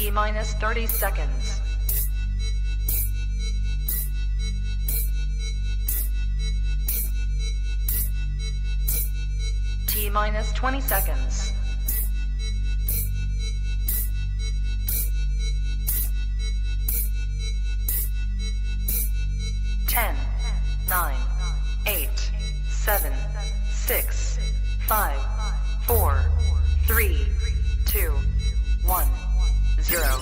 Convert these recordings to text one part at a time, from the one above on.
T-minus 30 seconds. T-minus 20 seconds. 10, 9, 8, 7, 6, 5, 4, 3, 2, 1, 0.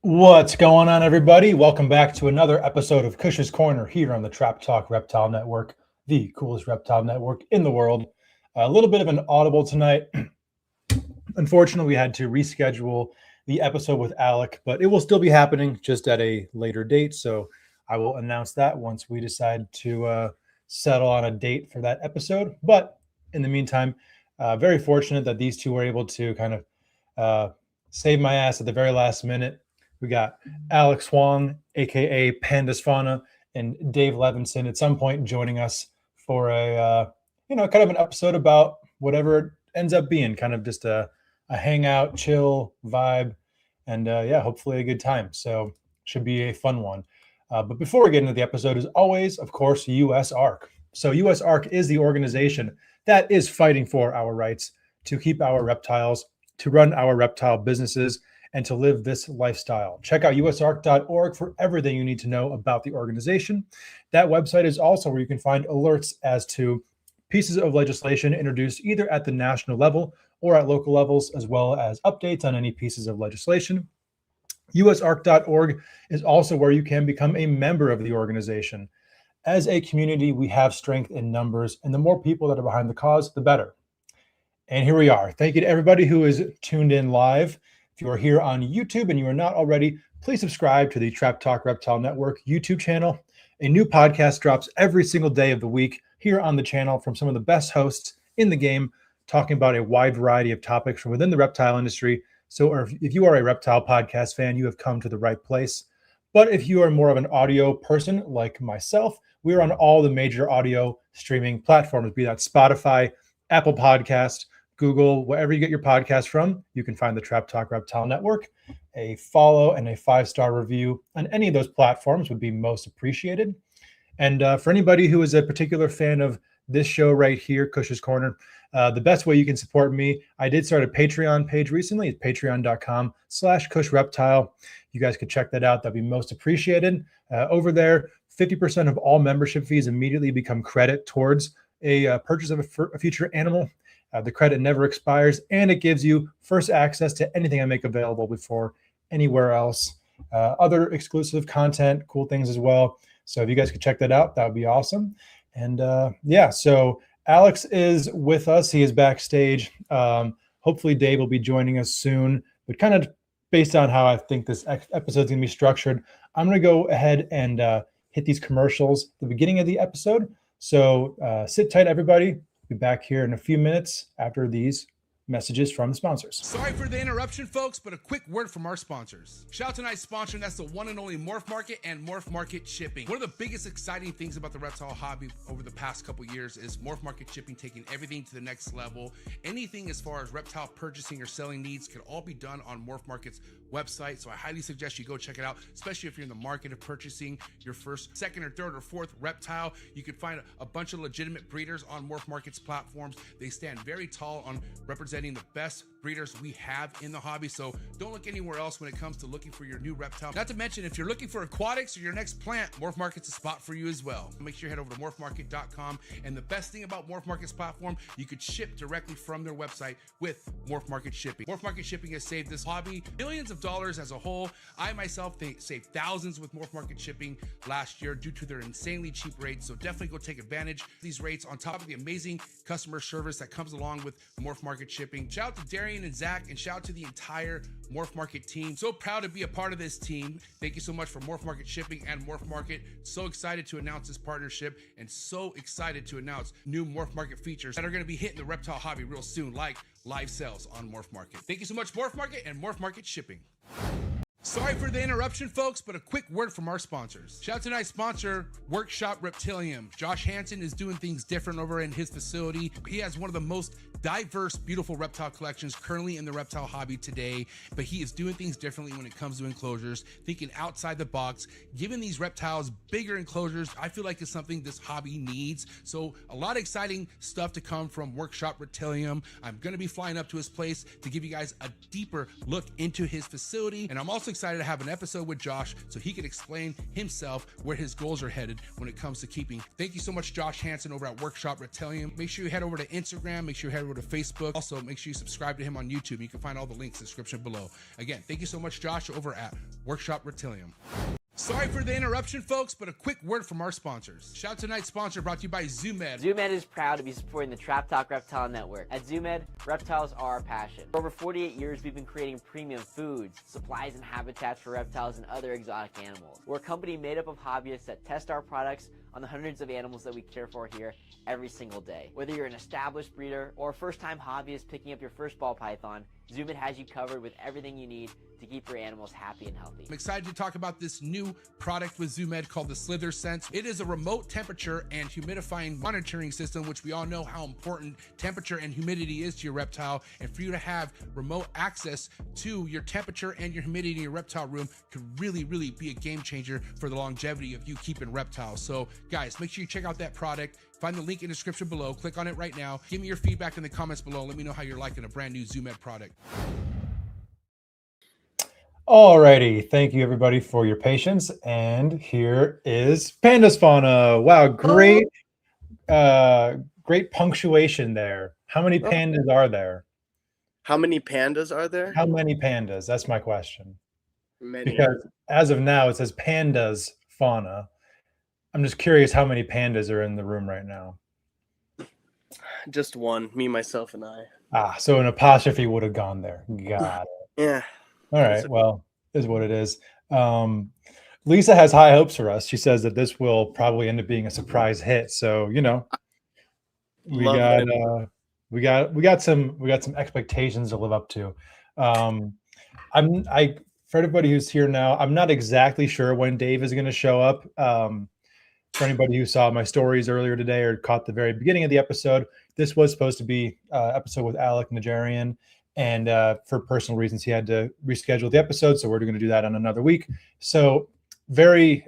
What's going on, everybody? Welcome back to another episode of Kush's Corner here on the Trap Talk Reptile Network, the coolest reptile network in the world. A little bit of an audible tonight. Unfortunately, we had to reschedule the episode with Alec, but it will still be happening just at a later date. So I will announce that once we decide to settle on a date for that episode. But in the meantime, very fortunate that these two were able to kind of save my ass at the very last minute. We got Alex Huang, aka Pandas Fauna, and Dave Levinson at some point joining us for a kind of an episode about whatever it ends up being, kind of just a hangout, chill vibe, and hopefully a good time. So should be a fun one. But before we get into the episode, as always, of course, US ARC. So US ARC is the organization that is fighting for our rights to keep our reptiles, to run our reptile businesses, and to live this lifestyle. Check out usarc.org for everything you need to know about the organization. That website is also where you can find alerts as to pieces of legislation introduced either at the national level or at local levels, as well as updates on any pieces of legislation. usarc.org is also where you can become a member of the organization. As a community, we have strength in numbers, and the more people that are behind the cause, the better. And here we are. Thank you to everybody who is tuned in live. If you are here on YouTube and you are not already, please subscribe to the Trap Talk Reptile Network YouTube channel. A new podcast drops every single day of the week here on the channel from some of the best hosts in the game, talking about a wide variety of topics from within the reptile industry. So if you are a reptile podcast fan, you have come to the right place. But if you are more of an audio person like myself, we are on all the major audio streaming platforms, be that Spotify, Apple Podcast, Google, wherever you get your podcast from, you can find the Trap Talk Reptile Network. A follow and a 5-star review on any of those platforms would be most appreciated. And for anybody who is a particular fan of this show right here, Kush's Corner, the best way you can support me, I did start a Patreon page recently. It's patreon.com/KushReptile. You guys could check that out. That'd be most appreciated. Over there, 50% of all membership fees immediately become credit towards a purchase of a future animal. The credit never expires, and it gives you first access to anything I make available before anywhere else. Other exclusive content, cool things as well. So if you guys could check that out, that would be awesome. And so Alex is with us. He is backstage. Hopefully Dave will be joining us soon. But kind of based on how I think this episode is going to be structured, I'm going to go ahead and hit these commercials at the beginning of the episode. So sit tight, everybody. Be back here in a few minutes after these messages from the sponsors. Sorry for the interruption, folks, but a quick word from our sponsors. Shout out to tonight's sponsor, and that's the one and only Morph Market and Morph Market Shipping. One of the biggest exciting things about the reptile hobby over the past couple years is Morph Market Shipping taking everything to the next level. Anything as far as reptile purchasing or selling needs can all be done on Morph Market's website, so I highly suggest you go check it out, especially if you're in the market of purchasing your first, second, or third, or fourth reptile. You can find a bunch of legitimate breeders on Morph Market's platforms. They stand very tall on representing the best breeders we have in the hobby, so don't look anywhere else when it comes to looking for your new reptile. Not to mention, if you're looking for aquatics or your next plant, Morph Market's a spot for you as well. Make sure you head over to morphmarket.com, and the best thing about Morph Market's platform, you could ship directly from their website with Morph Market Shipping. Morph Market Shipping has saved this hobby millions of dollars as a whole. I myself saved thousands with Morph Market Shipping last year due to their insanely cheap rates, so definitely go take advantage of these rates on top of the amazing customer service that comes along with Morph Market Shipping. shipping. Shout out to Darian and Zach, and shout out to the entire Morph Market team. So proud to be a part of this team. Thank you so much for Morph Market Shipping and Morph Market. So excited to announce this partnership, and so excited to announce new Morph Market features that are going to be hitting the reptile hobby real soon, like live sales on Morph Market. Thank you so much, Morph Market and Morph Market Shipping. Sorry for the interruption, folks, but a quick word from our sponsors. Shout out to tonight's sponsor, Workshop Reptilium. Josh Hansen is doing things different over in his facility. He has one of the most diverse, beautiful reptile collections currently in the reptile hobby today, but he is doing things differently when it comes to enclosures, thinking outside the box, giving these reptiles bigger enclosures. I feel like it's something this hobby needs. So a lot of exciting stuff to come from Workshop Reptilium. I'm going to be flying up to his place to give you guys a deeper look into his facility, and I'm also excited to have an episode with Josh so he can explain himself where his goals are headed when it comes to keeping. Thank you so much, Josh Hansen over at Workshop Reptilium. Make sure you head over to Instagram, make sure you head over to Facebook. Also, make sure you subscribe to him on YouTube. You can find all the links in the description below. Again, thank you so much, Josh, over at Workshop Reptilium. Sorry for the interruption, folks, but a quick word from our sponsors. Shout out to tonight's sponsor, brought to you by ZooMed. ZooMed is proud to be supporting the Trap Talk Reptile Network. At ZooMed, reptiles are our passion. For over 48 years, we've been creating premium foods, supplies, and habitats for reptiles and other exotic animals. We're a company made up of hobbyists that test our products on the hundreds of animals that we care for here every single day. Whether you're an established breeder or a first-time hobbyist picking up your first ball python, ZooMed has you covered with everything you need to keep your animals happy and healthy. I'm excited to talk about this new product with ZooMed called the Slither Sense. It is a remote temperature and humidifying monitoring system, which we all know how important temperature and humidity is to your reptile. And for you to have remote access to your temperature and your humidity in your reptile room could really, really be a game changer for the longevity of you keeping reptiles. So guys, make sure you check out that product. Find the link in the description below. Click on it right now. Give me your feedback in the comments below. Let me know how you're liking a brand new ZooMed product. Alrighty, thank you everybody for your patience. And here is Pandas Fauna. Wow, great, great punctuation there. How many pandas are there? How many pandas are there? How many pandas? That's my question. Many. Because as of now, it says Pandas Fauna. I'm just curious how many pandas are in the room right now. Just one, me, myself, and I. Ah, so an apostrophe would have gone there. Got it. Yeah. All right. Well, is what it is. Lisa has high hopes for us. She says that this will probably end up being a surprise hit. So, you know, we got some expectations to live up to. For everybody who's here now, I'm not exactly sure when Dave is going to show up. For anybody who saw my stories earlier today or caught the very beginning of the episode, this was supposed to be an episode with Alec Najarian. And for personal reasons, he had to reschedule the episode. So we're going to do that on another week. So very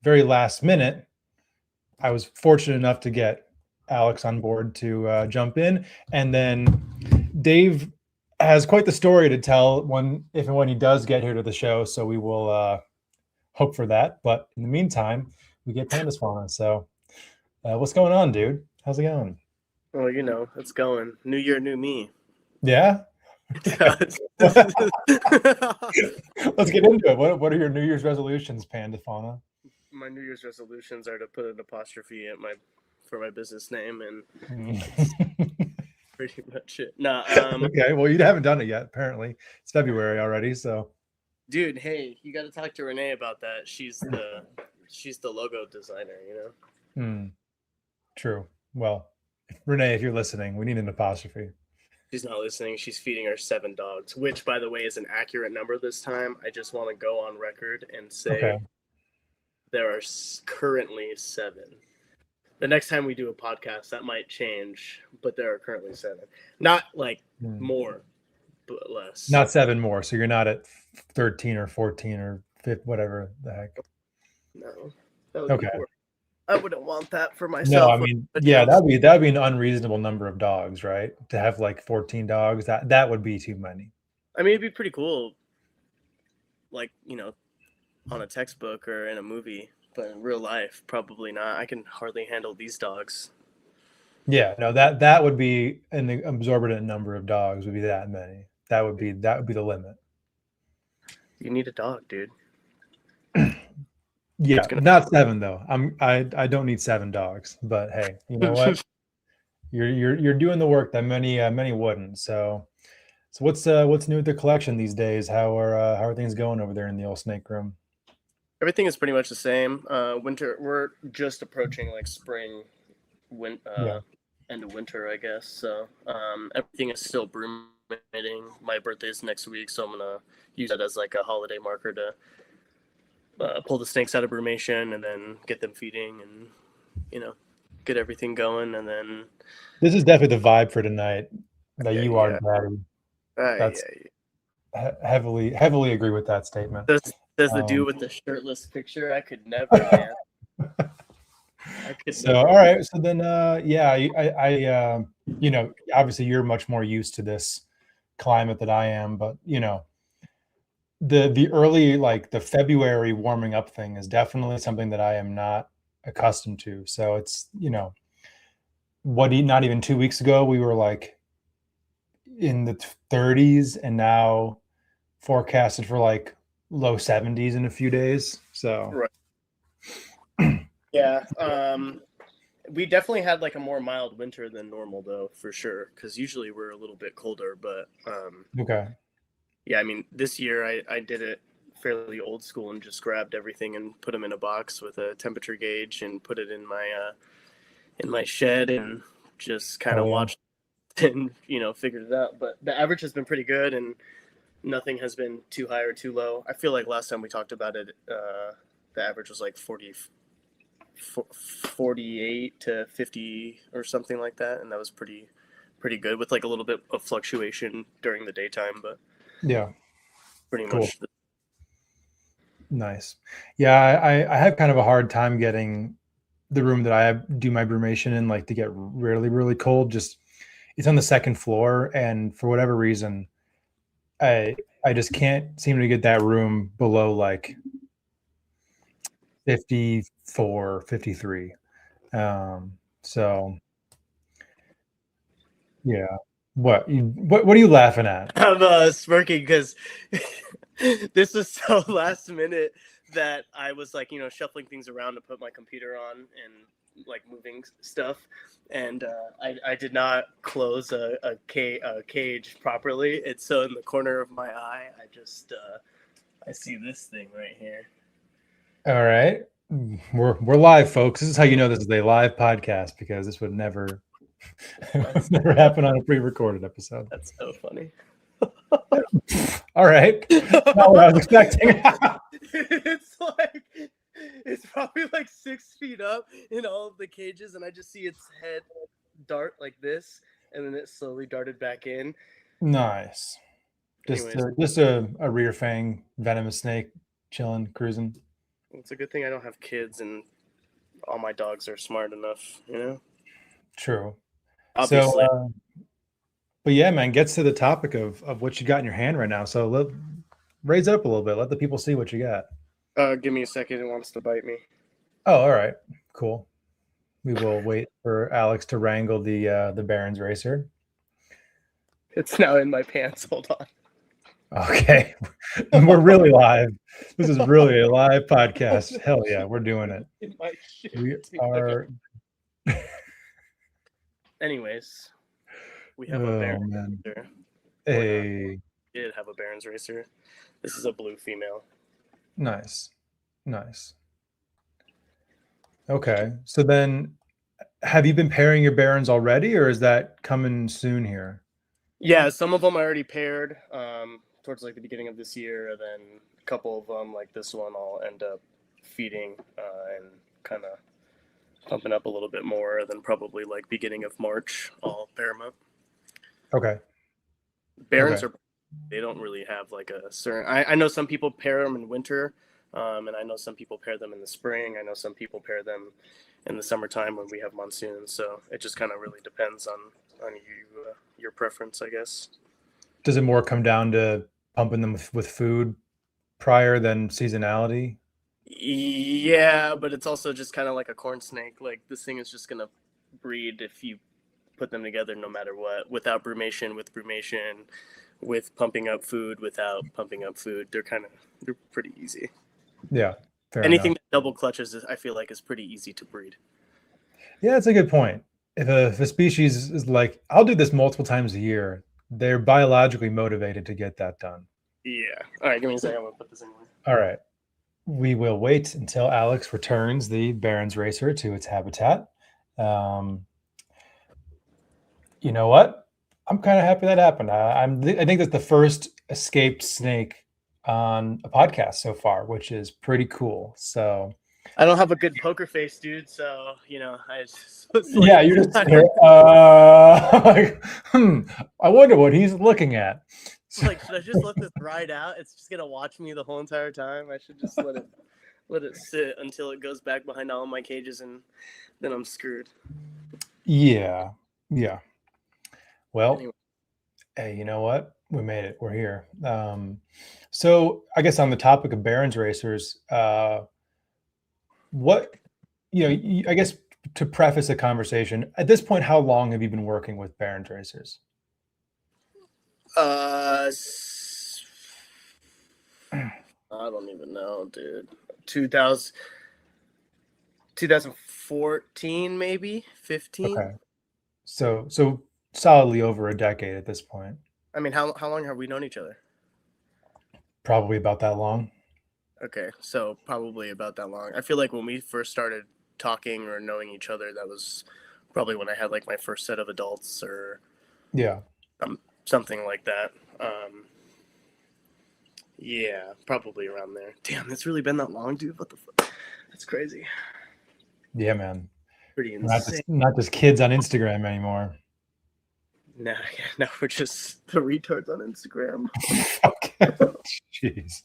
last minute, I was fortunate enough to get Alex on board to jump in. And then Dave has quite the story to tell if and when he does get here to the show. So we will hope for that. But in the meantime, we get Pandas Fauna. So what's going on, dude? How's it going? Well, you know, it's going. New year, new me. Yeah. Let's get into it. What are your New Year's resolutions, Panda Fauna? My New Year's resolutions are to put an apostrophe at for my business name, and pretty much it. Nah. Okay. Well, you haven't done it yet. Apparently, it's February already. So, dude, hey, you got to talk to Renee about that. She's the logo designer. You know. True. Well, Renee, if you're listening, we need an apostrophe. She's not listening. She's feeding her 7 dogs, which, by the way, is an accurate number this time. I just want to go on record and say there are currently 7. The next time we do a podcast, that might change, but there are currently 7. Not like more, but less. Not 7 more. So you're not at 13 or 14 or 15, whatever the heck. No. That would be poor. I wouldn't want that for myself. No, I mean, yeah, that'd be an unreasonable number of dogs, right? To have like 14 dogs, that would be too many. I mean, it'd be pretty cool, like, you know, on a textbook or in a movie, but in real life, probably not. I can hardly handle these dogs. Yeah, no, that would be an exorbitant number of dogs. Would be that many. That would be the limit. You need a dog, dude. Yeah, not 7 though. I don't need 7 dogs, but hey, you know what? You're doing the work that many wouldn't. So what's new with the collection these days? How are things going over there in the old snake room? Everything is pretty much the same. Winter, we're just approaching like spring, end of winter, I guess. So everything is still brooming. My birthday is next week, so I'm gonna use that as like a holiday marker to pull the snakes out of brumation and then get them feeding and get everything going. And then this is definitely the vibe for tonight. That you are daddy. That's heavily agree with that statement. Does the dude with the shirtless picture? I could never, man. All right. So then, I obviously you're much more used to this climate than I am, but the early, like the February warming up thing is definitely something that I am not accustomed to. So it's, not even 2 weeks ago, we were like in the 30s and now forecasted for like low 70s in a few days. So right. Yeah. We definitely had like a more mild winter than normal though, for sure. Cause usually we're a little bit colder, but okay. Yeah, I mean, this year I did it fairly old school and just grabbed everything and put them in a box with a temperature gauge and put it in my shed and just kind of watched and figured it out. But the average has been pretty good and nothing has been too high or too low. I feel like last time we talked about it, the average was like 48 to 50 or something like that, and that was pretty good with like a little bit of fluctuation during the daytime, but yeah, pretty much. Nice. Yeah, I have kind of a hard time getting the room that I do my brumation in, like, to get really cold. Just, it's on the second floor, and for whatever reason, I just can't seem to get that room below like 54, 53. So yeah. What are you laughing at? I'm smirking because this was so last minute that I was like, shuffling things around to put my computer on and like moving stuff, and I did not close a cage properly. It's so in the corner of my eye. I see this thing right here. All right, we're live, folks. This is how you know this is a live podcast, because this would never happen on a pre-recorded episode. That's so funny. All right, not what I was expecting. It's probably like 6 feet up in all of the cages, and I just see its head dart like this, and then it slowly darted back in. Nice. Just a rear fang venomous snake chilling, cruising. It's a good thing I don't have kids, and all my dogs are smart enough, True. Obviously. So, but yeah, man, gets to the topic of what you got in your hand right now. So raise it up a little bit. Let the people see what you got. Give me a second. It wants to bite me. Oh, all right. Cool. We will wait for Alex to wrangle the Baron's Racer. It's now in my pants. Hold on. Okay. We're really live. This is really a live podcast. Hell yeah, we're doing it. In my shit. We are. Anyways, we have a Baron's Racer. Hey. We did have a Baron's Racer. This is a blue female. Nice. Okay. So then, have you been pairing your Barons already, or is that coming soon here? Yeah, some of them I already paired towards like the beginning of this year, and then a couple of them, like this one, I'll end up feeding and kind of pumping up a little bit more. Then probably like beginning of March, I'll pair them up. Okay. Barons they don't really have like a certain. I know some people pair them in winter, and I know some people pair them in the spring. I know some people pair them in the summertime when we have monsoons. So it just kind of really depends on you, your preference, I guess. Does it more come down to pumping them with food prior than seasonality? Yeah, but it's also just kind of like a corn snake. Like, this thing is just gonna breed if you put them together, no matter what. Without brumation, with brumation, with pumping up food, without pumping up food. They're pretty easy. Yeah. Anything that double clutches, I feel like, is pretty easy to breed. Yeah, that's a good point. if a species is like, I'll do this multiple times a year, they're biologically motivated to get that done. Yeah. All right, give me a second. I'm gonna put this in. All right. We will wait until Alex returns the Barron's Racer to its habitat. You know what? I'm kind of happy that happened. I think that's the first escaped snake on a podcast so far, which is pretty cool. So I don't have a good poker face, dude. So I just yeah, you're just there. I wonder what he's looking at. Like, should I just let this ride out? It's just gonna watch me the whole entire time. I should just let it sit until it goes back behind all my cages, and then I'm screwed. Yeah. Well, Anyway. Hey, you know what? We made it. We're here. So I guess on the topic of Barron's racers, what, I guess to preface the conversation, at this point, how long have you been working with Barron's racers? I don't even know, dude. 2014, maybe 15. Okay. So solidly over a decade at this point. I mean, how long have we known each other? Probably about that long. Okay, so probably about that long. I feel like when we first started talking or knowing each other, that was probably when I had like my first set of adults or something like that. Yeah, probably around there. Damn, it's really been that long, dude. What the fuck? That's crazy. Yeah, man. Pretty insane. Not just kids on Instagram anymore. No, we're just the retards on Instagram. Okay. Jeez.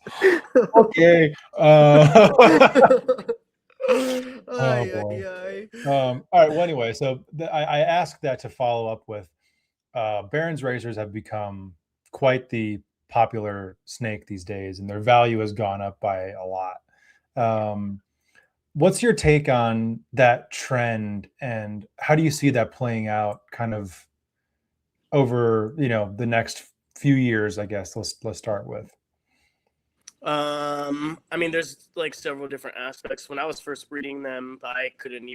Okay. Oh boy. All right. Well, anyway, so I asked that to follow up with Barron's racers have become quite the popular snake these days, and their value has gone up by a lot. What's your take on that trend, and how do you see that playing out kind of over, the next few years, I guess. Let's start with. I mean, there's like several different aspects. When I was first breeding them, I don't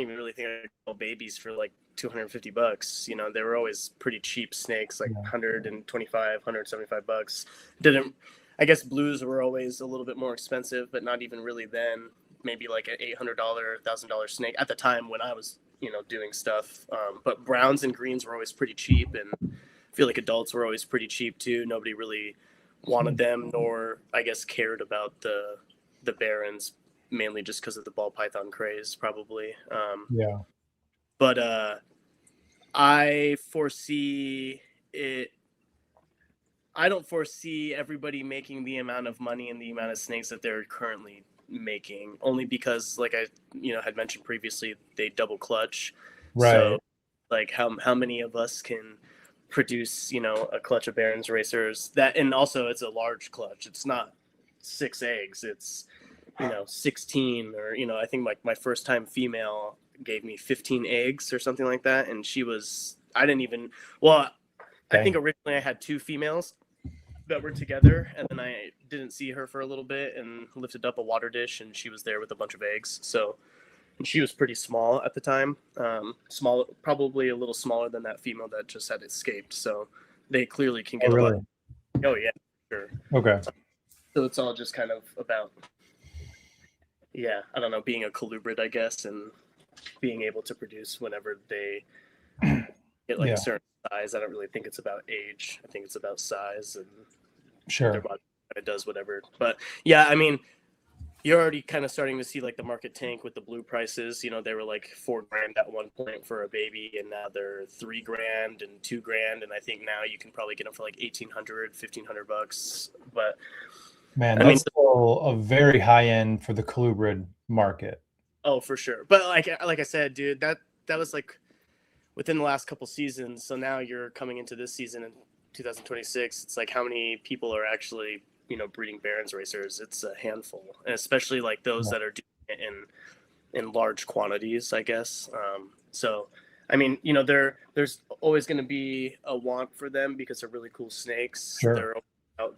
even really think I could sell babies for like $250. They were always pretty cheap snakes, like 125, 175 bucks. I guess blues were always a little bit more expensive, but not even really then. Maybe like an $800, $1,000 snake at the time when I was doing stuff. But browns and greens were always pretty cheap, and I feel like adults were always pretty cheap too. Nobody really wanted them, nor I guess cared about the Barons, mainly just because of the ball python craze, probably. But I don't foresee everybody making the amount of money and the amount of snakes that they're currently making, only because, like I had mentioned previously, they double clutch. Right. So like how many of us can produce a clutch of Barron's racers, that, and also it's a large clutch. It's not 6 eggs, it's 16, or I think like my first time female gave me 15 eggs or something like that, and I think originally I had 2 females that were together, and then I didn't see her for a little bit and lifted up a water dish, and she was there with a bunch of eggs. So, and she was pretty small at the time, small, probably a little smaller than that female that just had escaped. So they clearly can get a lot. Oh yeah, sure. Okay. So it's all just kind of about, I don't know, being a colubrid, I guess, and being able to produce whenever they get like a certain size. I don't really think it's about age. I think it's about size, and their body kind of does whatever. But yeah, I mean, you're already kind of starting to see like the market tank with the blue prices. They were like $4,000 at one point for a baby, and now they're $3,000 and $2,000, and I think now you can probably get them for like $1,800, $1,500. But man, that's still a very high end for the colubrid market. Oh, for sure. But like I said, dude, that was like within the last couple seasons. So now you're coming into this season in 2026. It's like, how many people are actually breeding Barron's racers? It's a handful, and especially like those that are doing it in large quantities, I guess. So I mean, there's always going to be a want for them because they're really cool snakes. Sure.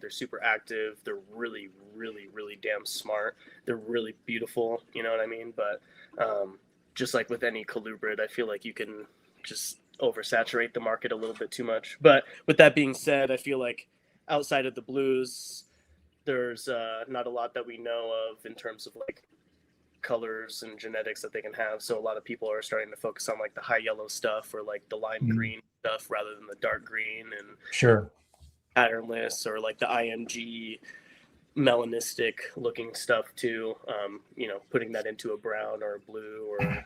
They're super active. They're really, really, really damn smart. They're really beautiful. You know what I mean? But just like with any colubrid, I feel like you can just oversaturate the market a little bit too much. But with that being said, I feel like outside of the blues, there's not a lot that we know of in terms of like colors and genetics that they can have. So a lot of people are starting to focus on like the high yellow stuff or like the lime green stuff rather than the dark green and Sure. patternless, or like the IMG melanistic looking stuff too. You know, putting that into a brown or a blue or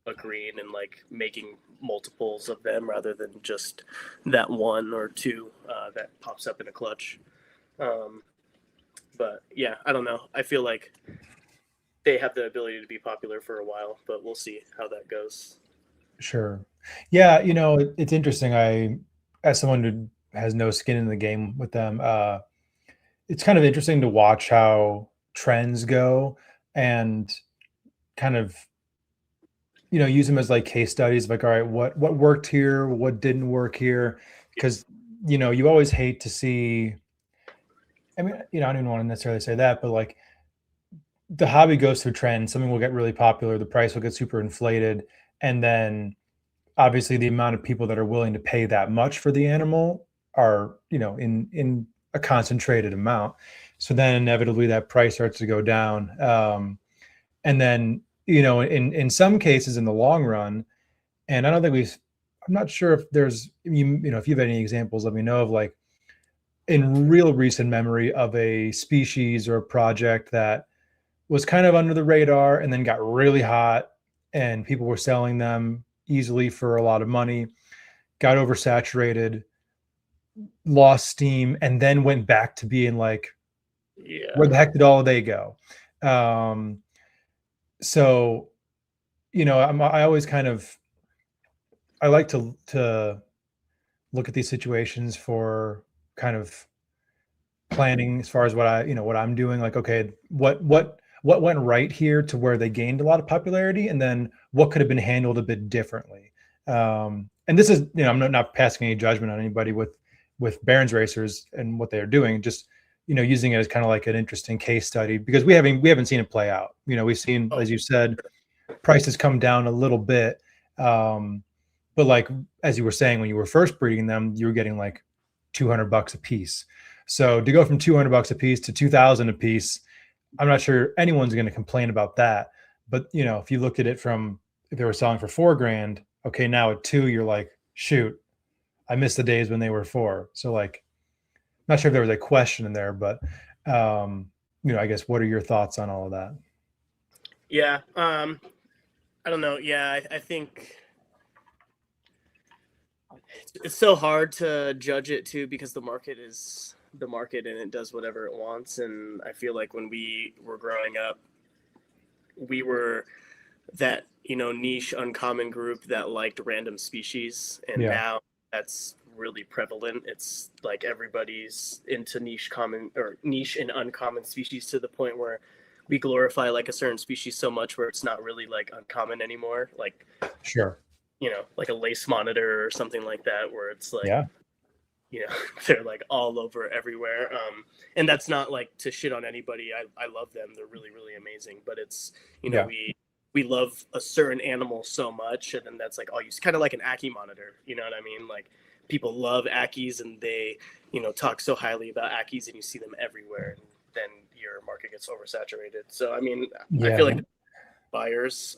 a green and like making multiples of them rather than just that one or two that pops up in a clutch. But yeah, I don't know. I feel like they have the ability to be popular for a while, but we'll see how that goes. Sure. Yeah, you know, it's interesting. As someone who has no skin in the game with them, it's kind of interesting to watch how trends go and kind of, you know, use them as like case studies. Like, all right, what worked here, what didn't work here? Because, you know, you always hate to see. I mean, you know, I don't even want to necessarily say that, but like, the hobby goes through trends. Something will get really popular, the price will get super inflated, and then obviously the amount of people that are willing to pay that much for the animal are, you know, in a concentrated amount. So then inevitably that price starts to go down. And then, you know, in some cases in the long run, and I don't think I'm not sure if there's, you know, if you have any examples, let me know of like in real recent memory of a species or a project that was kind of under the radar and then got really hot and people were selling them easily for a lot of money, got oversaturated, lost steam, and then went back to being like, where the heck did all of they go? So, you know, I always kind of, I like to look at these situations for kind of planning as far as what I'm doing. Like, okay, what went right here to where they gained a lot of popularity, and then what could have been handled a bit differently. And this is, you know, I'm not passing any judgment on anybody with Barons racers and what they're doing, just, you know, using it as kind of like an interesting case study, because we haven't seen it play out. You know, we've seen, as you said, prices come down a little bit. But like, as you were saying, when you were first breeding them, you were getting like $200 a piece. So to go from $200 a piece to 2,000 a piece, I'm not sure anyone's going to complain about that. But, you know, if you look at it from, if they were selling for $4,000, okay, now at 2, you're like, shoot, I miss the days when they were 4. So like, not sure if there was a question in there, but, you know, I guess, what are your thoughts on all of that? Yeah. I don't know. Yeah. I think it's so hard to judge it too, because the market is the market and it does whatever it wants. And I feel like when we were growing up, we were that, you know, niche uncommon group that liked random species, and now that's really prevalent. It's like everybody's into niche and uncommon species, to the point where we glorify like a certain species so much where it's not really like uncommon anymore. Like, sure, you know, like a lace monitor or something like that, where it's like, you know, they're like all over everywhere. And that's not like to shit on anybody. I love them. They're really, really amazing. But it's, you know, we love a certain animal so much, and then that's like all you, kind of like an Ackie monitor. You know what I mean? Like, people love Ackies and they, you know, talk so highly about Ackies, and you see them everywhere, and then your market gets oversaturated. So, I mean, I feel like buyers,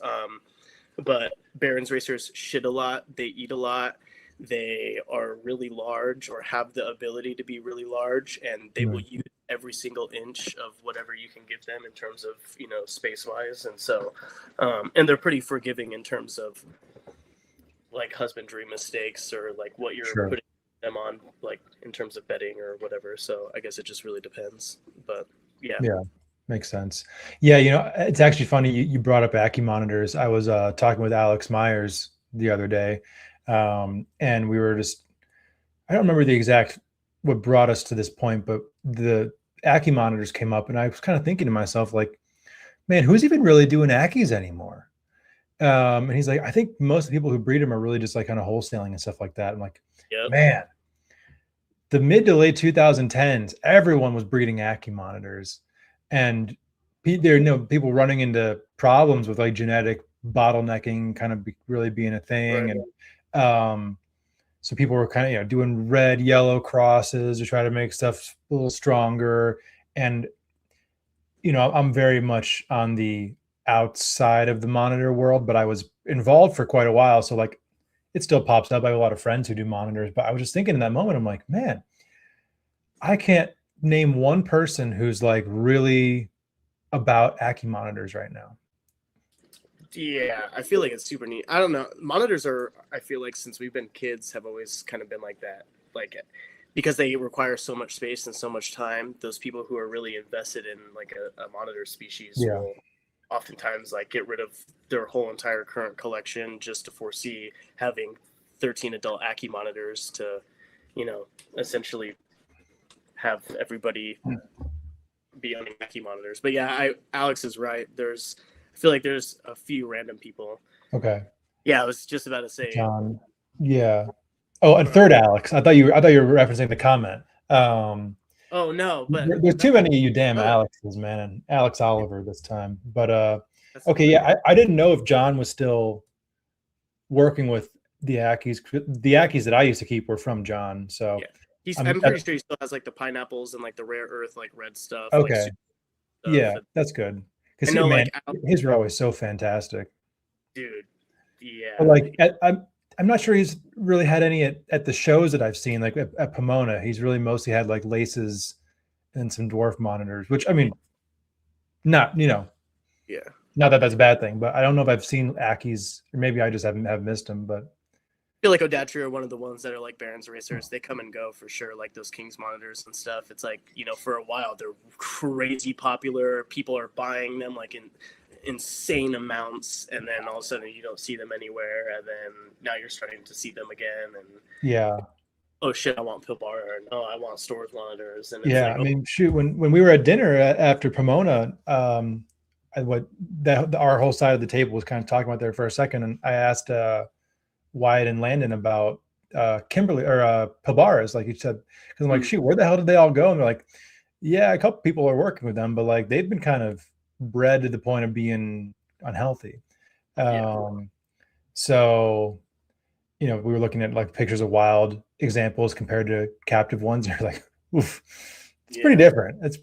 but Barons racers shit a lot. They eat a lot. They are really large, or have the ability to be really large, and they will use every single inch of whatever you can give them in terms of, you know, space wise. And so, and they're pretty forgiving in terms of like husbandry mistakes, or like what you're putting them on, like in terms of bedding or whatever. So I guess it just really depends. But yeah. Makes sense. Yeah, you know, it's actually funny you brought up Ackie monitors. I was talking with Alex Myers the other day, and we were just, I don't remember the exact what brought us to this point, but the Ackie monitors came up, and I was kind of thinking to myself, like, man, who's even really doing Ackies anymore? And he's like, I think most of the people who breed them are really just like kind of wholesaling and stuff like that. I'm like, man, the mid to late 2010s, everyone was breeding Ackie monitors, and there are people running into problems with like genetic bottlenecking kind of really being a thing. Right. And so people were kind of, doing red, yellow crosses to try to make stuff a little stronger. And, I'm very much on the outside of the monitor world, but I was involved for quite a while. So like it still pops up. I have a lot of friends who do monitors, but I was just thinking in that moment, I'm like, man, I can't name one person who's like really about Ackie monitors right now. Yeah, I feel like it's super neat. I don't know. Monitors are, I feel like since we've been kids, have always kind of been like that. Like, because they require so much space and so much time, those people who are really invested in like a monitor species will oftentimes like get rid of their whole entire current collection just to foresee having 13 adult Ackie monitors to, essentially have everybody be on Ackie monitors. But yeah, Alex is right. I feel like there's a few random people. Okay. Yeah, I was just about to say John. Yeah. Oh, and third Alex. I thought you were referencing the comment. Oh no, but there's too many of you damn Alexes, man. And Alex Oliver this time. But okay, yeah, I didn't know if John was still working with the Ackies. The Ackies that I used to keep were from John. So yeah. I'm pretty sure he still has like the pineapples and like the rare earth like red stuff. Okay. Like, yeah, that's good. Because his were always so fantastic. Dude. Yeah. But like I'm not sure he's really had any at the shows that I've seen, like at Pomona. He's really mostly had like laces and some dwarf monitors, which I mean, not yeah, not that that's a bad thing, but I don't know if I've seen Ackies, or maybe I just have missed them. But I feel like Odatri are one of the ones that are like Barons racers. They come and go for sure, like those Kings monitors and stuff. It's like, for a while they're crazy popular. People are buying them like in insane amounts, and then all of a sudden you don't see them anywhere, and then now you're starting to see them again, and oh shit, I want Pilbar, or no, I want storage monitors. And it's I mean, shoot, when we were at dinner after Pomona, our whole side of the table was kind of talking about there for a second, and I asked Wyatt and Landon about Kimberly or Pilbaras, like you said, because I'm like, shoot, where the hell did they all go? And they're like, yeah, a couple people are working with them, but like they've been kind of bred to the point of being unhealthy. So, we were looking at like pictures of wild examples compared to captive ones. And you're like, oof, it's pretty different. It's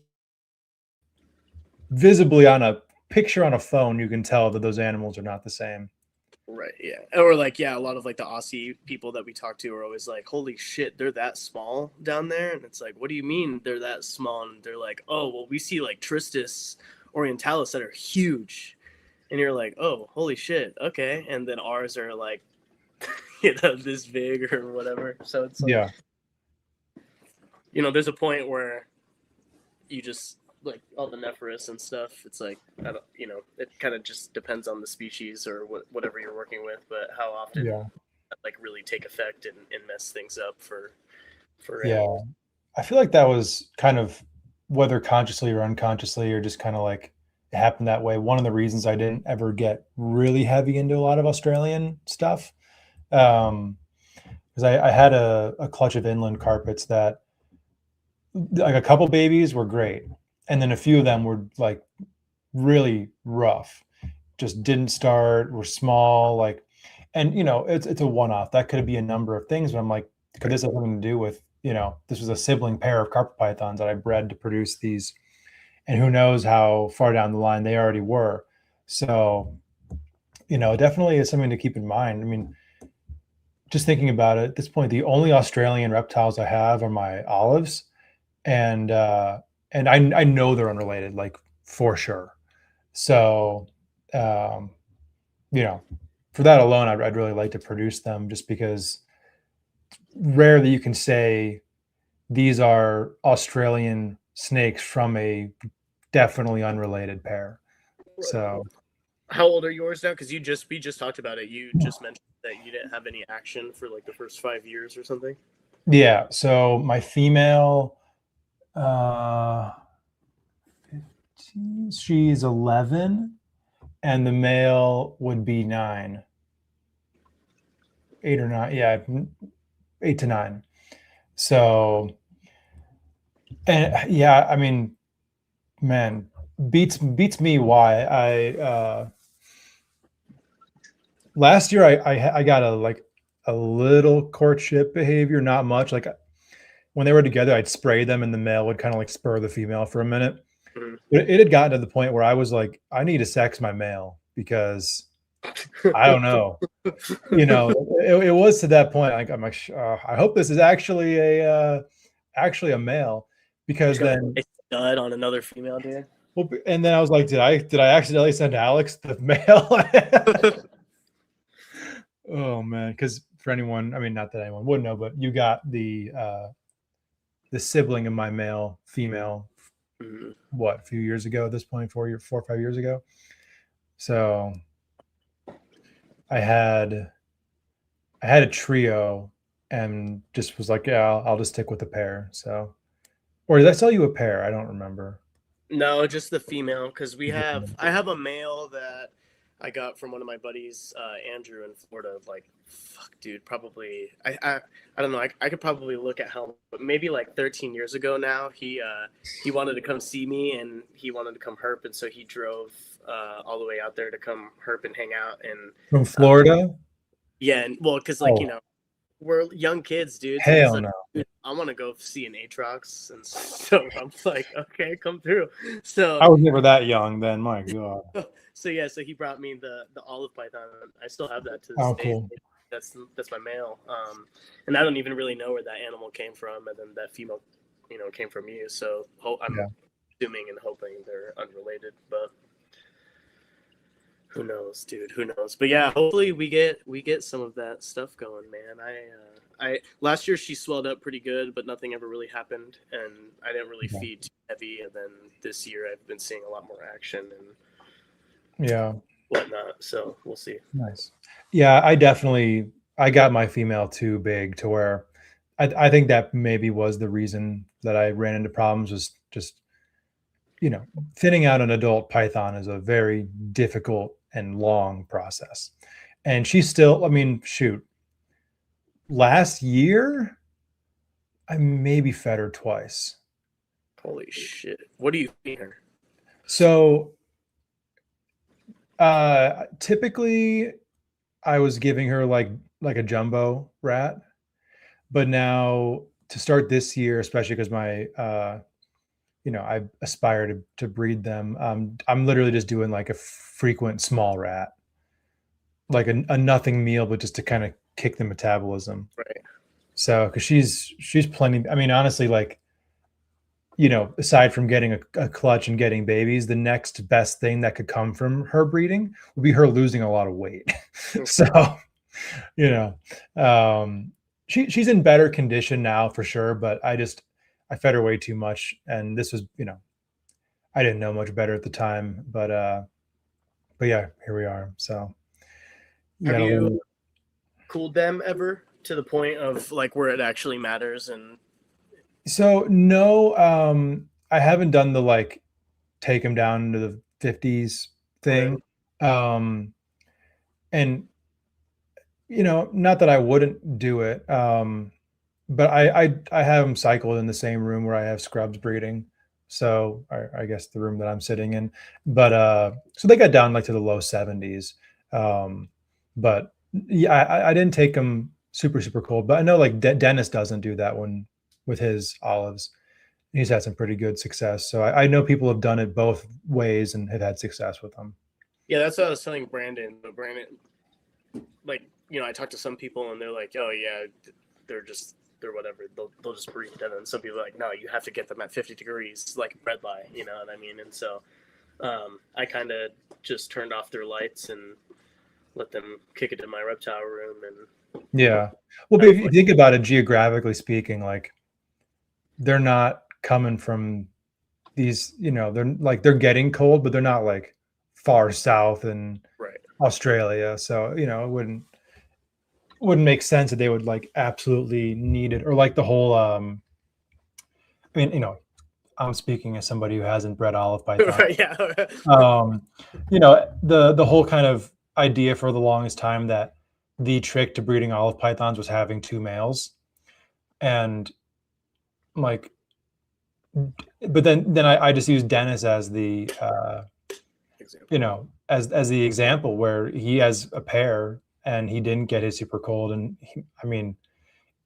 visibly on a picture on a phone, you can tell that those animals are not the same. Right. Yeah. Or like, a lot of like the Aussie people that we talk to are always like, holy shit, they're that small down there. And it's like, what do you mean they're that small? And they're like, oh, well, we see like Tristis orientalis that are huge. And you're like, oh, holy shit. Okay. And then ours are like, this big or whatever. So it's like, there's a point where you just like all the Nephris and stuff. It's like, I don't, it kind of just depends on the species or whatever you're working with, but how often like really take effect and mess things up for animals. I feel like that was kind of, whether consciously or unconsciously, or just kind of like it happened that way. One of the reasons I didn't ever get really heavy into a lot of Australian stuff, because I had a clutch of inland carpets that, like, a couple babies were great, and then a few of them were like really rough, just didn't start, were small, like, and it's a one-off. That could be a number of things, but I'm like, could this have something to do with, this was a sibling pair of carpet pythons that I bred to produce these, and who knows how far down the line they already were. So, definitely is something to keep in mind. I mean, just thinking about it at this point, the only Australian reptiles I have are my olives, and I know they're unrelated, like, for sure. So, for that alone, I'd really like to produce them, just because rare that you can say these are Australian snakes from a definitely unrelated pair. So, how old are yours now? Because we just talked about it. You just mentioned that you didn't have any action for like the first 5 years or something. Yeah. So my female, she's 11, and the male would be 9, 8 or 9. Yeah, 8 to 9. So, and I mean, man, beats me why last year I got a little courtship behavior, not much. Like when they were together, I'd spray them and the male would kind of like spur the female for a minute. Mhm. But it had gotten to the point where I was like, I need to sex my male because I don't know. You know, it was to that point. Like I'm like, I hope this is actually a male, because then a stud on another female, dude. well, and then I was like, did I accidentally send Alex the male? Oh man, because for anyone, I mean, not that anyone would know, but you got the sibling of my male female, what, a few years ago at this point, 4 or 5 years ago. So I had a trio and just was like, yeah, I'll just stick with the pair. So, or did I sell you a pair? I don't remember. No, just the female, because I have a male that I got from one of my buddies, Andrew, in Florida. Like, fuck, dude, probably I don't know. I could probably look at how, but maybe like 13 years ago now. He wanted to come see me, and he wanted to come herp, and so he drove all the way out there to come herp and hang out. And From Florida? Yeah, and well, because like you know, we're young kids, dude. So Hell like, no. dude, I want to go see an Aatrox, and so I'm like, okay, come through. So I was never that young then. My God. So yeah, so he brought me the olive python. I still have that to this Oh, day. cool. That's my male. And I don't even really know where that animal came from, and then that female, came from you. So I'm assuming and hoping they're unrelated, but who knows, dude? Who knows? But yeah, hopefully we get some of that stuff going, man. I last year she swelled up pretty good, but nothing ever really happened, and I didn't really feed too heavy. And then this year I've been seeing a lot more action and whatnot. So we'll see. Nice. Yeah, I got my female too big to where I think that maybe was the reason that I ran into problems, was just, thinning out an adult python is a very difficult and long process. And she's still, I mean, shoot, last year I maybe fed her twice. Holy shit. What do you feed her? So typically I was giving her like a jumbo rat, but now to start this year, especially because my I aspire to breed them, I'm literally just doing like a frequent small rat, like a nothing meal, but just to kind of kick the metabolism. Right. So because she's plenty, I mean, honestly, like, aside from getting a clutch and getting babies, the next best thing that could come from her breeding would be her losing a lot of weight. So, she's in better condition now for sure, but I fed her way too much. And this was, I didn't know much better at the time, but yeah, here we are. So have you cooled them ever to the point of like where it actually matters? And so no, I haven't done the like take them down into the 50s thing. Right. And not that I wouldn't do it, but I have them cycled in the same room where I have scrubs breeding. So I guess the room that I'm sitting in, but so they got down like to the low 70s. But yeah, I didn't take them super cold, but I know like Dennis doesn't do that one with his olives. He's had some pretty good success. So I know people have done it both ways and have had success with them. Yeah, that's what I was telling Brandon. But Brandon, like, I talked to some people and they're like, oh yeah, they're whatever. They'll just breed. And then some people are like, no, you have to get them at 50 degrees, like red light, you know what I mean? And so I kind of just turned off their lights and let them kick it in my reptile room. And yeah. Well, but if you think about it, geographically speaking, like they're not coming from these, they're getting cold, but they're not like far south in Australia. So, it wouldn't make sense that they would like absolutely need it, or like the whole I mean, I'm speaking as somebody who hasn't bred olive python. Yeah. The whole kind of idea for the longest time that the trick to breeding olive pythons was having two males, and like, but then I just use Dennis as the example. As the example, where he has a pair and he didn't get his super cold. And I mean,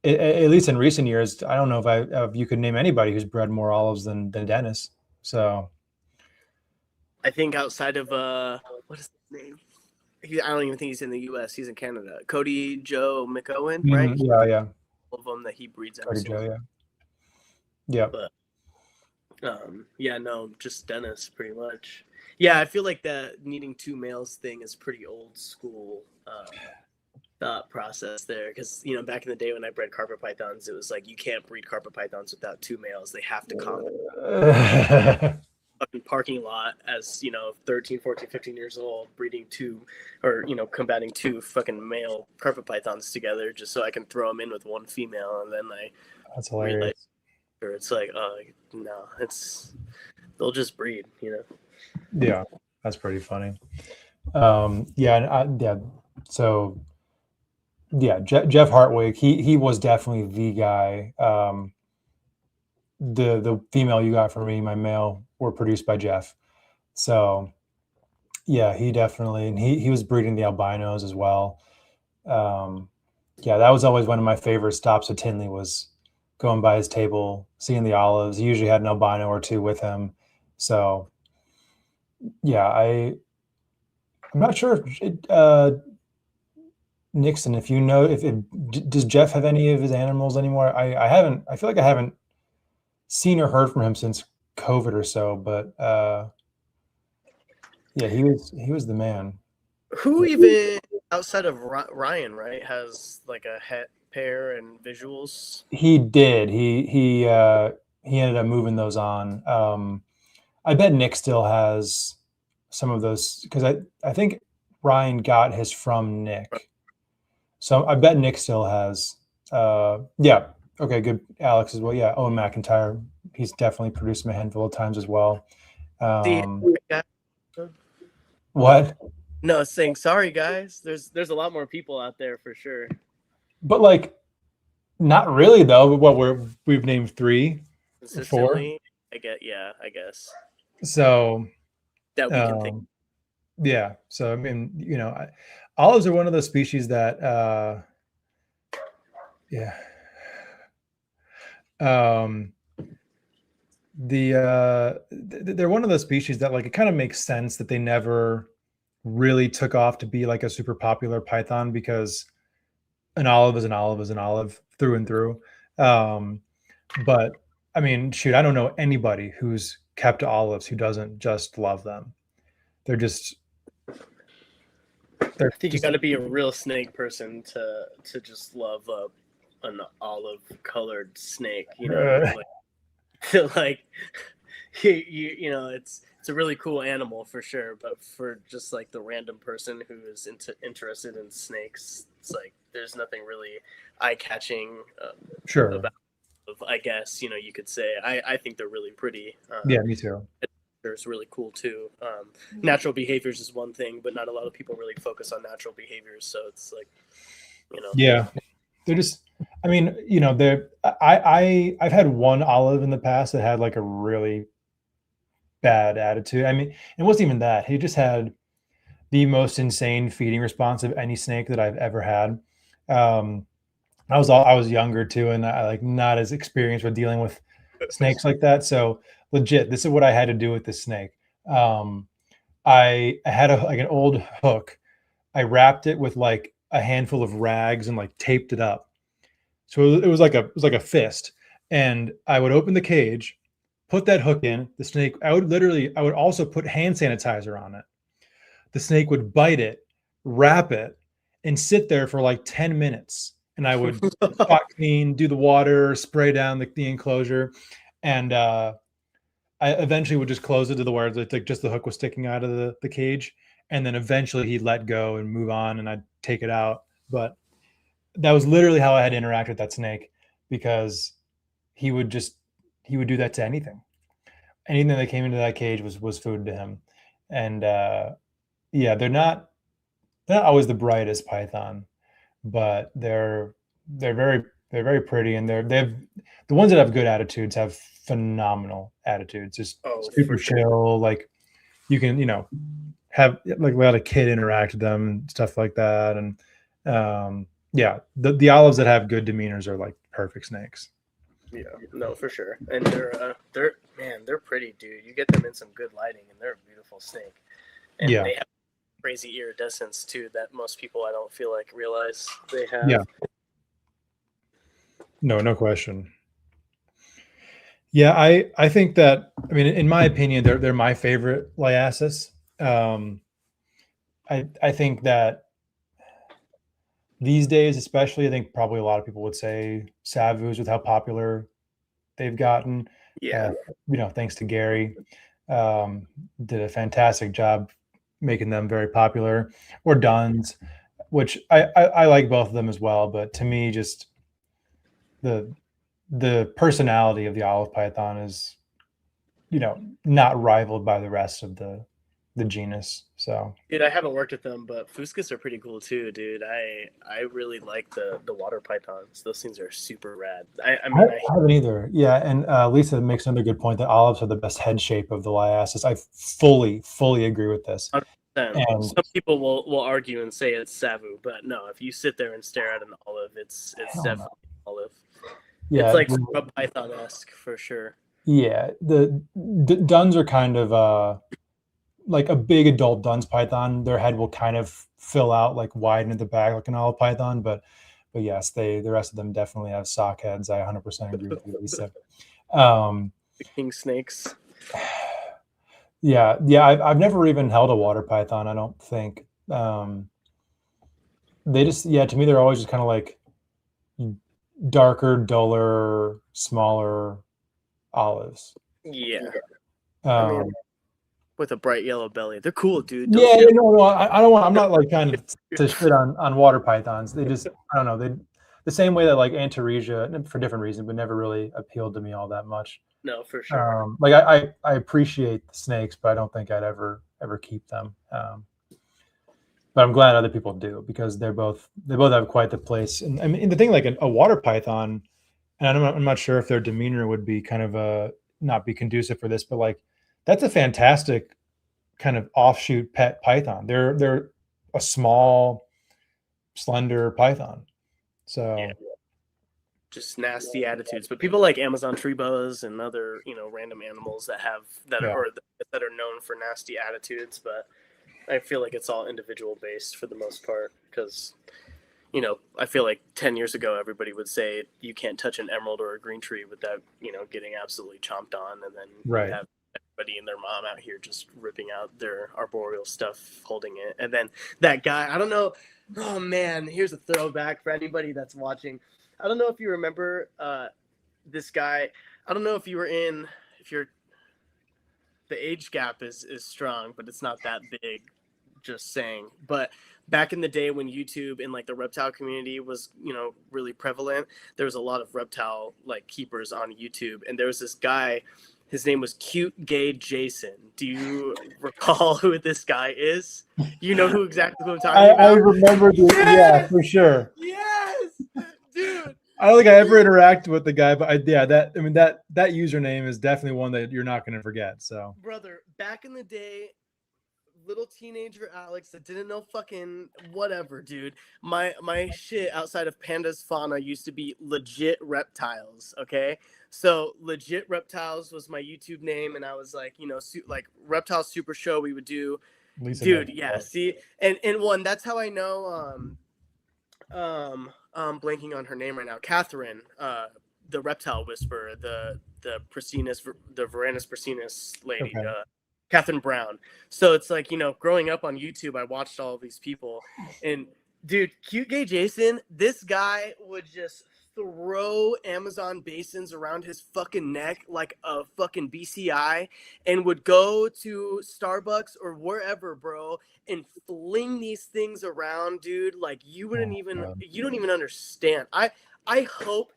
at least in recent years, I don't know if you could name anybody who's bred more olives than Dennis. So I think outside of what is his name? I don't even think he's in the U.S. He's in Canada. Cody Joe McOwen, right? Yeah. All of them that he breeds. Cody Joe, yeah. But yeah, no, just Dennis, pretty much. Yeah, I feel like that needing 2 males thing is pretty old school thought process there, because back in the day when I bred carpet pythons, it was like you can't breed carpet pythons without 2 males. They have to comment. Fucking parking lot as 13, 14, 15 years old, breeding 2 or combating 2 fucking male carpet pythons together just so I can throw them in with 1 female, and then that's hilarious. It's like, no, they'll just breed, Yeah, that's pretty funny. Yeah. So yeah, Jeff Hartwig, he was definitely the guy. The female you got for me, my male, were produced by Jeff. So yeah, he definitely, and he was breeding the albinos as well. Yeah, that was always one of my favorite stops at Tinley, was going by his table, seeing the olives. He usually had an albino or 2 with him. So yeah, I'm not sure if Nixon, if does Jeff have any of his animals anymore? I feel like I haven't seen or heard from him since COVID or so, but yeah, he was the man. Who even outside of Ryan, right, has like a het pair and visuals? He did. He ended up moving those on. I bet Nick still has some of those, because I think Ryan got his from Nick. So I bet Nick still has. Yeah. Okay, good. Alex as well. Yeah. Owen McIntyre. He's definitely produced him a handful of times as well. What? No, saying sorry, guys. There's a lot more people out there for sure. But like, not really though. We've named 3, 4. I guess. So that we can think. Yeah. So I mean, olives are one of those species that they're one of those species that, like, it kind of makes sense that they never really took off to be like a super popular python, because an olive is an olive is an olive through and through. But I mean, shoot, I don't know anybody who's kept olives who doesn't just love them. I think you got to be a real snake person to just love an olive colored snake, like it's a really cool animal for sure, but for just like the random person who is interested in snakes, it's like there's nothing really eye-catching sure about, I guess you could say. I think they're really pretty. Yeah, me too. It's really cool too. Natural behaviors is one thing, but not a lot of people really focus on natural behaviors, so it's like yeah, they're just, I mean, I've had one olive in the past that had like a really bad attitude. I mean, it wasn't even that. He just had the most insane feeding response of any snake that I've ever had. I was younger too, and I like not as experienced with dealing with snakes like that. So legit, this is what I had to do with this snake. I had an old hook. I wrapped it with like a handful of rags and like taped it up. So it was like a fist. And I would open the cage, put that hook in the snake. I would also put hand sanitizer on it. The snake would bite it, wrap it, and sit there for like 10 minutes. And I would spot clean, do the water, spray down the enclosure. And I eventually would just close it to the where like just the hook was sticking out of the cage. And then eventually he'd let go and move on, and I'd take it out. But that was literally how I had to interact with that snake, because he would do that to anything. Anything that came into that cage was food to him. And yeah, they're not always the brightest python, but they're very pretty, and they've the ones that have good attitudes have phenomenal attitudes. Just super chill. Like you can have like let a kid interact with them and stuff like that. And Yeah, the olives that have good demeanors are like perfect snakes. Yeah, no, for sure. And they're pretty, dude. You get them in some good lighting, and they're a beautiful snake. And Yeah. they have crazy iridescence too that most people, I don't feel like, realize they have. Yeah. No question. Yeah, I think that, I mean, in my opinion, they're my favorite liasis. I think that these days, especially, I think probably a lot of people would say Savus with how popular they've gotten. Yeah. Thanks to Gary, did a fantastic job making them very popular. Or Duns, which I like both of them as well. But to me, just the personality of the olive python is, not rivaled by the rest of the genus. So, dude, I haven't worked with them, but Fuscus are pretty cool too, dude. I really like the water pythons. Those things are super rad. I haven't either. Yeah, and Lisa makes another good point that olives are the best head shape of the liasis. I fully agree with this. And some people will argue and say it's Savu, but no, if you sit there and stare at an olive, it's definitely olive. Yeah, it's like python-esque for sure. Yeah, the Duns are kind of like a big adult Duns python. Their head will kind of fill out, like widen at the back like an olive python, but yes, the rest of them definitely have sock heads. I 100% agree with you, Lisa. The king snakes. Yeah. I've never even held a water python, I don't think. They just, to me, they're always just kind of like darker, duller, smaller olives. Yeah. With a bright yellow belly. They're cool, dude. No, I don't want, I'm not like trying to shit on water pythons. They just, I don't know. The same way that like Antaresia, for different reasons, but never really appealed to me all that much. No, for sure. Like I appreciate the snakes, but I don't think I'd ever keep them. But I'm glad other people do, because they both have quite the place. And I mean, the thing, like a water python, and I'm not sure if their demeanor would be kind of not be conducive for this, but like that's a fantastic kind of offshoot pet python. They're a small, slender python. So. Yeah. Just nasty attitudes, but people like Amazon tree boas and other random animals that are known for nasty attitudes. But I feel like it's all individual based for the most part, because I feel like 10 years ago everybody would say you can't touch an emerald or a green tree without getting absolutely chomped on, and then you have everybody and their mom out here just ripping out their arboreal stuff, holding it. And then that guy, I don't know, oh man, here's a throwback for anybody that's watching. I don't know if you remember this guy. I don't know if you're the age gap is strong, but it's not that big, just saying. But back in the day when YouTube and like the reptile community was, really prevalent, there was a lot of reptile like keepers on YouTube. And there was this guy, his name was Cute Gay Jason. Do you recall who this guy is? You know exactly who I'm talking about? I remember yeah, for sure. Yes! Dude, I don't think I ever interacted with the guy, but that username is definitely one that you're not going to forget. So, brother, back in the day, little teenager Alex that didn't know fucking whatever, dude. My shit outside of Pandas Fauna used to be legit Reptiles. Okay, so legit Reptiles was my YouTube name, and I was like, like Reptile Super Show we would do, Lisa, dude. Yeah, see, and one, that's how I know. Blanking on her name right now. Catherine, the reptile whisperer, the Prasinus, the Varanus Prasinus lady, okay. Catherine Brown. So it's like, growing up on YouTube, I watched all of these people, and dude, Cute Gay Jason, this guy would just throw Amazon basins around his fucking neck like a fucking BCI, and would go to Starbucks or wherever, bro, and fling these things around, dude. Like you don't even understand. I hope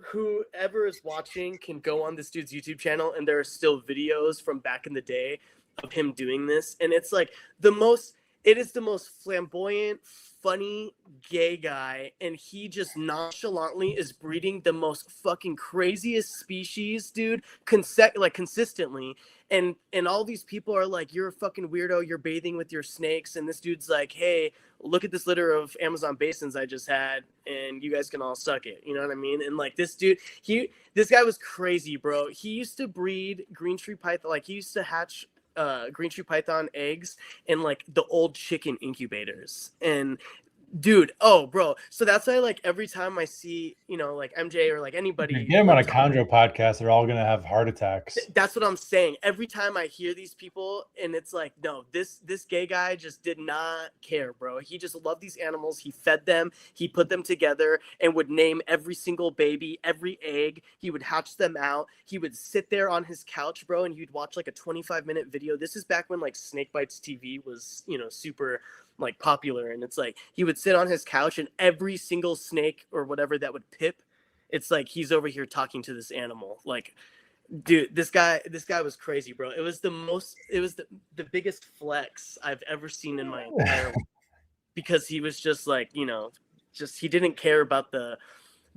whoever is watching can go on this dude's YouTube channel, and there are still videos from back in the day of him doing this, and it's like it is the most flamboyant, funny gay guy, and he just nonchalantly is breeding the most fucking craziest species, dude, consistently. And all these people are like, you're a fucking weirdo, you're bathing with your snakes, and this dude's like, hey, look at this litter of Amazon basins I just had, and you guys can all suck it. You know what I mean? And like this dude, this guy was crazy, bro. He used to breed green tree python, like he used to hatch green tree python eggs in like the old chicken incubators. And dude, oh bro, so that's why like every time I see, you know, like MJ or like anybody get them on a chondro podcast, they're all gonna have heart attacks. That's what I'm saying. Every time I hear these people, and it's like, no, this gay guy just did not care, bro. He just loved these animals. He fed them, he put them together, and would name every single baby, every egg. He would hatch them out. He would sit there on his couch, bro, and he'd watch like a 25-minute video. This is back when like Snake Bites TV was, you know, super like popular. And it's like he would sit on his couch, and every single snake or whatever that would pip, it's like he's over here talking to this animal. Like, dude, this guy was crazy, bro. It was the biggest flex I've ever seen in my entire life, because he was just like, you know, just he didn't care about the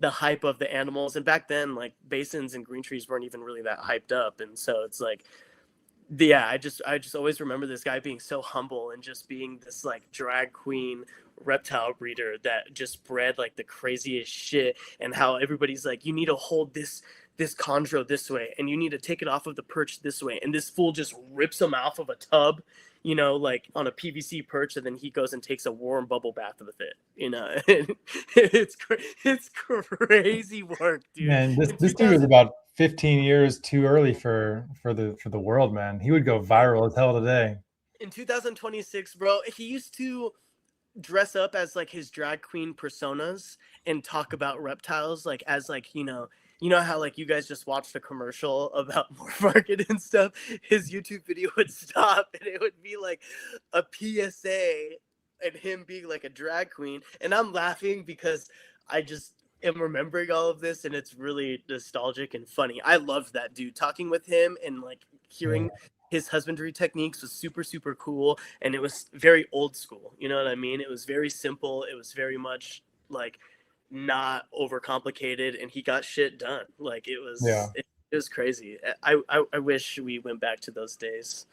hype of the animals. And back then, like, basins and green trees weren't even really that hyped up. And so it's like, yeah, I just always remember this guy being so humble and just being this like drag queen reptile breeder that just bred like the craziest shit, and how everybody's like, you need to hold this chondro this way, and you need to take it off of the perch this way, and this fool just rips him off of a tub, you know, like on a PVC perch, and then he goes and takes a warm bubble bath with it, you know. it's crazy work, dude. Man, this dude was about 15 years too early for the world, man. He would go viral as hell today. In 2026, bro, he used to dress up as like his drag queen personas and talk about reptiles, like as like, you know how like you guys just watched a commercial about MORPHMARKET and stuff. His YouTube video would stop, and it would be like a PSA and him being like a drag queen. And I'm laughing because I just am remembering all of this, and it's really nostalgic and funny. I loved that dude. Talking with him and like hearing his husbandry techniques was super, super cool. And it was very old school. You know what I mean? It was very simple. It was very much like not overcomplicated, and he got shit done. Like it was, it was crazy. I wish we went back to those days.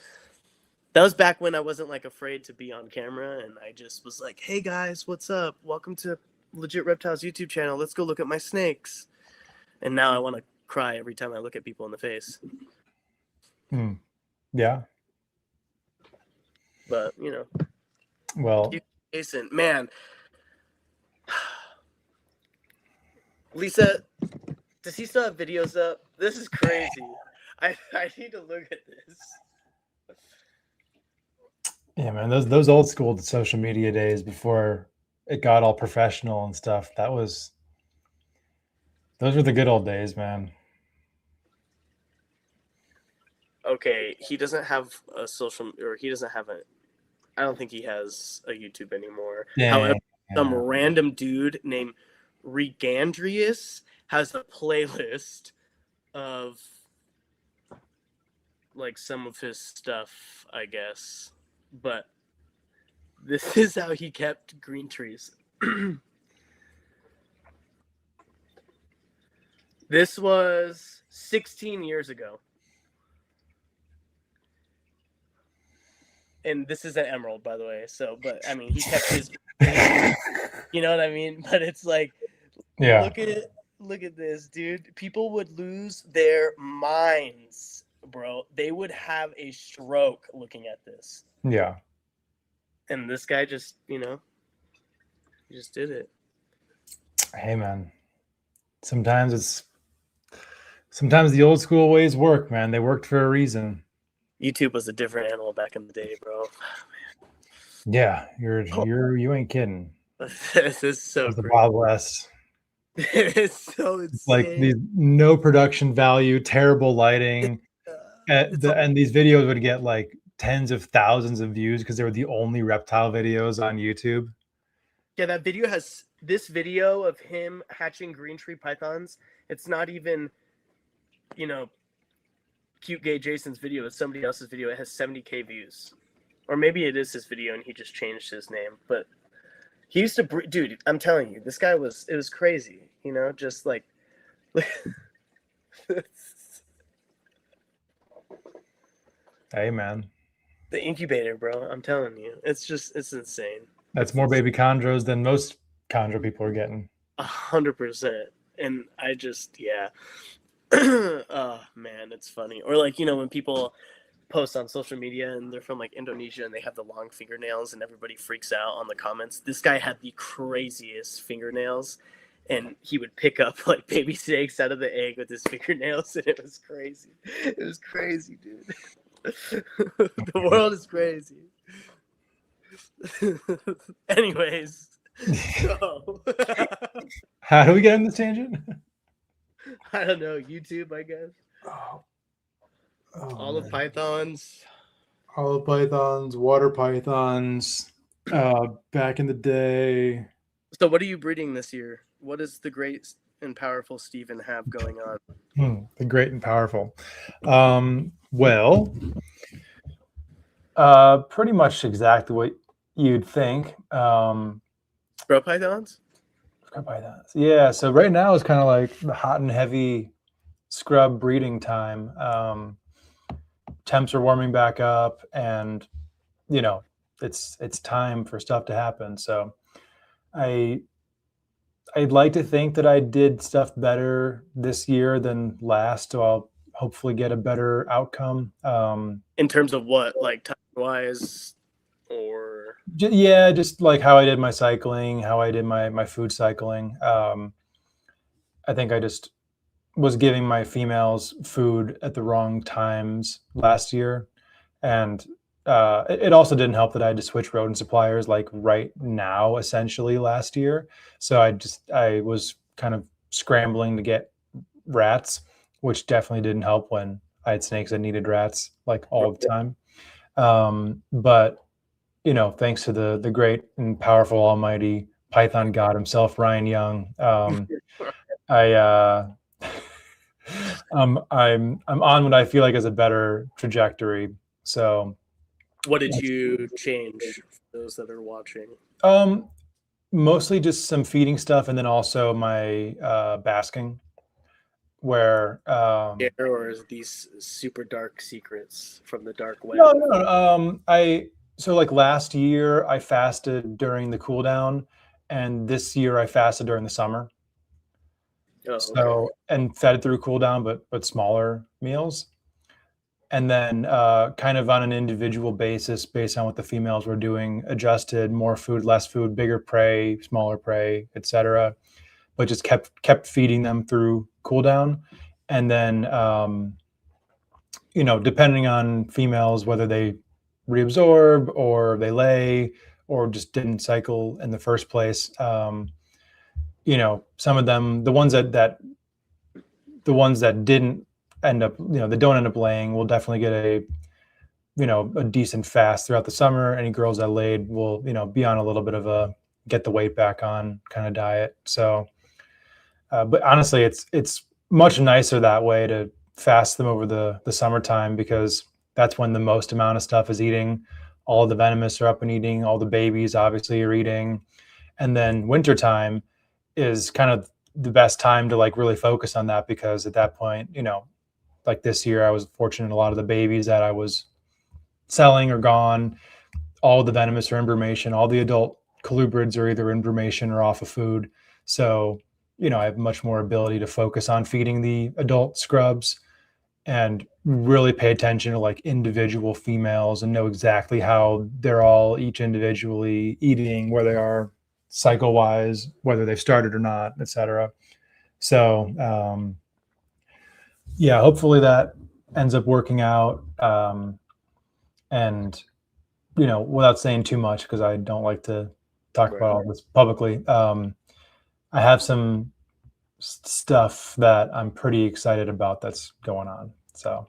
That was back when I wasn't like afraid to be on camera, and I just was like, hey guys, what's up? Welcome to Legit Reptiles YouTube channel. Let's go look at my snakes. And now I want to cry every time I look at people in the face. Yeah. But, you know. Well, Jason, man. Lisa, does he still have videos up? This is crazy. I need to look at this. yeah, man, those old school social media days before it got all professional and stuff, those were the good old days, man. Okay, he doesn't have a social, or he doesn't have I don't think he has a YouTube anymore. However, some random dude named Regandrius has a playlist of like some of his stuff, I guess. But this is how he kept green trees. This was 16 years ago. And this is an emerald, by the way. So, but I mean, he kept his, you know what I mean? But it's like, yeah. Look at this, dude. People would lose their minds, bro. They would have a stroke looking at this. Yeah. And this guy just, you know, he just did it. Hey, man. Sometimes the old school ways work, man. They worked for a reason. YouTube was a different animal back in the day, bro. Yeah, you ain't kidding. This is so the Wild West. It's so insane. It's like these no production value, terrible lighting, and these videos would get like tens of thousands of views because they were the only reptile videos on YouTube. Yeah, that video has this video of him hatching green tree pythons. It's not even, you know, cute gay Jason's video. It's somebody else's video. It has 70K views, or maybe it is his video and he just changed his name. But He used to dude, I'm telling you, this guy it was crazy, you know, just like Hey, man. the incubator, bro. I'm telling you, it's insane. That's more baby chondros than most chondro people are getting. 100%. And I just, yeah. Oh man, it's funny. Or like, you know, when people post on social media and they're from like Indonesia and they have the long fingernails and everybody freaks out on the comments. This guy had the craziest fingernails, and he would pick up like baby snakes out of the egg with his fingernails, and it was crazy. It was crazy, dude. The world is crazy. Anyways, so How do we get in this tangent? I don't know, YouTube, I guess. All the pythons. All the pythons, water pythons, back in the day. So what are you breeding this year? What does the great and powerful Stephen have going on? The great and powerful. Pretty much exactly what you'd think. Scrub pythons? Scrub pythons. Yeah, so right now is kind of like the hot and heavy scrub breeding time. Temps are warming back up, and you know it's time for stuff to happen. So I'd like to think that I did stuff better this year than last, so I'll hopefully get a better outcome. In terms of what, like time wise, or yeah, just like how I did my cycling, how I did my food cycling. I think I just was giving my females food at the wrong times last year, and it also didn't help that I had to switch rodent suppliers like right now, essentially last year. So I was kind of scrambling to get rats, which definitely didn't help when I had snakes that needed rats like all the time. But you know, thanks to the great and powerful almighty Python God himself, Ryan Young, I'm on what I feel like is a better trajectory. So what did you change for those that are watching? Mostly just some feeding stuff, and then also my basking, where or is these super dark secrets from the dark web? No. So like last year I fasted during the cool down, and this year I fasted during the summer. Oh, so okay. And fed through cool down, but smaller meals, and then kind of on an individual basis based on what the females were doing, adjusted more food, less food, bigger prey, smaller prey, etc. But just kept feeding them through cool down, and then you know, depending on females, whether they reabsorb or they lay or just didn't cycle in the first place. You know, some of them, the ones that didn't end up, you know, that don't end up laying will definitely get a decent fast throughout the summer. Any girls that laid will, you know, be on a little bit of a get the weight back on kind of diet. So, but honestly, it's much nicer that way to fast them over the summertime, because that's when the most amount of stuff is eating. All of the venomous are up and eating. All the babies obviously are eating. And then wintertime is kind of the best time to like really focus on that, because at that point, you know, like this year, I was fortunate a lot of the babies that I was selling are gone. All the venomous are imbrumation. All the adult colubrids are either imbrumation or off of food. So, you know, I have much more ability to focus on feeding the adult scrubs and really pay attention to like individual females and know exactly how they're all each individually eating, where they are cycle wise, whether they've started or not, etc. So yeah, hopefully that ends up working out. And you know, without saying too much, because I don't like to talk about all this publicly, I have some stuff that I'm pretty excited about that's going on. So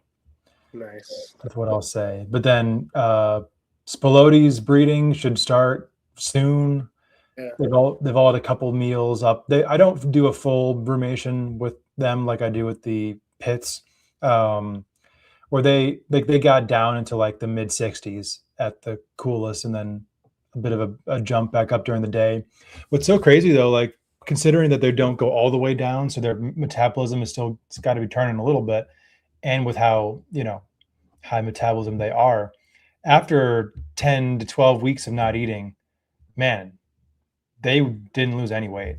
Nice. that's what I'll say. But then Spilotes breeding should start soon. Yeah. They've all had a couple meals up. I don't do a full brumation with them like I do with the pits, where they got down into like the mid 60s at the coolest, and then a bit of a jump back up during the day. What's so crazy though, like considering that they don't go all the way down, so their metabolism is still, it's got to be turning a little bit, and with how, you know, high metabolism they are, after 10 to 12 weeks of not eating, man, they didn't lose any weight.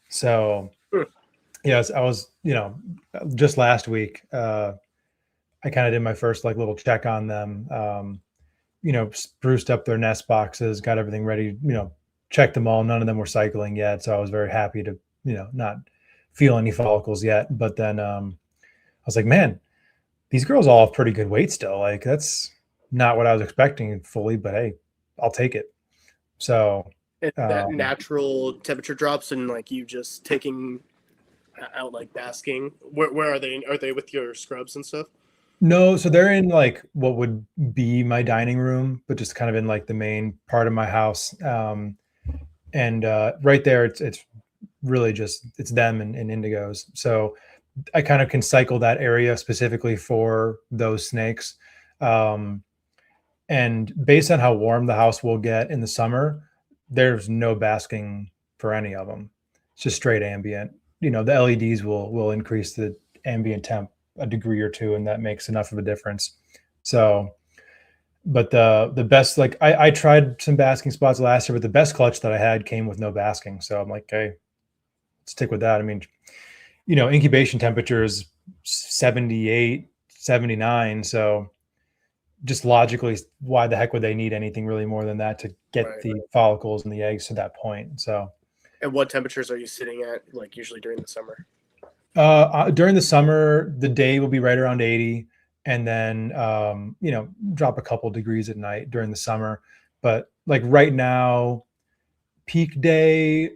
So yes, I was, you know, just last week, I kind of did my first like little check on them, you know, spruced up their nest boxes, got everything ready, you know, checked them all. None of them were cycling yet. So I was very happy to, you know, not feel any follicles yet. But then I was like, man, these girls all have pretty good weight still. Like that's not what I was expecting fully, but hey, I'll take it. So that natural temperature drops and like you just taking out like basking. Where are they? Are they with your scrubs and stuff? No, so they're in like what would be my dining room, but just kind of in like the main part of my house. And right there, it's really just, it's them and indigos. So I kind of can cycle that area specifically for those snakes. And based on how warm the house will get in the summer, there's no basking for any of them. It's just straight ambient. You know, the LEDs will increase the ambient temp a degree or two, and that makes enough of a difference. So, but the best, like I tried some basking spots last year, but the best clutch that I had came with no basking. So I'm like, okay, stick with that. I mean, you know, incubation temperature is 78, 79. So just logically, why the heck would they need anything really more than that to get the follicles and the eggs to that point? So. And what temperatures are you sitting at, like usually during the summer? During the summer, the day will be right around 80, and then you know, drop a couple degrees at night during the summer. But like right now, peak day,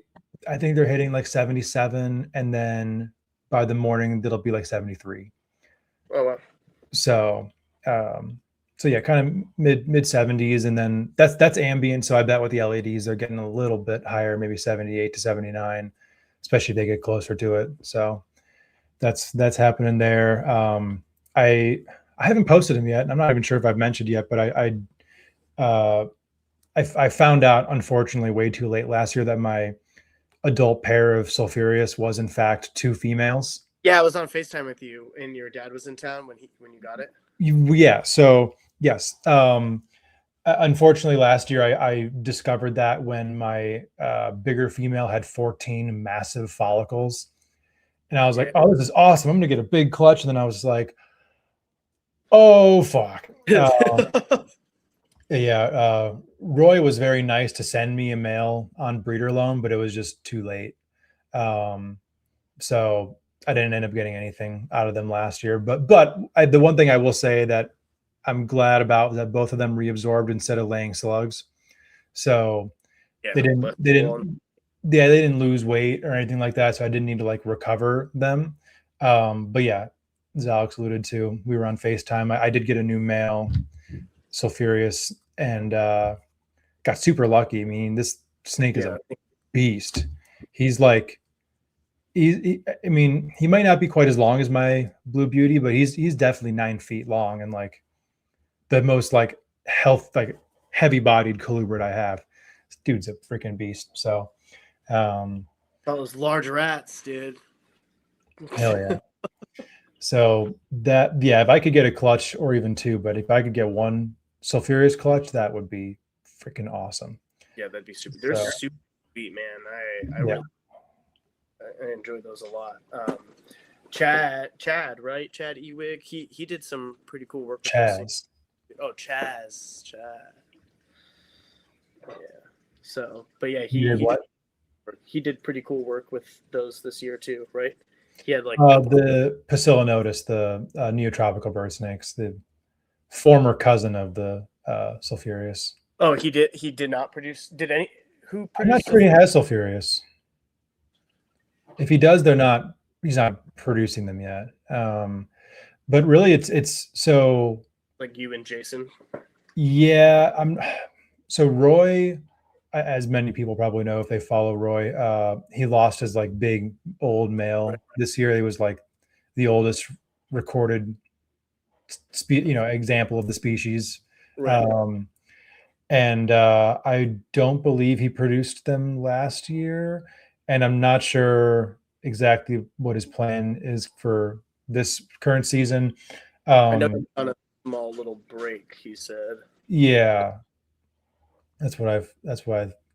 I think they're hitting like 77, and then by the morning it'll be like 73. Oh wow! So so yeah, kind of mid 70s, and then that's ambient. So I bet with the LEDs they're getting a little bit higher, maybe 78 to 79, especially if they get closer to it. So that's happening there. I haven't posted them yet. I'm not even sure if I've mentioned yet, but I found out, unfortunately, way too late last year that my adult pair of sulphureus was in fact 2 females. Yeah, I was on FaceTime with you, and your dad was in town when you got it. Yeah. So yes. Unfortunately, last year I discovered that when my bigger female had 14 massive follicles. And I was like, oh, this is awesome. I'm going to get a big clutch. And then I was like, oh, fuck. Yeah. Roy was very nice to send me a male on breeder loan, but it was just too late. So I didn't end up getting anything out of them last year. But the one thing I will say that I'm glad about is that both of them reabsorbed instead of laying slugs. So yeah, they didn't lose weight or anything like that. So I didn't need to like recover them. But yeah, as Alex alluded to, we were on FaceTime. I did get a new male sulphureus and got super lucky. I mean, this snake is a beast. He's like, I mean, he might not be quite as long as my Blue Beauty, but he's definitely 9 feet long and like the most like heavy bodied colubrid I have. This dude's a freaking beast. So those large rats, dude. Hell yeah. So that, yeah, if I could get a clutch or even 2, but if I could get 1 sulphureus clutch, that would be freaking awesome. Yeah, that'd be super. They're super sweet, man. I enjoy those a lot. Chad, right? Chad Ewig. He did some pretty cool work with Chaz. Chaz. Yeah. So, but yeah, he did pretty cool work with those this year too, right? He had like the Pacillinotus, the neotropical bird snakes, the former cousin of the sulphureus. Oh, he did not produce. Did any? Who produced? I'm not sure he has sulphureus. If he does, he's not producing them yet. But really, it's so like you and Jason. Yeah, so Roy, as many people probably know if they follow Roy, he lost his like big old male this year. He was like the oldest recorded example of the species. and I don't believe he produced them last year, and I'm not sure exactly what his plan is for this current season. I know he's on a small little break, he said. Yeah, that's what I've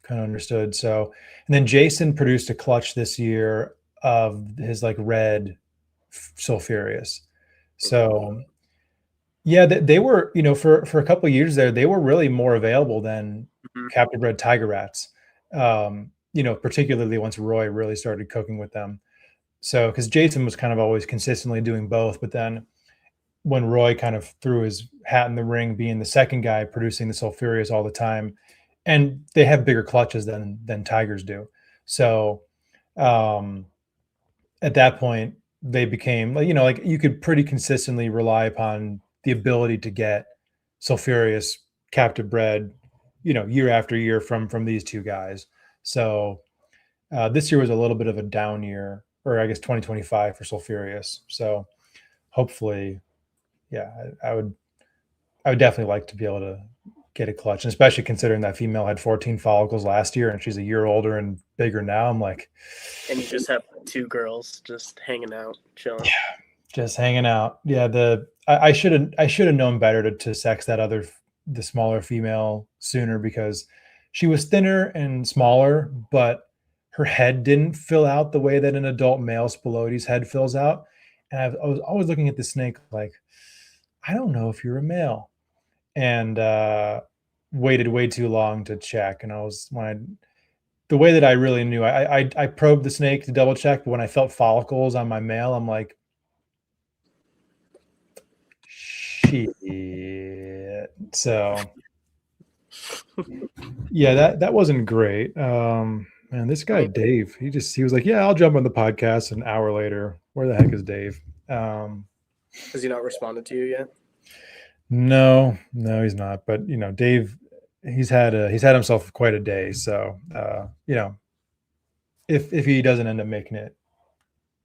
kind of understood. So, and then Jason produced a clutch this year of his like red sulfurious. So yeah, they were, you know, for a couple of years there, they were really more available than captive bred tiger rats. You know, particularly once Roy really started cooking with them. So, because Jason was kind of always consistently doing both, but then when Roy kind of threw his hat in the ring, being the second guy producing the sulfurious all the time, and they have bigger clutches than tigers do. So, at that point, they became like, you know, like you could pretty consistently rely upon the ability to get sulfurious captive bred, you know, year after year from these two guys. So this year was a little bit of a down year, or I guess 2025 for sulfurious. So hopefully, yeah, I would definitely like to be able to get a clutch, and especially considering that female had 14 follicles last year and she's a year older and bigger now. I'm like, and you just have two girls just hanging out, chilling. Yeah, just hanging out. Yeah, I should have known better to sex the smaller female sooner, because she was thinner and smaller, but her head didn't fill out the way that an adult male Spilotes head fills out. And I was always looking at the snake like, I don't know if you're a male, and waited way too long to check. And the way that I really knew, I probed the snake to double check, but when I felt follicles on my male, I'm like, shit. So yeah, that wasn't great. Man, this guy Dave, he was like, yeah, I'll jump on the podcast. An hour later, where the heck is Dave? Has he not responded to you yet? No, he's not. But you know, Dave, he's had himself quite a day. So you know, if he doesn't end up making it,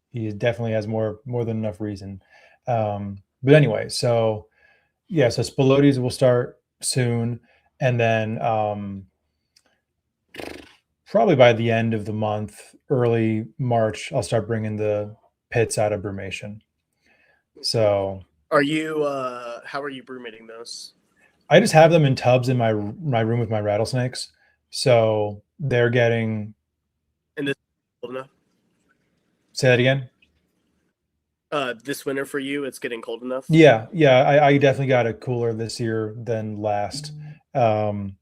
he definitely has more than enough reason. But anyway, so yeah, so Spilotes will start soon, and then probably by the end of the month, early March, I'll start bringing the pits out of brumation. So, are you? How are you brumating those? I just have them in tubs in my room with my rattlesnakes, so they're getting. And this cold enough? Say that again. This winter for you, it's getting cold enough? Yeah. I definitely got it cooler this year than last. And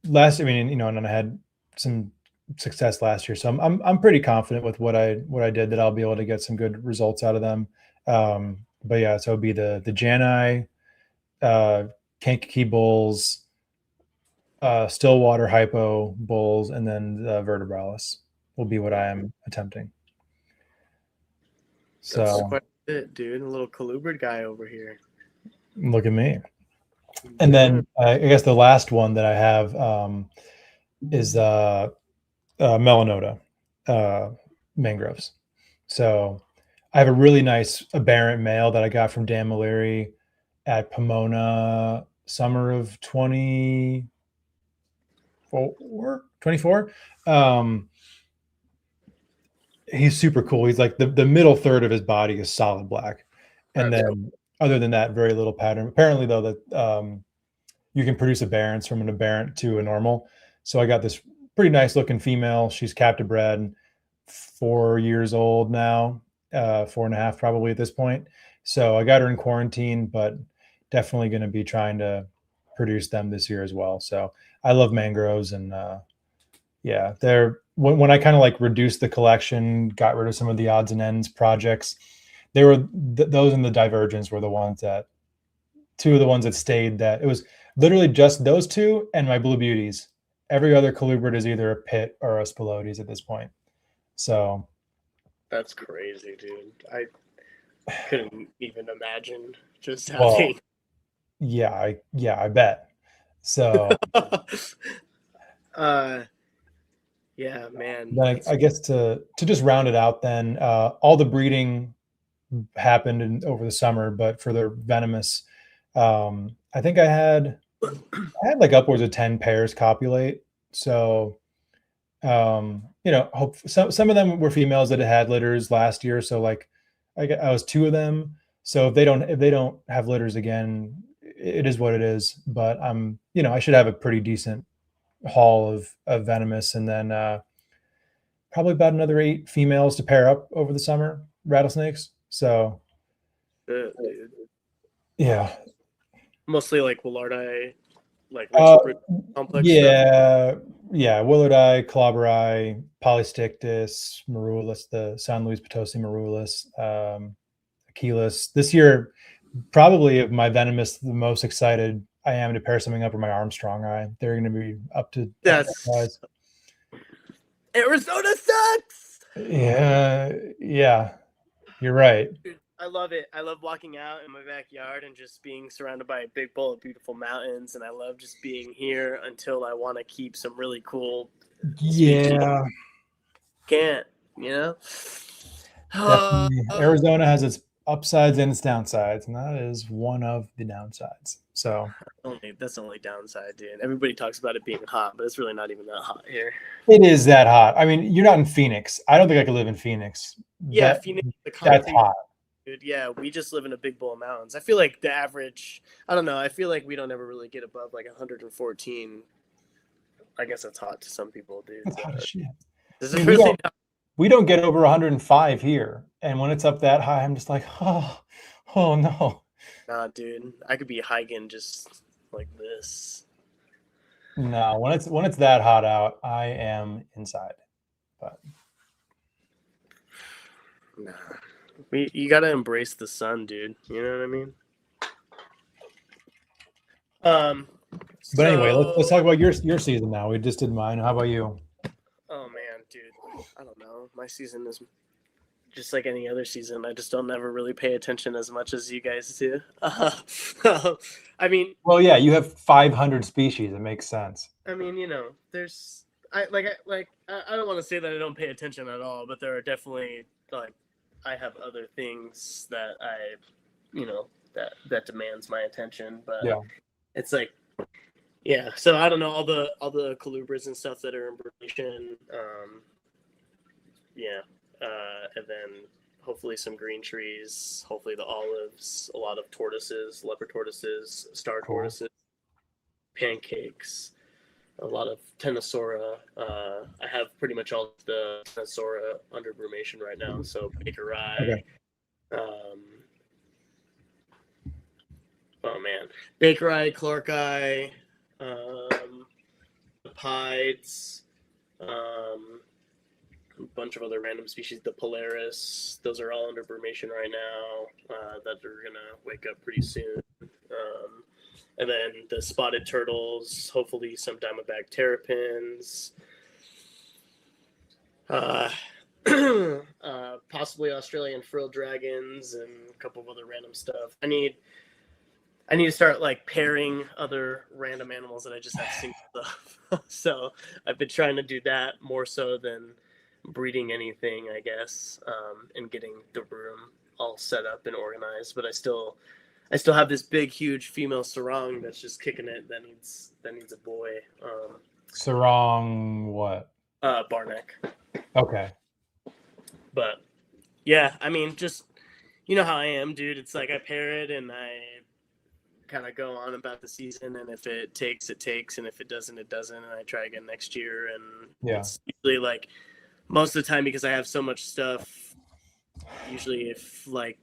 last, I mean, you know, and I had some success last year, so I'm pretty confident with what I did, that I'll be able to get some good results out of them. But yeah, so it'll be the Janai, Kankakee bulls, Stillwater hypo bulls, and then the vertebralis will be what I am attempting. So that's quite a bit, dude. A little colubrid guy over here. Look at me. And then I guess the last one that I have is Melanota mangroves. So I have a really nice aberrant male that I got from Dan Maleri at Pomona summer of 24. He's super cool. He's like the middle third of his body is solid black. And then other than that, very little pattern. Apparently, though, that you can produce aberrants from an aberrant to a normal. So I got this pretty nice looking female. She's captive bred, 4 years old now, 4.5 probably at this point. So I got her in quarantine, but definitely going to be trying to produce them this year as well. So I love mangroves, and yeah, they're when I kind of like reduced the collection, got rid of some of the odds and ends projects. They were those and the Divergence were the ones that two of the ones that stayed. That it was literally just those two and my Blue Beauties. Every other colubrid is either a pit or a Spilotes at this point. So that's crazy, dude. I couldn't even imagine just having. Well, yeah, I bet. So yeah, man. Then I guess to just round it out, then all the breeding happened over the summer, but for the venomous, I I think I had like upwards of 10 pairs copulate. So, hope some of them were females that had litters last year. So like I was 2 of them. So if they don't have litters again, it is what it is. But I should have a pretty decent haul of venomous, and then probably about another 8 females to pair up over the summer, rattlesnakes. So Dude. yeah, Mostly like Willardi, like Richard complex stuff. Yeah, Willardi, Calabri, Polystictus, Marulus, the San Luis Potosi Marulus, Achilles. This year, probably of my venomous, the most excited I am to pair something up with my Armstrong eye. They're going to be up to that size. Arizona sucks. Yeah, you're right. Dude, I love it. I love walking out in my backyard and just being surrounded by a big bowl of beautiful mountains, and I love just being here until I want to keep some really cool. Yeah, can't. Arizona has its upsides and its downsides, and that is one of the downsides. So that's the only downside, dude. Everybody talks about it being hot, but it's really not even that hot here. It is that hot. I mean, you're not in Phoenix. I don't think I could live in Phoenix. Yeah, Phoenix. That's hot. Dude, yeah, we just live in a big bowl of mountains. I feel like the average, I don't know, I feel like we don't ever really get above like 114. I guess that's hot to some people, dude. That's hot as shit. We don't get over 105 here. And when it's up that high, I'm just like, oh no. Nah, dude. I could be hiking just like this. No, when it's that hot out, I am inside. But nah. You gotta embrace the sun, dude. You know what I mean? But anyway, let's talk about your season now. We just did mine. How about you? Oh man, dude. I don't know. My season is just like any other season. I just don't ever really pay attention as much as you guys do. I mean, well, yeah, you have 500 species. It makes sense. I mean, there's I don't want to say that I don't pay attention at all, but there are definitely like I have other things that I, that demands my attention. But yeah, it's like, yeah. So I don't know, all the colubras and stuff that are in brumation. And then hopefully some green trees, hopefully the olives, a lot of tortoises, leopard tortoises, star tortoises, pancakes, a lot of Tenosura. I have pretty much all of the Tenosura under brumation right now. So Baker Eye. Okay. Oh man, Baker Eye, Clark Eye, Pides, a bunch of other random species. The Polaris, those are all under brumation right now. That are gonna wake up pretty soon. And then the spotted turtles, hopefully some diamondback terrapins, possibly Australian frill dragons, and a couple of other random stuff. I need to start like pairing other random animals that I just have single stuff. So I've been trying to do that more so than breeding anything, I guess, and getting the room all set up and organized. But I still have this big, huge female sarong that's just kicking it. That needs a boy. Sarong what? Barneck. Okay. But yeah, I mean, just you know how I am, dude. It's like I pair it and I kind of go on about the season, and if it takes, it takes, and if it doesn't, it doesn't, and I try again next year. And it's usually like most of the time, because I have so much stuff. Usually, if like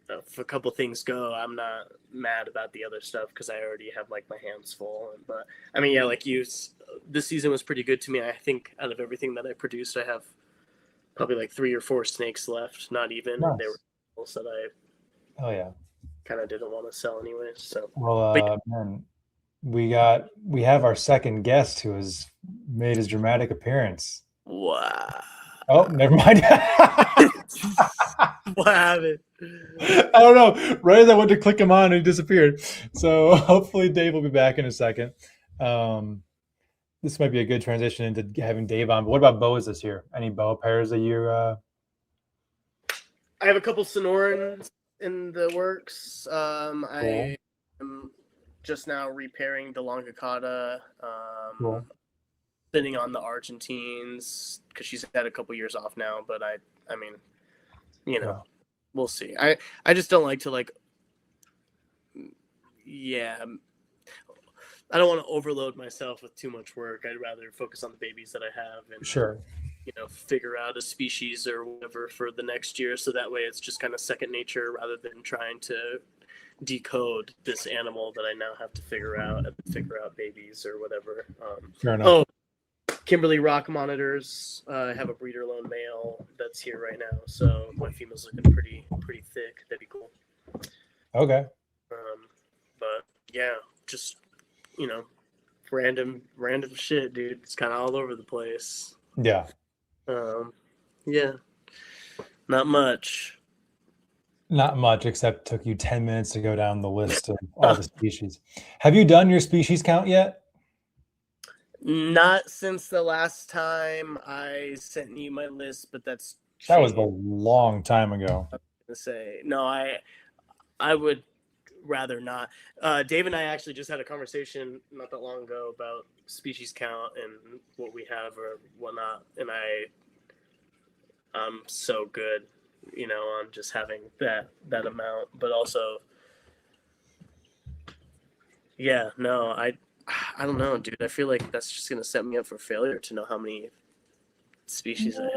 if a couple things go, I'm not mad about the other stuff because I already have like my hands full. But I mean, yeah, like this season was pretty good to me. I think out of everything that I produced, I have probably like 3 or 4 snakes left, not even. Nice. And they were animals that I kind of didn't want to sell anyway. So man, we have our second guest who has made his dramatic appearance. Wow. Oh, never mind. What happened? I don't know. Right as I went to click him on, he disappeared. So hopefully Dave will be back in a second. This might be a good transition into having Dave on. But what about boas this year? Any boa pairs that you? I have a couple Sonorans in the works. I am just now repairing the Longicauda. Cool. Sitting on the Argentines because she's had a couple years off now. But I mean, you know, we'll see. I just don't like to like. Yeah, I don't want to overload myself with too much work. I'd rather focus on the babies that I have and Sure. you know, figure out a species or whatever for the next year. So that way it's just kind of second nature rather than trying to decode this animal that I now have to figure out babies or whatever. Fair enough. Kimberly rock monitors. I have a breeder loan male that's here right now. So my female's looking pretty thick. That'd be cool. Okay. But yeah, just, you know, random shit, dude. It's kind of all over the place. Yeah. Yeah, not much. Not much, except it took you 10 minutes to go down the list of all the species. Have you done your species count yet? Not since the last time I sent you my list, but that was a long time ago. I was gonna say no. I would rather not. Dave and I actually just had a conversation not that long ago about species count and what we have or whatnot, and I'm so good, you know, on just having that amount, but also, yeah, no, I don't know, dude. I feel like that's just gonna set me up for failure to know how many species I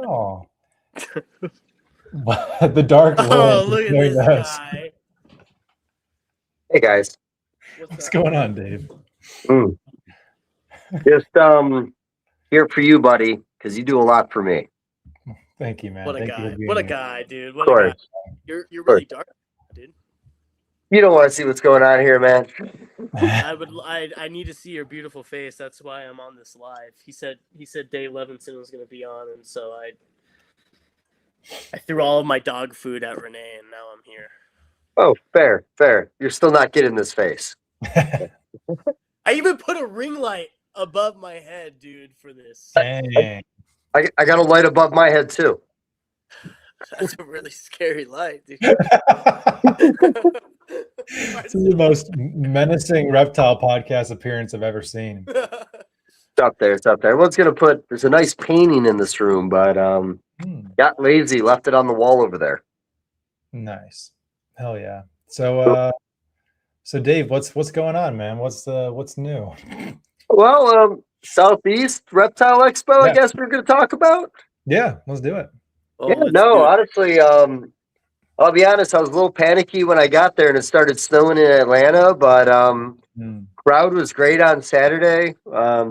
have. The dark world. Oh, look at this guy. Hey guys, what's going on, Dave? Just here for you, buddy, because you do a lot for me. Thank you, man. What a Thank guy! you What a guy, dude! What a guy! You're really dark, dude. You don't want to see what's going on here, man. I need to see your beautiful face. That's why I'm on this live. He said Dave Levinson was going to be on, and so I threw all of my dog food at Renee, and now I'm here. Oh, fair. You're still not getting this face. I even put a ring light above my head, dude, for this. Dang. I got a light above my head too. That's a really scary light, dude. This is the most menacing reptile podcast appearance I've ever seen. It's up there. Everyone's gonna there's a nice painting in this room, but got lazy, left it on the wall over there. Nice. Hell yeah. So Dave, what's going on, man? What's new? Well, Southeast Reptile Expo, I guess we're gonna talk about. Yeah, let's do it. Honestly, I'll be honest, I was a little panicky when I got there and it started snowing in Atlanta, but crowd was great on Saturday.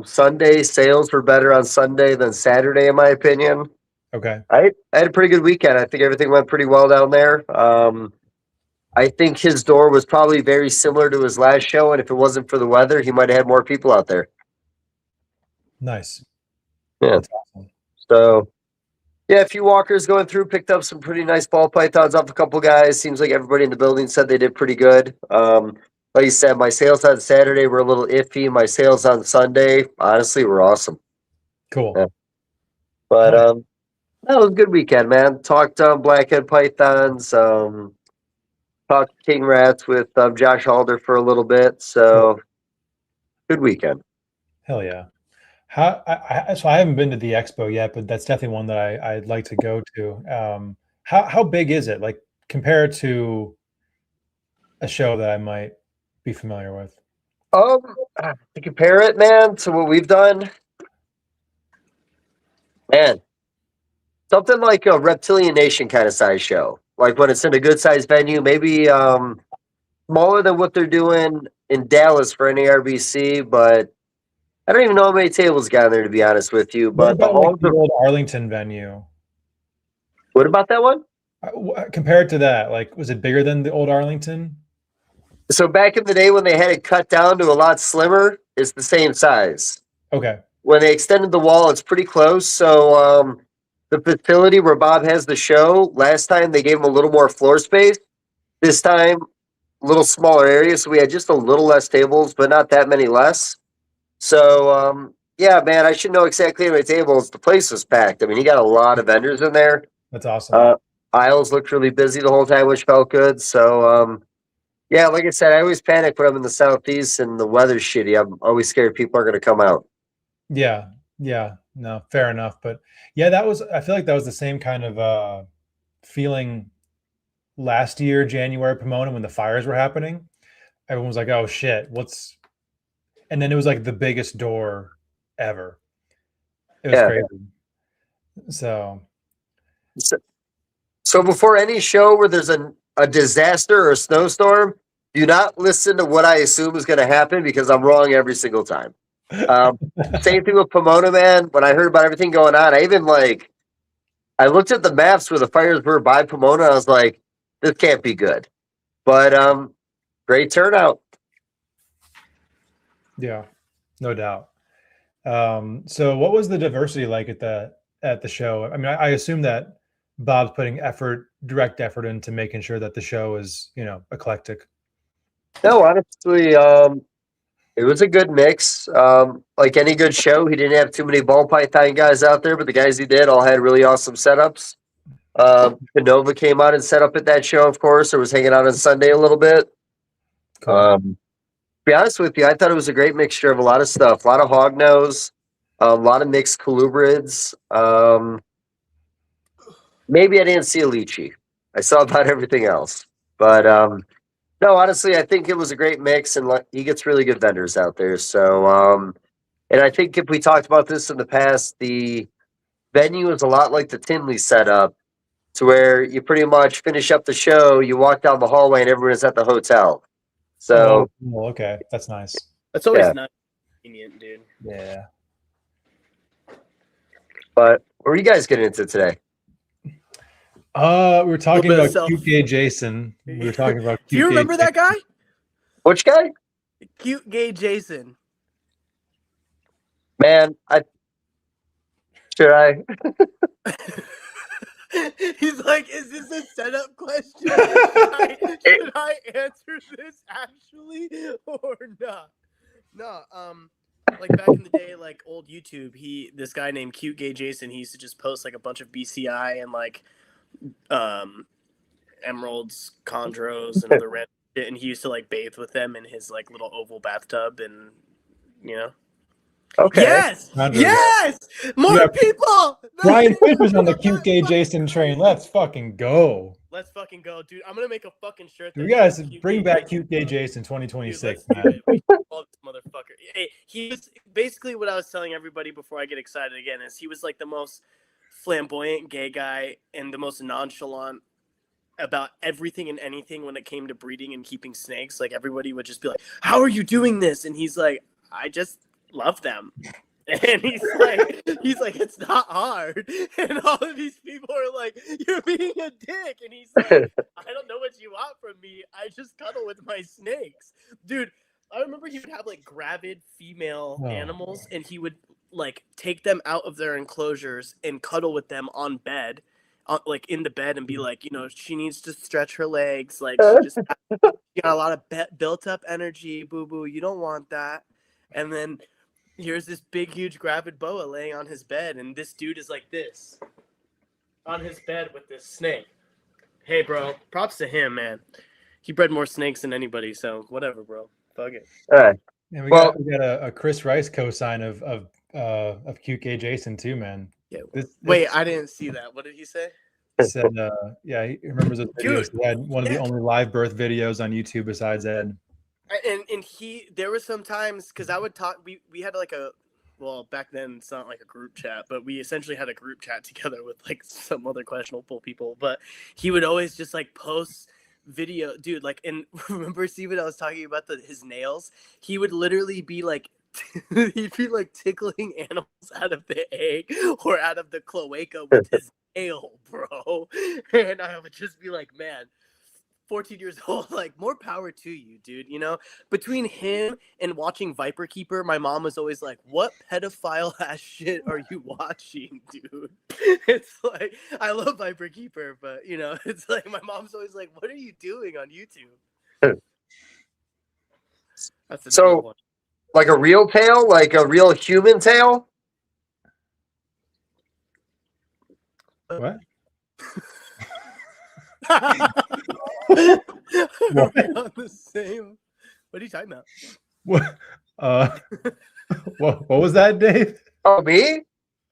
Sunday sales were better on Sunday than Saturday, in my opinion. Okay. I had a pretty good weekend. I think everything went pretty well down there. I think his door was probably very similar to his last show, and if it wasn't for the weather, he might have had more people out there. Nice. Yeah. That's awesome. So, yeah, a few walkers going through, picked up some pretty nice ball pythons off a couple guys. Seems like everybody in the building said they did pretty good. Like you said, my sales on Saturday were a little iffy. My sales on Sunday, honestly, were awesome. Cool. Yeah. But that was a good weekend, man. Talked blackhead pythons. Talked king rats with Josh Halder for a little bit. So good weekend. Hell yeah. So I haven't been to the expo yet, but that's definitely one that I'd like to go to. How big is it? Like compared to a show that I might be familiar with? To compare it, man, to what we've done, man, something like a Reptilian Nation kind of size show. Like when it's in a good sized venue, maybe smaller than what they're doing in Dallas for NARBC, but I don't even know how many tables got in there, to be honest with you. But the old Arlington venue. What about that one? Compared to that, like, was it bigger than the old Arlington? So back in the day when they had it cut down to a lot slimmer, it's the same size. Okay. When they extended the wall, it's pretty close. So the facility where Bob has the show, last time they gave him a little more floor space. This time, a little smaller area. So we had just a little less tables, but not that many less. So, yeah, man, I should know exactly how many tables. The place was packed. I mean, he got a lot of vendors in there. That's awesome. Aisles looked really busy the whole time, which felt good. So, Yeah, like I said, I always panic when I'm in the southeast and the weather's shitty. I'm always scared people are going to come out. Yeah, yeah, no, fair enough. But yeah, I feel like that was the same kind of feeling last year, January, Pomona, when the fires were happening. Everyone was like, oh shit, and then it was like the biggest door ever. It was Yeah. crazy. So So before any show where there's a disaster or a snowstorm, do not listen to what I assume is going to happen because I'm wrong every single time. Same thing with Pomona, man. When I heard about everything going on, I looked at the maps where the fires were by Pomona. I was like, this can't be good. But great turnout. yeah, no doubt. So what was the diversity like at the show? I mean, I assume that Bob's putting direct effort into making sure that the show is, eclectic. No, honestly, it was a good mix. Like any good show, he didn't have too many ball python guys out there, but the guys he did all had really awesome setups. KINOVA came out and set up at that show, of course, or was hanging out on Sunday a little bit. Cool. To be honest with you, I thought it was a great mixture of a lot of stuff. A lot of hognose, a lot of mixed colubrids. Maybe I didn't see a lychee. I saw about everything else. But no, honestly, I think it was a great mix, and he gets really good vendors out there. So, and I think if we talked about this in the past, the venue is a lot like the Tinley setup, to where you pretty much finish up the show, you walk down the hallway, and everyone's at the hotel. So, okay, that's nice. That's always not convenient, dude. Yeah. But what are you guys getting into today? We were talking about Cute Gay Jason. We were talking about Do you remember that guy? Which guy? Cute Gay Jason. Man, should I? He's like, is this a setup question? Should I answer this actually or not? No, like back in the day, like old YouTube, this guy named Cute Gay Jason, he used to just post like a bunch of BCI and like emeralds, chondros, and other random shit, and he used to like bathe with them in his like little oval bathtub, and Okay. Yes, yes, more people. Brian Fish was on the Cute Gay Jason train. Let's fucking go. Let's fucking go, dude. I'm gonna make a fucking shirt. We guys bring back Cute Gay Jason 2026, dude, man. Love this motherfucker. Hey, he was basically what I was telling everybody before I get excited again. Is he was like the most flamboyant gay guy and the most nonchalant about everything and anything when it came to breeding and keeping snakes. Like everybody would just be like, "How are you doing this?" And he's like, "I just love them." And he's like, "It's not hard." And all of these people are like, "You're being a dick." And he's like, "I don't know what you want from me. I just cuddle with my snakes." Dude, I remember he would have like gravid female animals, and he would like take them out of their enclosures and cuddle with them on bed, like in the bed, and be like, she needs to stretch her legs. Like she got a lot of built up energy. Boo boo, you don't want that. And then here's this big, huge gravid boa laying on his bed, and this dude is like this on his bed with this snake. Hey, bro, props to him, man. He bred more snakes than anybody, so whatever, bro. Fuck it. All right. And we got a Chris Rice cosign of Cute Gay Jason too, man. Yeah. Wait, I didn't see that. What did he say? Said, he remembers those videos. He had one of the only live birth videos on YouTube besides Ed. And there were some times, because I would talk, we had like back then it's not like a group chat, but we essentially had a group chat together with like some other questionable people, but he would always just like post video, dude, like, and remember Steven, I was talking about his nails, he would literally be like, he'd be like tickling animals out of the egg or out of the cloaca with his nail, bro. And I would just be like, man, 14 years old, like, more power to you, dude. Between him and watching Viper Keeper, my mom was always like, what pedophile ass shit are you watching, dude? It's like, I love Viper Keeper, but it's like my mom's always like, what are you doing on YouTube? That's so one. Like a real tail, like a real human tail? What? What? On the same. What are you talking about? What? What was that, Dave? Oh, me?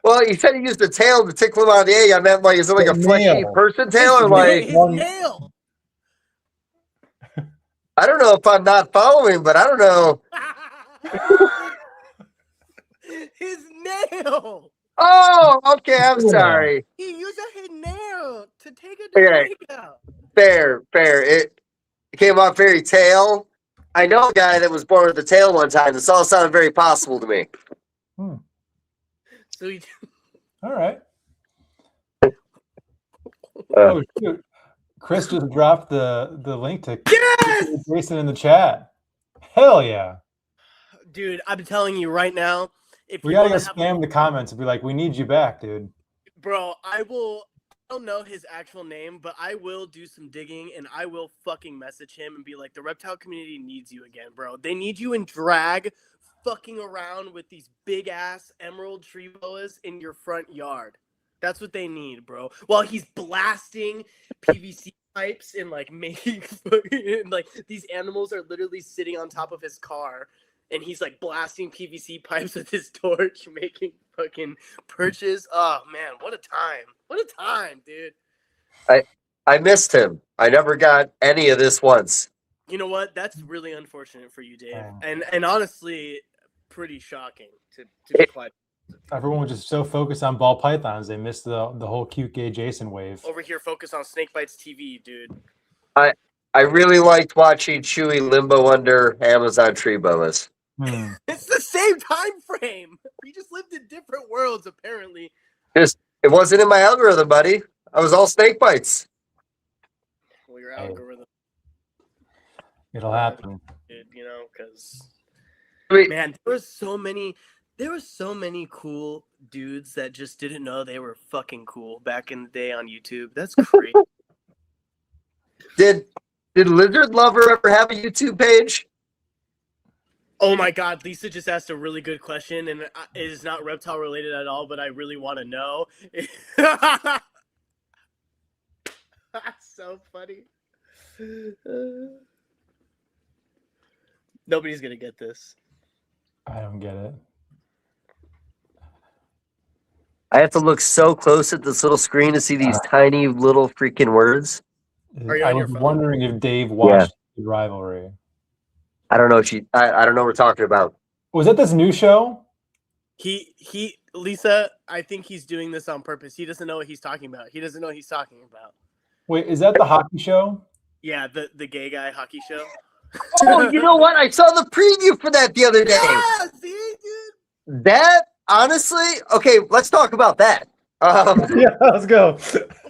Well, you said he used the tail to tickle him on the egg. I meant like, is it like The a fleshy nail. person tail or like? His nail. I don't know if I'm not following, but I don't know. His nail. Oh, okay. I'm sorry. He used his nail to take a Okay. egg out. Fair. It came off very tail. I know a guy that was born with a tail one time. This all sounded very possible to me. So he. All right. Oh shoot! Chris just dropped the link to Jason in the chat. Hell yeah! Dude, I'm telling you right now. If We you gotta go wanna have spam the comments and be like, "We need you back, dude." Bro, I don't know his actual name, but I will do some digging and I will fucking message him and be like, the reptile community needs you again, bro. They need you in drag fucking around with these big ass emerald tree boas in your front yard. That's what they need, bro. While he's blasting PVC pipes and like making fucking, like these animals are literally sitting on top of his car. And he's like blasting PVC pipes with his torch, making fucking perches. Oh man, what a time! What a time, dude. I missed him. I never got any of this once. You know what? That's really unfortunate for you, Dave. And honestly, pretty shocking to be quite. Everyone was just so focused on ball pythons, they missed the whole cute gay Jason wave. Over here, focus on Snake Bites TV, dude. I really liked watching Chewy limbo under Amazon tree boas. It's the same time frame. We just lived in different worlds, apparently. It wasn't in my algorithm, buddy. I was all snake bites. Well, your algorithm, It'll happen. dude, you know, because Wait, man, there were so many cool dudes that just didn't know they were fucking cool back in the day on YouTube. That's crazy. did Lizard Lover ever have a YouTube page? Oh my God, Lisa just asked a really good question, and it is not reptile related at all, but I really want to know. That's so funny. Nobody's gonna get this. I don't get it. I have to look so close at this little screen to see these tiny little freaking words. Are you I on your was phone? wondering if Dave watched the rivalry. I don't know if I don't know what we're talking about. Was that this new show? Lisa, I think he's doing this on purpose. He doesn't know what he's talking about. He doesn't know what he's talking about. Wait, is that the hockey show? Yeah, the gay guy hockey show. Oh, you know what? I saw the preview for that the other day. Yeah, see, dude. That honestly, okay, let's talk about that. Yeah, let's go.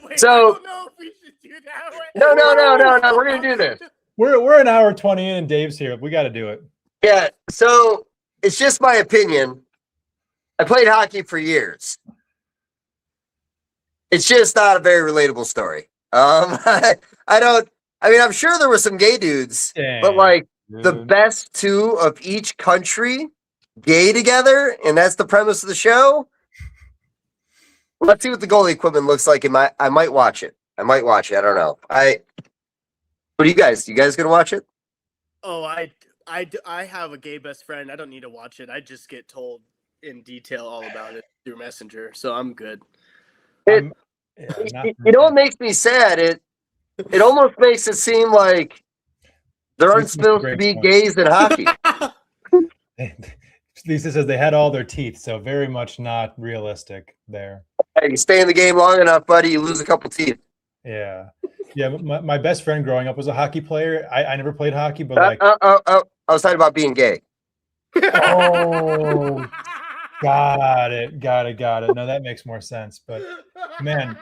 Wait, So- I don't know if we should do that. No. We're gonna do this. We're an hour 20 in and Dave's here. We got to do it. Yeah. So it's just my opinion. I played hockey for years. It's just not a very relatable story. I don't. I mean, I'm sure there were some gay dudes, but like the best two of each country gay together, and that's the premise of the show. Let's see what the goalie equipment looks like. I might watch it. I don't know. What do you guys? You guys gonna watch it? Oh, I have a gay best friend. I don't need to watch it. I just get told in detail all about it through Messenger, so I'm good. You know what makes me sad? It almost makes it seem like there aren't supposed to be gays in hockey. Lisa says they had all their teeth, so very much not realistic there. Hey, you stay in the game long enough, buddy, you lose a couple teeth. Yeah. My best friend growing up was a hockey player. I never played hockey, but like, I was talking about being gay. oh, got it. No, that makes more sense. But man,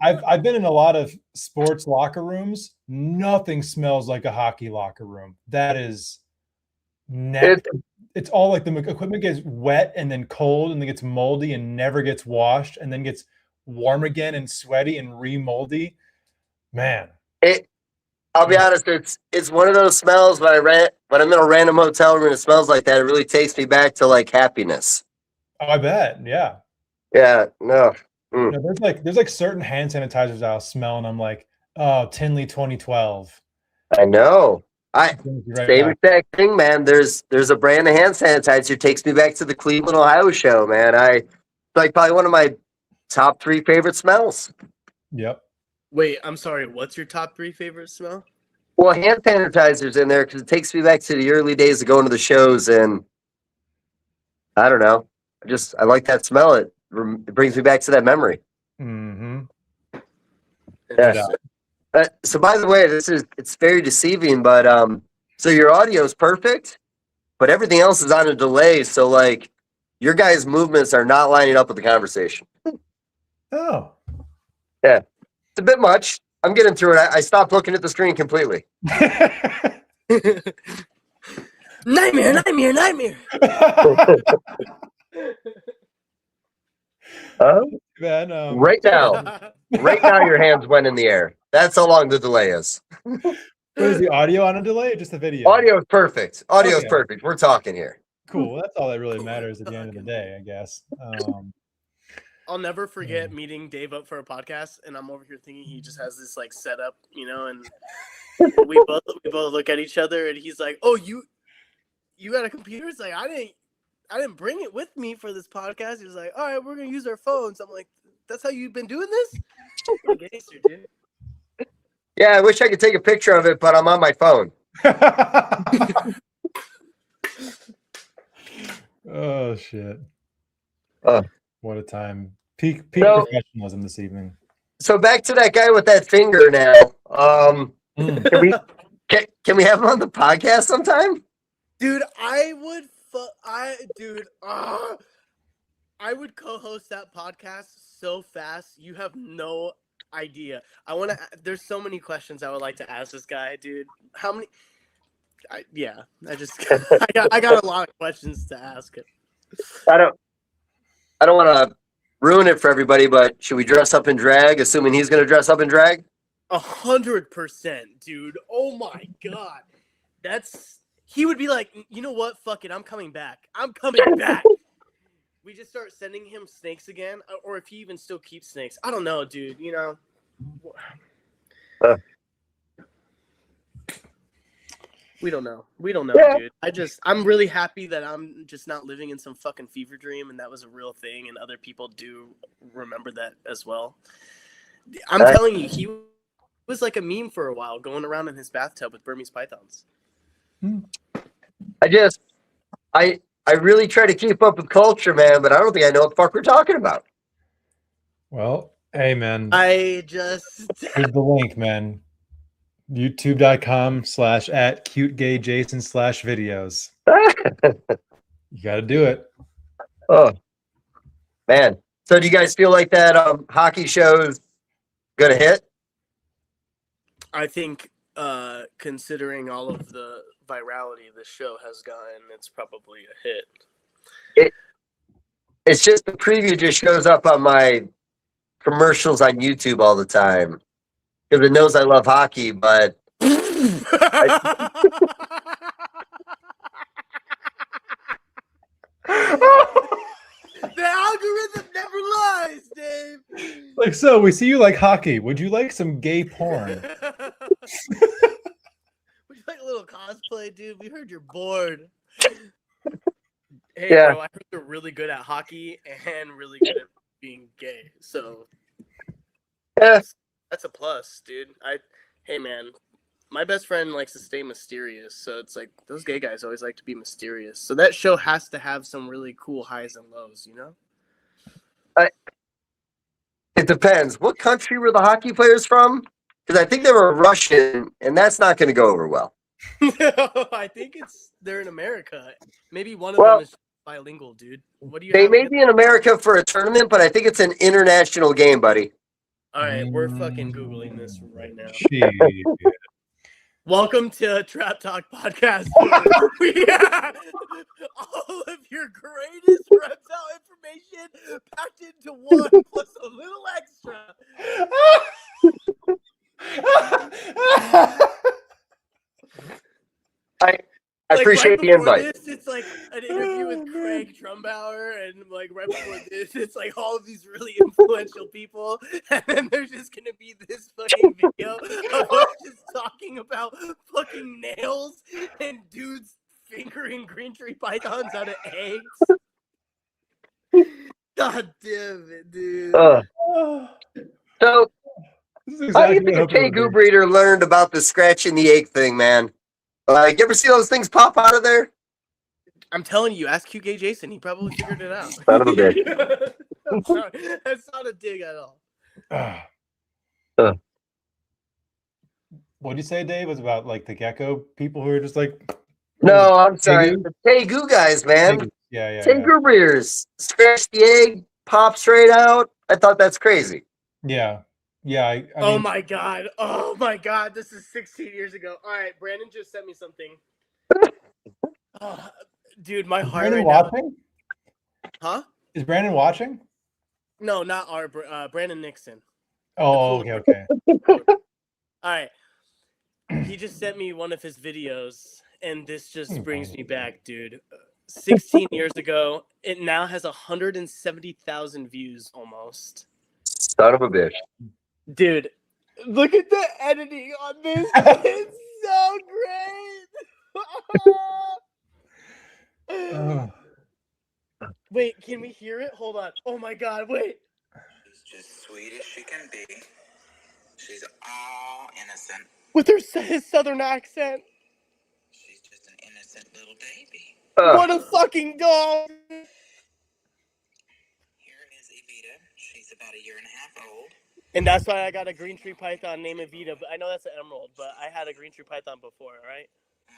I've been in a lot of sports locker rooms. Nothing smells like a hockey locker room. That is it's all like the equipment gets wet and then cold and then gets moldy and never gets washed and then gets warm again and sweaty and re-moldy. Man. I'll be honest, it's one of those smells when I'm in a random hotel room and it smells like that, it really takes me back to like happiness. Oh, I bet. Yeah. Yeah, no. No, there's like certain hand sanitizers I'll smell and I'm like, oh, Tinley 2012. I know. Right Same back. exact thing, man. There's a brand of hand sanitizer takes me back to the Cleveland, Ohio show, man. It's like probably one of my top 3 favorite smells. Yep. Wait, I'm sorry. What's your top 3 favorite smell? Well, hand sanitizer's in there because it takes me back to the early days of going to the shows, and I don't know. I like that smell. It brings me back to that memory. Mm-hmm. Yeah. So by the way, it's very deceiving, but so your audio is perfect, but everything else is on a delay. So like your guys' movements are not lining up with the conversation. Oh. Yeah. It's a bit much. I'm getting through it. I stopped looking at the screen completely. Nightmare. Man, Right now your hands went in the air. That's how long the delay is. what is the audio on a delay or just the video? Audio is perfect. Audio is Okay. perfect. We're talking here. Cool. Well, that's all that really matters at the end of the day, I guess. I'll never forget meeting Dave up for a podcast, and I'm over here thinking he just has this like setup, and we both look at each other, and he's like, "Oh, you got a computer?" It's like I didn't bring it with me for this podcast. He's like, "All right, we're gonna use our phones." I'm like, "That's how you've been doing this?" Gangster, dude. Yeah, I wish I could take a picture of it, but I'm on my phone. Oh shit. What a time. Peak So- professionalism this evening. So back to that guy with that finger now. Can we have him on the podcast sometime? Dude, I would co-host that podcast so fast. You have no idea. There's so many questions I would like to ask this guy, dude. How many? I got a lot of questions to ask him. I don't want to ruin it for everybody, but should we dress up in drag, assuming he's going to dress up in drag? 100%, dude. Oh my god, he would be like, you know what? Fuck it, I'm coming back. We just start sending him snakes again, or if he even still keeps snakes. I don't know, dude. We don't know. Yeah. Dude. I'm really happy that I'm just not living in some fucking fever dream, and that was a real thing, and other people do remember that as well. I'm telling you, he was like a meme for a while, going around in his bathtub with Burmese pythons. I really try to keep up with culture, man, but I don't think I know what the fuck we're talking about. Well, hey man. Here's Here's the link, man. youtube.com/@cutegayjason/videos. You got to do it. Oh, man. So do you guys feel like that hockey show's going to hit? I think, considering all of the virality the show has gotten, it's probably a hit. It's just the preview just shows up on my commercials on YouTube all the time because it knows I love hockey, but The algorithm never lies, Dave. Like, so we see you like hockey. Would you like some gay porn? Would you like a little cosplay, dude? We heard you're bored. Hey, Yeah. bro, I heard you're really good at hockey and really good at being gay. So yeah. that's a plus, dude. Hey, man, my best friend likes to stay mysterious. So it's like those gay guys always like to be mysterious. So that show has to have some really cool highs and lows, you know? It depends. What country were the hockey players from? Because I think they were Russian, and that's not going to go over well. I think they're in America. Maybe one of them is bilingual, dude. What do you? They have may against- be in America for a tournament, but I think it's an international game, buddy. All right, we're fucking Googling this right now. Shit. Welcome to Trap Talk Podcast. We have all of your greatest reptile information packed into one plus a little extra. I appreciate right the before invite. This, it's like an interview with Craig Trumbauer, and like right before this, it's like all of these really influential people, and then there's just gonna be this fucking video of us just talking about fucking nails and dudes fingering green tree pythons out of eggs. God damn it, dude. So, This is how do you exactly think a what I hope it would Tegu be. breeder learned about the scratching the egg thing, man? Like, you ever see those things pop out of there? I'm telling you, ask QK Jason. He probably figured it out. Son of a bitch. I'm sorry. That's not a dig at all. What did you say, Dave? Was about like the gecko people who are just like No, I'm sorry. Tegu? The Tegu guys, man. Yeah. Tegu breeders. Scratch the egg, pops right out. I thought that's crazy. Yeah. I Oh mean, my god. Oh my god. This is 16 years ago. All right, Brandon just sent me something. Oh, dude, my is heart Brandon right watching? now. Huh? Is Brandon watching? No, not our Brandon Nixon. Oh, cool- okay. All right. He just sent me one of his videos, and this just brings me back, dude. 16 years ago, it now has 170,000 views almost. Son of a bitch. Dude, look at the editing on this. It's so great. Oh. Wait, can we hear it? Hold on. Oh my god, wait. She's just sweet as she can be. She's all innocent. With his southern accent. She's just an innocent little baby. What a fucking dog. Here is Evita. She's about 1.5 years old. And that's why I got a green tree python named Evita. But I know that's an emerald, but I had a green tree python before, right?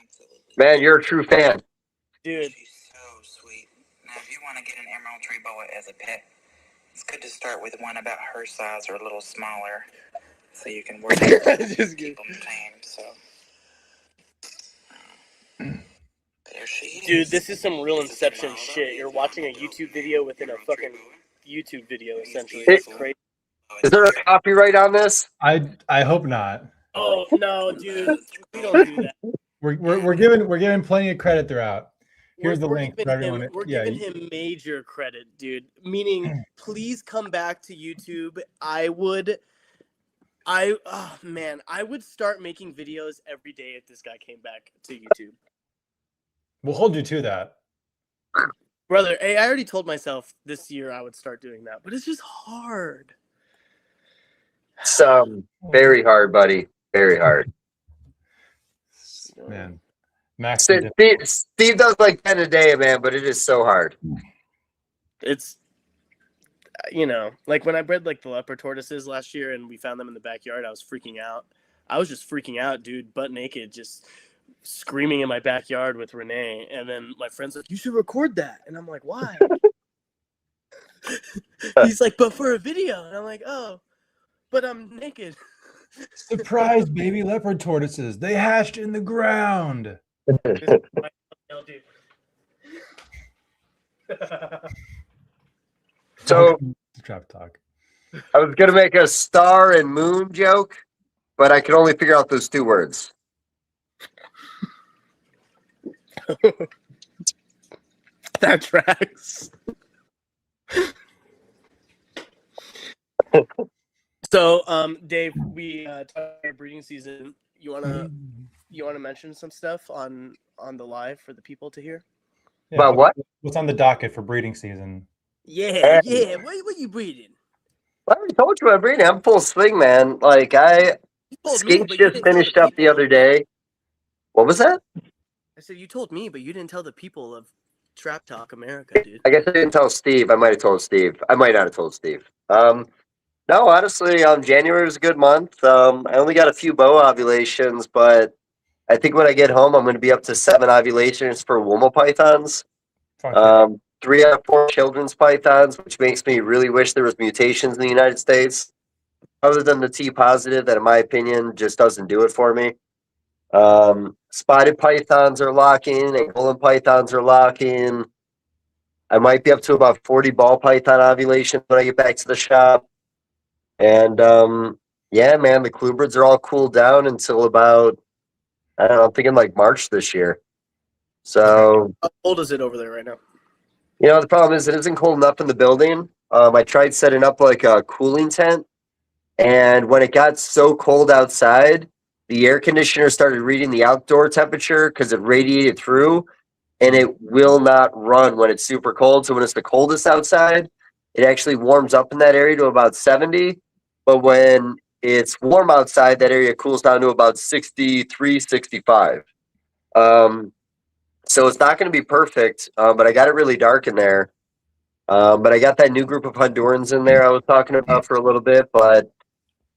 Absolutely. Man, you're a true fan. Dude. She's so sweet. Now, if you want to get an emerald tree boa as a pet, it's good to start with one about her size or a little smaller, so you can work Just keep them tame. So, there she is. Dude, this is some real This is Inception Ronaldo. shit. You're He's watching a an adult YouTube video within a emerald tree fucking boa. YouTube video, essentially. It- That's crazy. Is there a copyright on this? I hope not. Oh no, dude, we don't do that. We're giving plenty of credit throughout. Here's the We're link giving for everyone. We're giving him major credit, dude. Meaning, please come back to YouTube. I would start making videos every day if this guy came back to YouTube. We'll hold you to that. Brother, hey, I already told myself this year I would start doing that, but it's just hard. It's very hard, buddy. Very hard. Man, Max. Steve does like 10 a day, man, but it is so hard. It's, you know, like when I bred like the leopard tortoises last year and we found them in the backyard, I was freaking out. I was just freaking out, dude, butt naked, just screaming in my backyard with Renee. And then my friend's like, you should record that. And I'm like, why? He's like, but for a video. And I'm like, oh, but I'm naked. Surprise, baby leopard tortoises. They hatched in the ground. So Trap talk. I was gonna make a star and moon joke, but I could only figure out those two words. That tracks. So, Dave, we talked about breeding season. You wanna mention some stuff on the live for the people to hear? Yeah, About what? What's on the docket for breeding season? Yeah. What you breeding? I already told you I'm breeding. I'm full swing, man. Like You told me, Skink but you just didn't tell finished up the people. other day. What was that? I said you told me, but you didn't tell the people of Trap Talk America, dude. I guess I didn't tell Steve. I might have told Steve. I might not have told Steve. No, honestly, January was a good month. I only got a few boa ovulations, but I think when I get home, I'm going to be up to 7 ovulations for Womo pythons. 3 out of 4 children's pythons, which makes me really wish there was mutations in the United States. Other than the T positive, that in my opinion just doesn't do it for me. Spotted pythons are locking, and golden pythons are locking. I might be up to about 40 ball python ovulations when I get back to the shop. And yeah, man, the clubrids are all cooled down until about, I don't know, I'm thinking like March this year. So, How old is it over there right now? you know, the problem is it isn't cold enough in the building. I tried setting up like a cooling tent, and when it got so cold outside, the air conditioner started reading the outdoor temperature because it radiated through, and it will not run when it's super cold. So when it's the coldest outside, it actually warms up in that area to about 70. But when it's warm outside, that area cools down to about 63, 65. So it's not going to be perfect, but I got it really dark in there. But I got that new group of Hondurans in there I was talking about for a little bit. But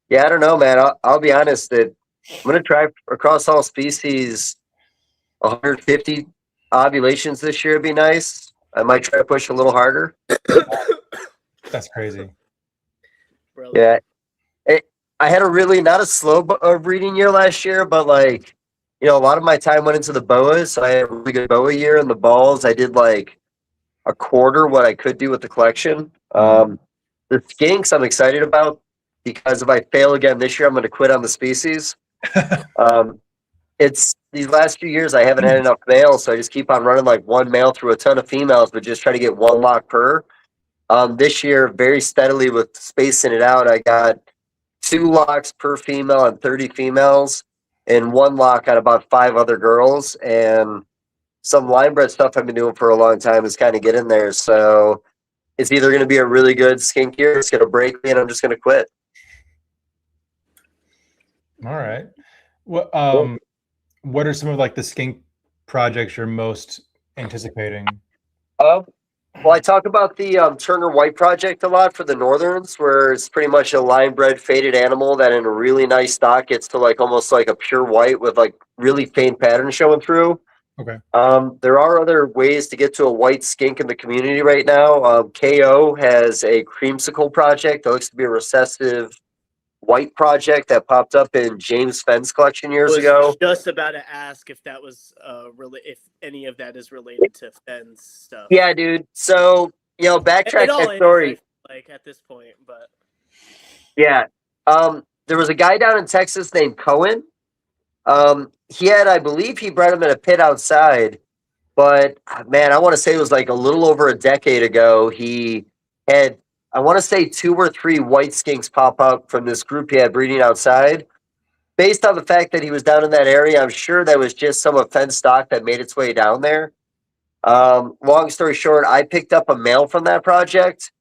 yeah, I don't know, man. I'll be honest that I'm going to try across all species 150 ovulations this year would be nice. I might try to push a little harder. That's crazy. Yeah. I had a really, not a slow breeding year last year, but like, you know, a lot of my time went into the boas. So I had a really good boa year. And the balls, I did like a quarter what I could do with the collection. The skinks I'm excited about because if I fail again this year, I'm going to quit on the species. It's these last few years I haven't had enough males, so I just keep on running like one male through a ton of females, but just try to get one lock per. This year, very steadily with spacing it out, I got 2 locks per female and 30 females, and 1 lock on about 5 other girls. And some line bred stuff I've been doing for a long time is kind of get in there. So it's either going to be a really good skink year, it's going to break me, and I'm just going to quit. All right. What are some of like the skink projects you're most anticipating? Well, I talk about the Turner White project a lot for the Northerns, where it's pretty much a line-bred faded animal that in a really nice stock gets to like almost like a pure white with like really faint patterns showing through. Okay. There are other ways to get to a white skink in the community right now. KO has a creamsicle project that looks to be a recessive white project that popped up in James Fenn's collection years ago. Just about to ask if that was if any of that is related to Fenn's stuff. Yeah, dude. So, you know, backtrack that story. Like at this point, but yeah. There was a guy down in Texas named Cohen. He had, I believe he bred him in a pit outside, but man, I want to say it was like a little over a decade ago. He had, I want to say 2 or 3 white skinks pop up from this group he had breeding outside. Based on the fact that he was down in that area, I'm sure that was just some of Fenn's stock that made its way down there. Long story short, I picked up a male from that project.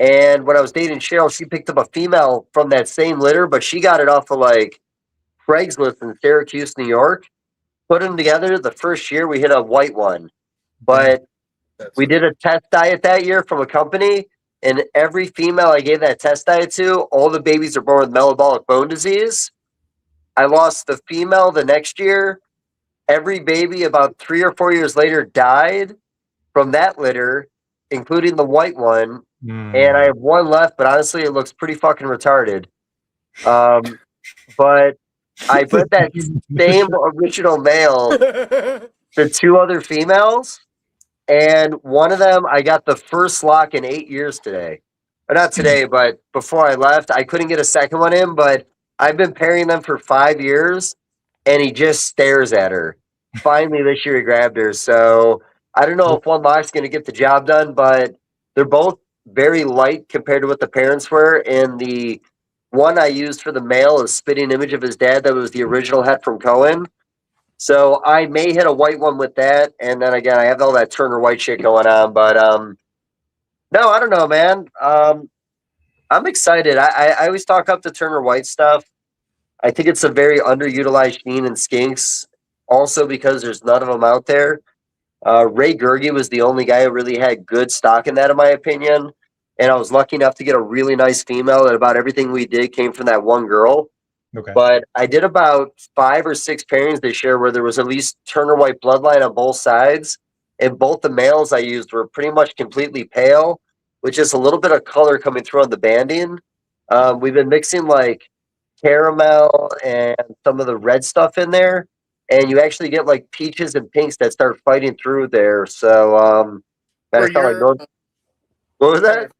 And when I was dating Cheryl, she picked up a female from that same litter, but she got it off of like Craigslist in Syracuse, New York. Put them together. The first year we hit a white one. But we did a test diet that year from a company. And every female I gave that test diet to, all the babies are born with metabolic bone disease. I lost the female the next year. Every baby about 3 or 4 years later died from that litter, including the white one. And I have 1 left, but honestly, it looks pretty fucking retarded. But I put that same original male to 2 other females. And one of them, I got the first lock in 8 years today. Or not today, but before I left. I couldn't get a second one in, but I've been pairing them for 5 years, and he just stares at her. Finally, this year he grabbed her. So I don't know if one lock's going to get the job done, but they're both very light compared to what the parents were. And the one I used for the male is spitting image of his dad that was the original het from Cohen. So I may hit a white one with that. And then again, I have all that Turner White shit going on. But no, I don't know, man. I'm excited. I always talk up the Turner White stuff. I think it's a very underutilized gene in skinks, also because there's none of them out there. Ray Gerge was the only guy who really had good stock in that, in my opinion. And I was lucky enough to get a really nice female, and about everything we did came from that one girl. Okay. But I did about 5 or 6 pairings this year where there was at least Turner White bloodline on both sides. And both the males I used were pretty much completely pale, with just a little bit of color coming through on the banding. We've been mixing like caramel and some of the red stuff in there. And you actually get like peaches and pinks that start fighting through there. So, what was that?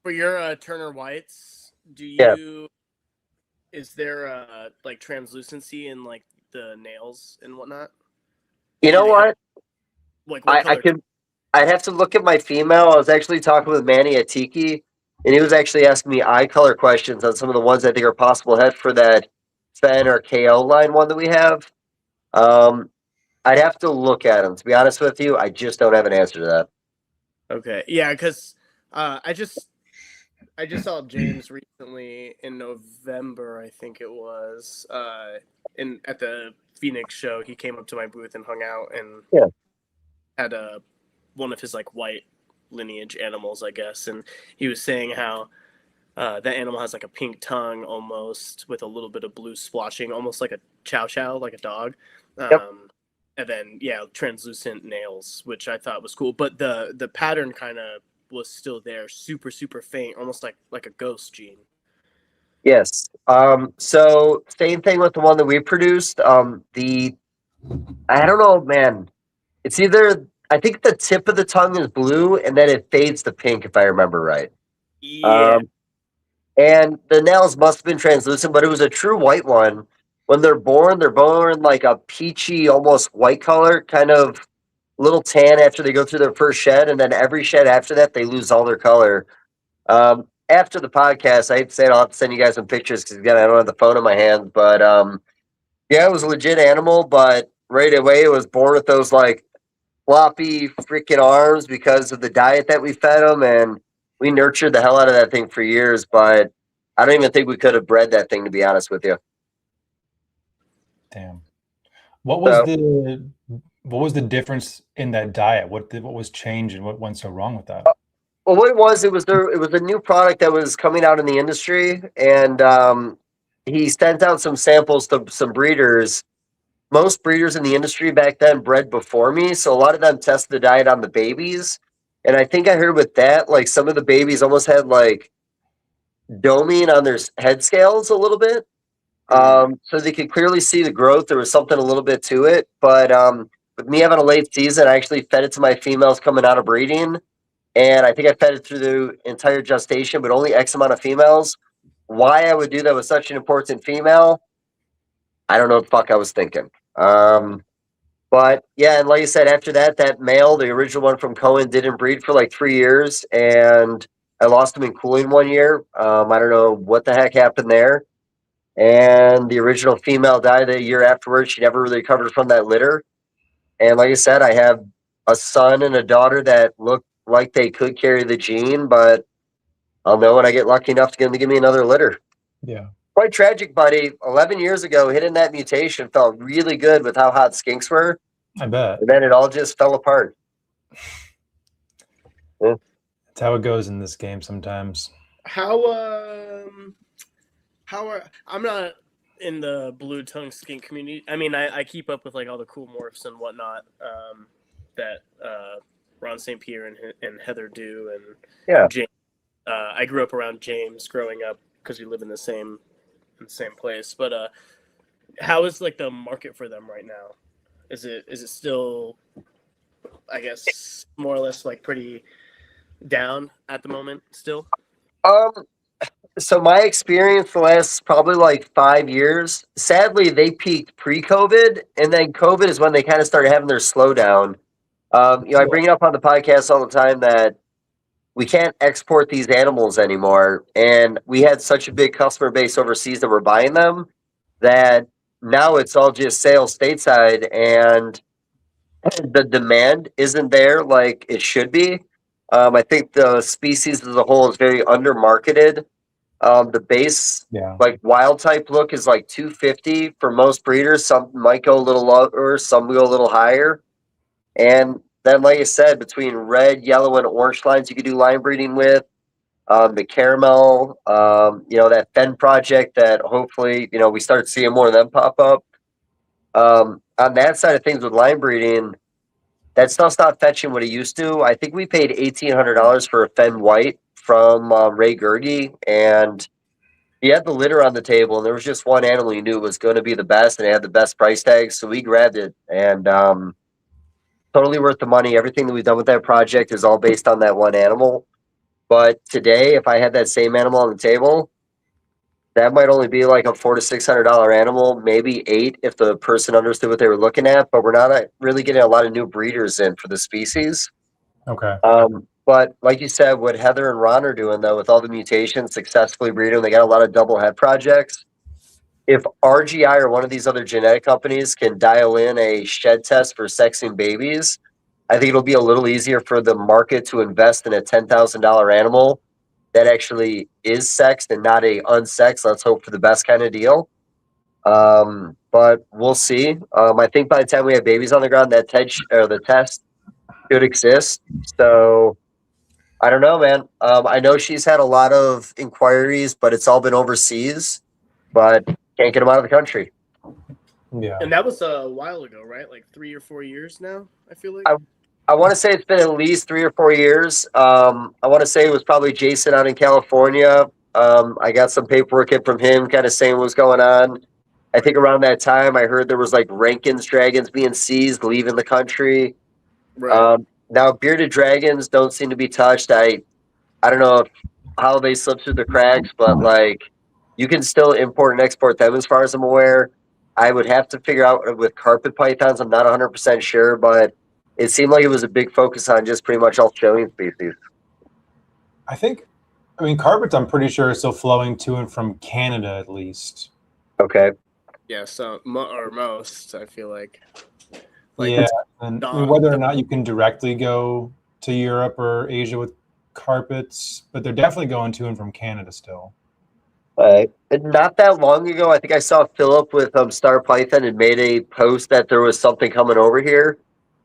For your Turner Whites, do you, is there like translucency in like the nails and whatnot? You know what? Like I'd have to look at my female. I was actually talking with Manny at Tiki, and he was actually asking me eye color questions on some of the ones I think are possible het for that Fen or KO line one that we have. I'd have to look at them. To be honest with you, I just don't have an answer to that. Okay, yeah, because I just saw James recently in November, I think it was, at the Phoenix show. He came up to my booth and hung out and had one of his like white lineage animals, I guess, and he was saying how that animal has like a pink tongue almost with a little bit of blue splotching, almost like a chow chow, like a dog. And then translucent nails, which I thought was cool. But the pattern kind of was still there, super faint, almost like a ghost gene. Yes. So same thing with the one that we produced. I don't know, man. It's either, I think the tip of the tongue is blue and then it fades to pink, if I remember right. Yeah. And the nails must have been translucent, but it was a true white one. When they're born like a peachy, almost white color, kind of little tan after they go through their first shed, and then every shed after that, they lose all their color. After the podcast, I hate to say it, I'll have to send you guys some pictures because again, I don't have the phone in my hand. But yeah, it was a legit animal, but right away it was born with those like floppy freaking arms because of the diet that we fed them, and we nurtured the hell out of that thing for years. But I don't even think we could have bred that thing, to be honest with you. Damn. What was the difference in that diet? What was changed and what went so wrong with that? Well, what it was a new product that was coming out in the industry, and he sent out some samples to some breeders. Most breeders in the industry back then bred before me, so a lot of them tested the diet on the babies. And I think I heard with that, like some of the babies almost had like doming on their head scales a little bit. So they could clearly see the growth. There was something a little bit to it. But with me having a late season, I actually fed it to my females coming out of breeding. And I think I fed it through the entire gestation, but only X amount of females. Why I would do that with such an important female, I don't know what the fuck I was thinking. But yeah, and like I said, after that male, the original one from Cohen, didn't breed for like 3 years. And I lost him in cooling 1 year. I don't know what the heck happened there. And the original female died a year afterwards. She never really recovered from that litter. And like I said, I have a son and a daughter that look like they could carry the gene, but I'll know when I get lucky enough to get them to give me another litter. Yeah. Quite tragic, buddy. 11 years ago, hitting that mutation felt really good with how hot skinks were. I bet. And then it all just fell apart. Yeah. That's how it goes in this game sometimes. I'm not in the blue tongue skink community. I mean, I keep up with like all the cool morphs and whatnot that Ron St. Pierre and Heather do, and James. I grew up around James growing up because we live in the same place. But how is like the market for them right now? Is it still, I guess, more or less like pretty down at the moment still? So my experience the last probably like 5 years, sadly, they peaked pre-COVID, and then COVID is when they kind of started having their slowdown. I bring it up on the podcast all the time that we can't export these animals anymore, and we had such a big customer base overseas that were buying them that now it's all just sales stateside, and the demand isn't there like it should be. I think the species as a whole is very under-marketed. The base, like wild type look, is like 250 for most breeders. Some might go a little lower, some will go a little higher. And then, like I said, between red, yellow, and orange lines, you could do line breeding with. The caramel, that Fen project that hopefully, we start seeing more of them pop up. On that side of things with line breeding, that stuff's not fetching what it used to. I think we paid $1,800 for a Fen white from Ray Gerge, and he had the litter on the table, and there was just one animal he knew was going to be the best, and it had the best price tag, so we grabbed it, and totally worth the money. Everything that we've done with that project is all based on that one animal. But today, if I had that same animal on the table, that might only be like a $400 to $600 animal, maybe $800 if the person understood what they were looking at. But we're not really getting a lot of new breeders in for the species. Okay. But like you said, what Heather and Ron are doing, though, with all the mutations, successfully breeding, they got a lot of double head projects. if RGI or one of these other genetic companies can dial in a shed test for sexing babies, I think it'll be a little easier for the market to invest in a $10,000 animal that actually is sexed and not a unsexed, let's hope for the best kind of deal. But we'll see. I think by the time we have babies on the ground, that the test should exist. So I don't know, man. I know she's had a lot of inquiries, but it's all been overseas. But can't get them out of the country. Yeah. And that was a while ago, right? Like 3 or 4 years now, I feel like. I want to say it's been at least 3 or 4 years. I want to say it was probably Jason out in California. I got some paperwork in from him kind of saying what was going on. I think around that time, I heard there was like Rankin's dragons being seized, leaving the country. Right. Now, bearded dragons don't seem to be touched. I don't know how they slip through the cracks, but like you can still import and export them as far as I'm aware. I would have to figure out with carpet pythons. I'm not 100% sure, but it seemed like it was a big focus on just pretty much all Chilean species. I mean, carpets, I'm pretty sure, are still flowing to and from Canada at least. Okay. Yeah, so or most, I feel like. Yeah, and whether or not you can directly go to Europe or Asia with carpets, but they're definitely going to and from Canada still. Not that long ago, I think I saw Philip with Star Python and made a post that there was something coming over here.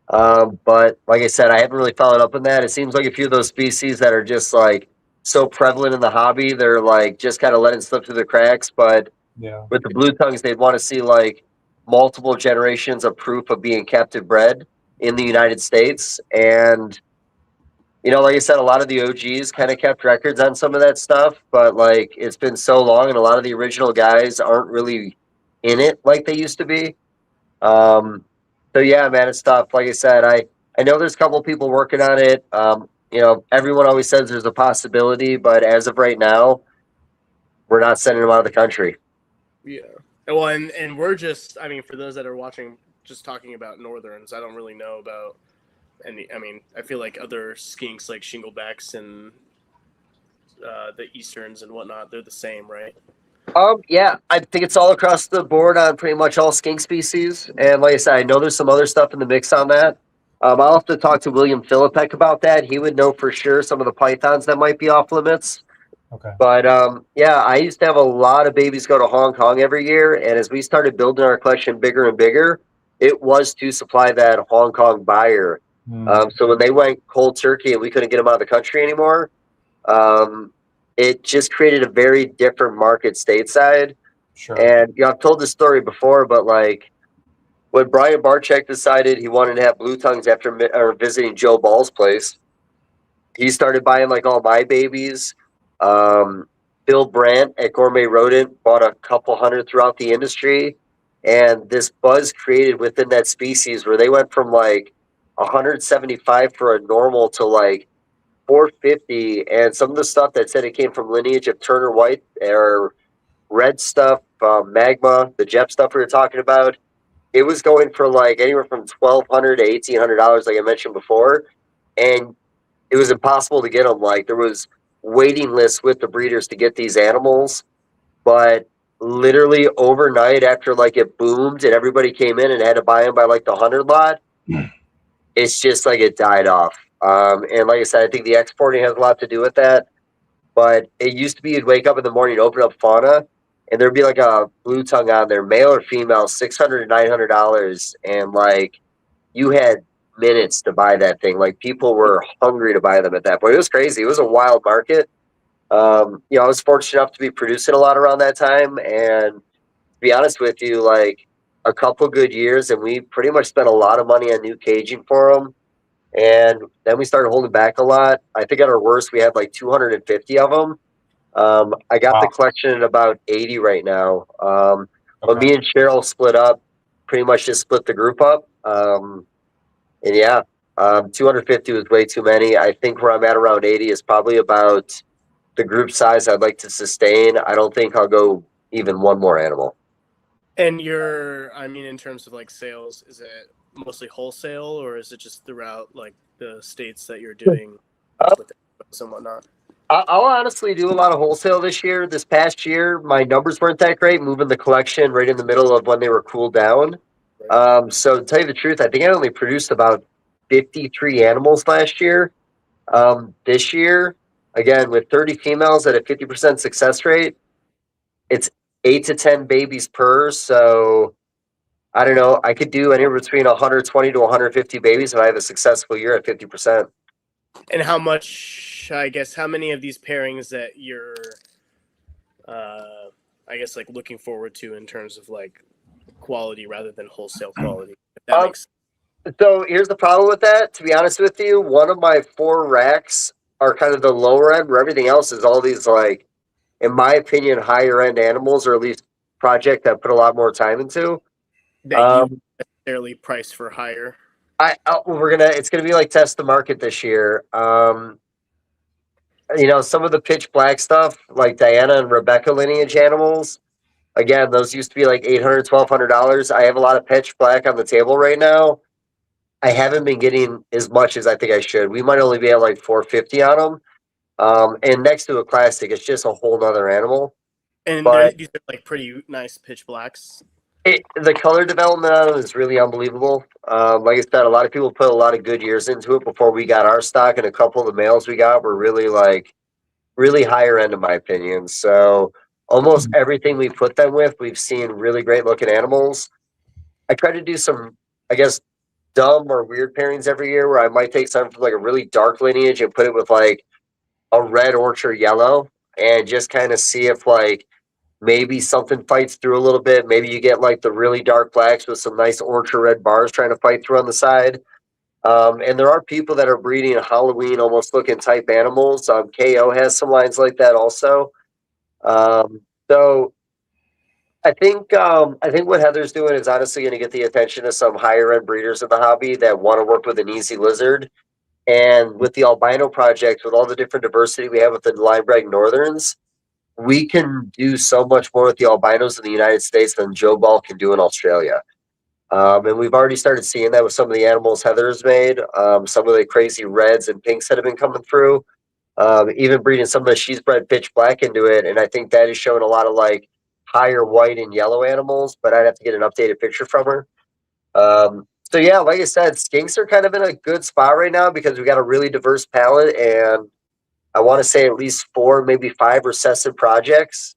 But like I said, I haven't really followed up on that. It seems like a few of those species that are just like so prevalent in the hobby, they're like just kind of letting slip through the cracks. But yeah, with the blue tongues, they'd want to see like multiple generations of proof of being captive bred in the United States. And you know, like I said, a lot of the OGs kind of kept records on some of that stuff, but like it's been so long, and a lot of the original guys aren't really in it like they used to be. So yeah, man, it's tough. Like I said, I know there's a couple of people working on it. You know, everyone always says there's a possibility, but as of right now, we're not sending them out of the country. Yeah. Well, and we're just, I mean, for those that are watching, just talking about northerns, I don't really know about any. I mean, I feel like other skinks like shinglebacks and the easterns and whatnot, they're the same, right? Yeah, I think it's all across the board on pretty much all skink species. And like I said, I know there's some other stuff in the mix on that. I'll have to talk to William Philippek about that. He would know for sure some of the pythons that might be off limits. okay. But yeah, I used to have a lot of babies go to Hong Kong every year. And as we started building our collection bigger and bigger, it was to supply that Hong Kong buyer. So when they went cold turkey and we couldn't get them out of the country anymore, it just created a very different market stateside. Sure. And you know, I've told this story before, but like when Brian Barczyk decided he wanted to have blue tongues after visiting Joe Ball's place, he started buying like all my babies. Bill Brandt at Gourmet Rodent bought a couple hundred throughout the industry. And this buzz created within that species where they went from like 175 for a normal to like 450, and some of the stuff that said it came from lineage of Turner White or red stuff, magma, the Jep stuff we were talking about, it was going for like anywhere from $1,200 to $1,800, like I mentioned before, and it was impossible to get them. Like there was waiting lists with the breeders to get these animals, but literally overnight after like it boomed and everybody came in and had to buy them by like the 100 lot, it's just like it died off. And like I said, I think the exporting has a lot to do with that. But it used to be you'd wake up in the morning, open up Fauna, and there'd be like a blue tongue on there, male or female, $600 to $900, and like you had minutes to buy that thing. Like people were hungry to buy them at that point. It was crazy. It was a wild market. You know, I was fortunate enough to be producing a lot around that time, and to be honest with you, like a couple good years, and we pretty much spent a lot of money on new caging for them. And then we started holding back a lot. I think at our worst, we had like 250 of them. I got the collection at about 80 right now. But me and Cheryl split up, pretty much just split the group up. And yeah, 250 was way too many. I think where I'm at around 80 is probably about the group size I'd like to sustain. I don't think I'll go even one more animal. And I mean, in terms of like sales, is it mostly wholesale or is it just throughout like the states that you're doing with and whatnot? I'll honestly do a lot of wholesale this year. This past year, my numbers weren't that great, moving the collection right in the middle of when they were cooled down. So to tell you the truth, I think I only produced about 53 animals last year. This year, again, with 30 females at a 50% success rate, it's 8 to 10 babies per. So I don't know. I could do anywhere between 120 to 150 babies if I have a successful year at 50%. And how much, I guess, how many of these pairings that you're, I guess, like looking forward to in terms of like quality rather than wholesale quality? If that makes sense. So here's the problem with that. To be honest with you, one of my 4 racks are kind of the lower end, where everything else is all these, like, in my opinion, higher end animals, or at least project that put a lot more time into. That you necessarily price for higher. It's gonna be like test the market this year. Some of the pitch black stuff, like Diana and Rebecca lineage animals, again, those used to be like $800, $1,200. I have a lot of pitch black on the table right now. I haven't been getting as much as I think I should. We might only be at like 450 on them. And next to a classic, it's just a whole nother animal. And these are like pretty nice pitch blacks. The color development on them is really unbelievable. Like I said, a lot of people put a lot of good years into it before we got our stock, and a couple of the males we got were really higher end in my opinion. So almost everything we put them with, we've seen really great looking animals. I try to do some, I guess, dumb or weird pairings every year, where I might take something from like a really dark lineage and put it with like a red, orange, or yellow, and just kind of see if like maybe something fights through a little bit. Maybe you get like the really dark blacks with some nice orange or red bars trying to fight through on the side. And there are people that are breeding Halloween almost looking type animals. KO has some lines like that also. So I think what Heather's doing is honestly going to get the attention of some higher end breeders in the hobby that want to work with an easy lizard. And with the albino project, with all the different diversity we have with the line-bred northerns, we can do so much more with the albinos in the United States than Joe Ball can do in Australia. And we've already started seeing that with some of the animals Heather's made, some of the crazy reds and pinks that have been coming through, even breeding some of the she's bred pitch black into it. And I think that is showing a lot of like higher white and yellow animals, but I'd have to get an updated picture from her. So yeah, like I said, skinks are kind of in a good spot right now because we got a really diverse palette, and I want to say at least 4, maybe 5 recessive projects.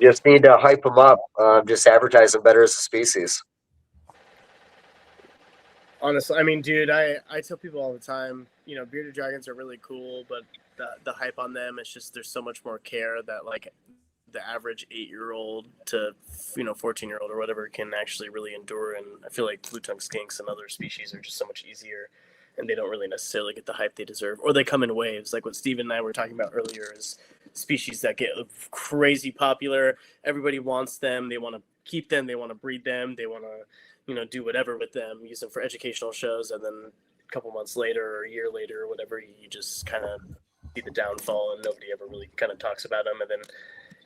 Just need to hype them up, just advertise them better as a species. Honestly, I mean, dude, I tell people all the time, bearded dragons are really cool, but the hype on them, it's just there's so much more care that like the average 8-year-old to 14-year-old or whatever can actually really endure. And I feel like blue tongue skinks and other species are just so much easier, and they don't really necessarily get the hype they deserve, or they come in waves. Like what Steven and I were talking about earlier is species that get crazy popular. Everybody wants them. They want to keep them. They want to breed them. They want to, do whatever with them, use them for educational shows. And then a couple months later or a year later or whatever, you just kind of see the downfall and nobody ever really kind of talks about them. And then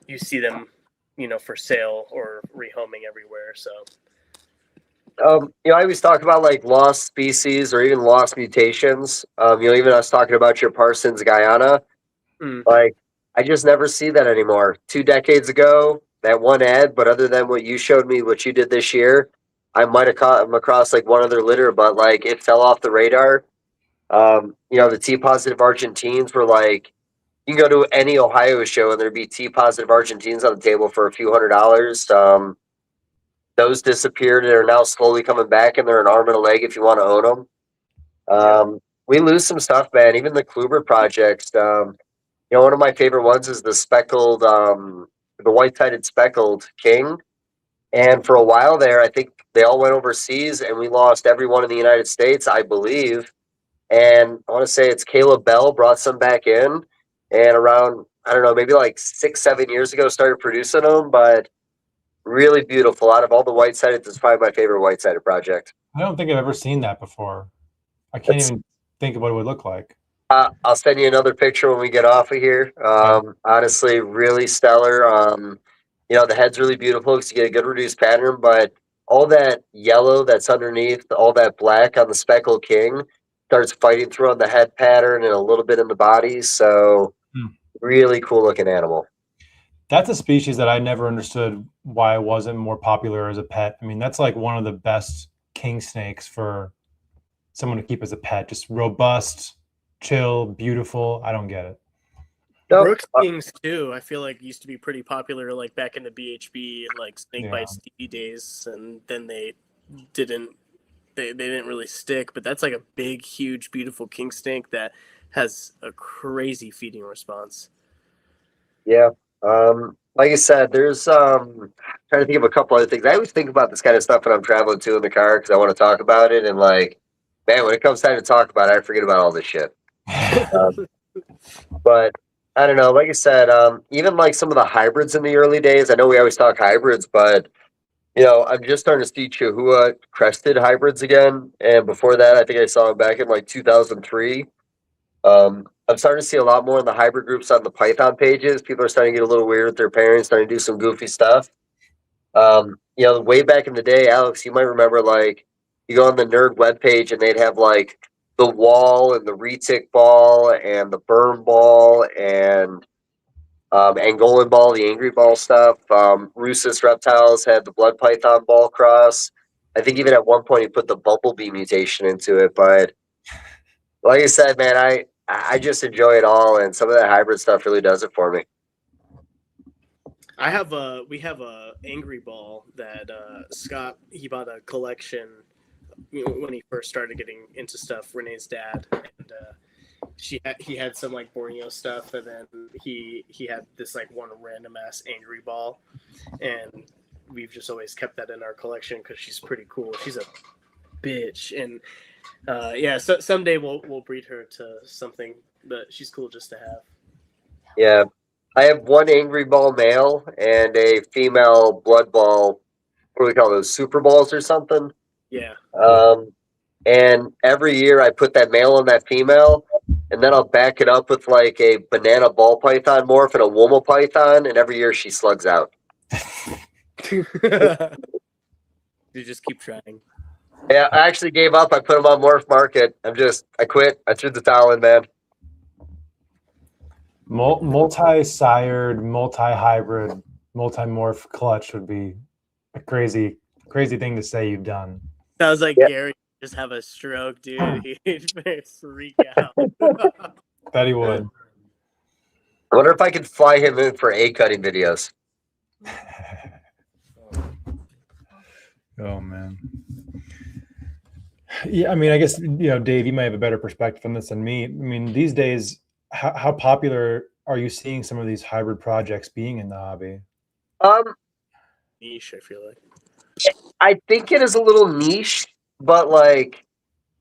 you see them, for sale or rehoming everywhere. So, I always talk about like lost species or even lost mutations. Even us talking about your Parsons Guyana, like I just never see that anymore. 2 decades ago, that one ad, but other than what you showed me, what you did this year, I might have come across like one other litter, but like it fell off the radar. The T positive Argentines were like, you can go to any Ohio show and there'd be T positive Argentines on the table for a few $100s. Those disappeared and are now slowly coming back, and they're an arm and a leg if you want to own them. We lose some stuff, man. Even the Kluber projects. One of my favorite ones is the speckled, the white-sided speckled king. And for a while there, I think they all went overseas, and we lost everyone in the United States, I believe. And I want to say it's Caleb Bell brought some back in, and around, I don't know, maybe like 6-7 years ago started producing them, but really beautiful. Out of all the white-sided, it's probably my favorite white-sided project. I don't think I've ever seen that before. I can't even think of what it would look like. I'll send you another picture when we get off of here. Honestly, really stellar. The head's really beautiful because you get a good reduced pattern, but all that yellow that's underneath, all that black on the speckled king starts fighting through on the head pattern and a little bit in the body. So Really cool looking animal. That's a species that I never understood why it wasn't more popular as a pet. I mean, that's like one of the best king snakes for someone to keep as a pet. Just robust, chill, beautiful. I don't get it. Nope. Brooks Kings too, I feel like used to be pretty popular, like back in the BHB, like Snakebite Stevie days, and then they didn't really stick. But that's like a big, huge, beautiful king snake that has a crazy feeding response. Yeah. Like I said, there's trying to think of a couple other things. I always think about this kind of stuff when I'm traveling too in the car because I want to talk about it. And like, man, when it comes time to talk about it, I forget about all this shit. But I don't know. Like I said, even like some of the hybrids in the early days. I know we always talk hybrids, but you know, I'm just starting to see Chihuahua crested hybrids again. And before that, I think I saw them back in like 2003. I'm starting to see a lot more in the hybrid groups on the Python pages. People are starting to get a little weird with their parents, starting to do some goofy stuff. You know, way back in the day, Alex, you might remember, like, you go on the nerd webpage and they'd have like the wall and the retic ball and the burn ball and Angolan ball, the angry ball stuff. Rhesus Reptiles had the blood python ball cross. I think even at one point he put the bumblebee mutation into it, but like I said, man, I just enjoy it all, and some of that hybrid stuff really does it for me. We have a angry ball that Scott, he bought a collection when he first started getting into stuff. Renee's dad, and he had some like Borneo stuff, and then he had this like one random ass angry ball, and we've just always kept that in our collection because she's pretty cool. She's a bitch, and yeah, so someday we'll breed her to something, but she's cool just to have. Yeah, I have one angry ball male and a female blood ball. What do we call those, super balls or something? Yeah. And every year I put that male on that female, and then I'll back it up with like a banana ball python morph and a womal python, and every year she slugs out. You just keep trying. Yeah, I actually gave up. I put them on MORPHMARKET. I quit. I threw the towel in, man. Multi-sired, multi-hybrid, multi-morph clutch would be a crazy thing to say you've done. Sounds like Gary just have a stroke, dude. He'd freak out. Bet he would. I wonder if I could fly him in for egg cutting videos. Oh man. Yeah, I mean, I guess, you know, Dave, you might have a better perspective on this than me. I mean, these days, how popular are you seeing some of these hybrid projects being in the hobby? Niche, I feel like. I think it is a little niche, but like,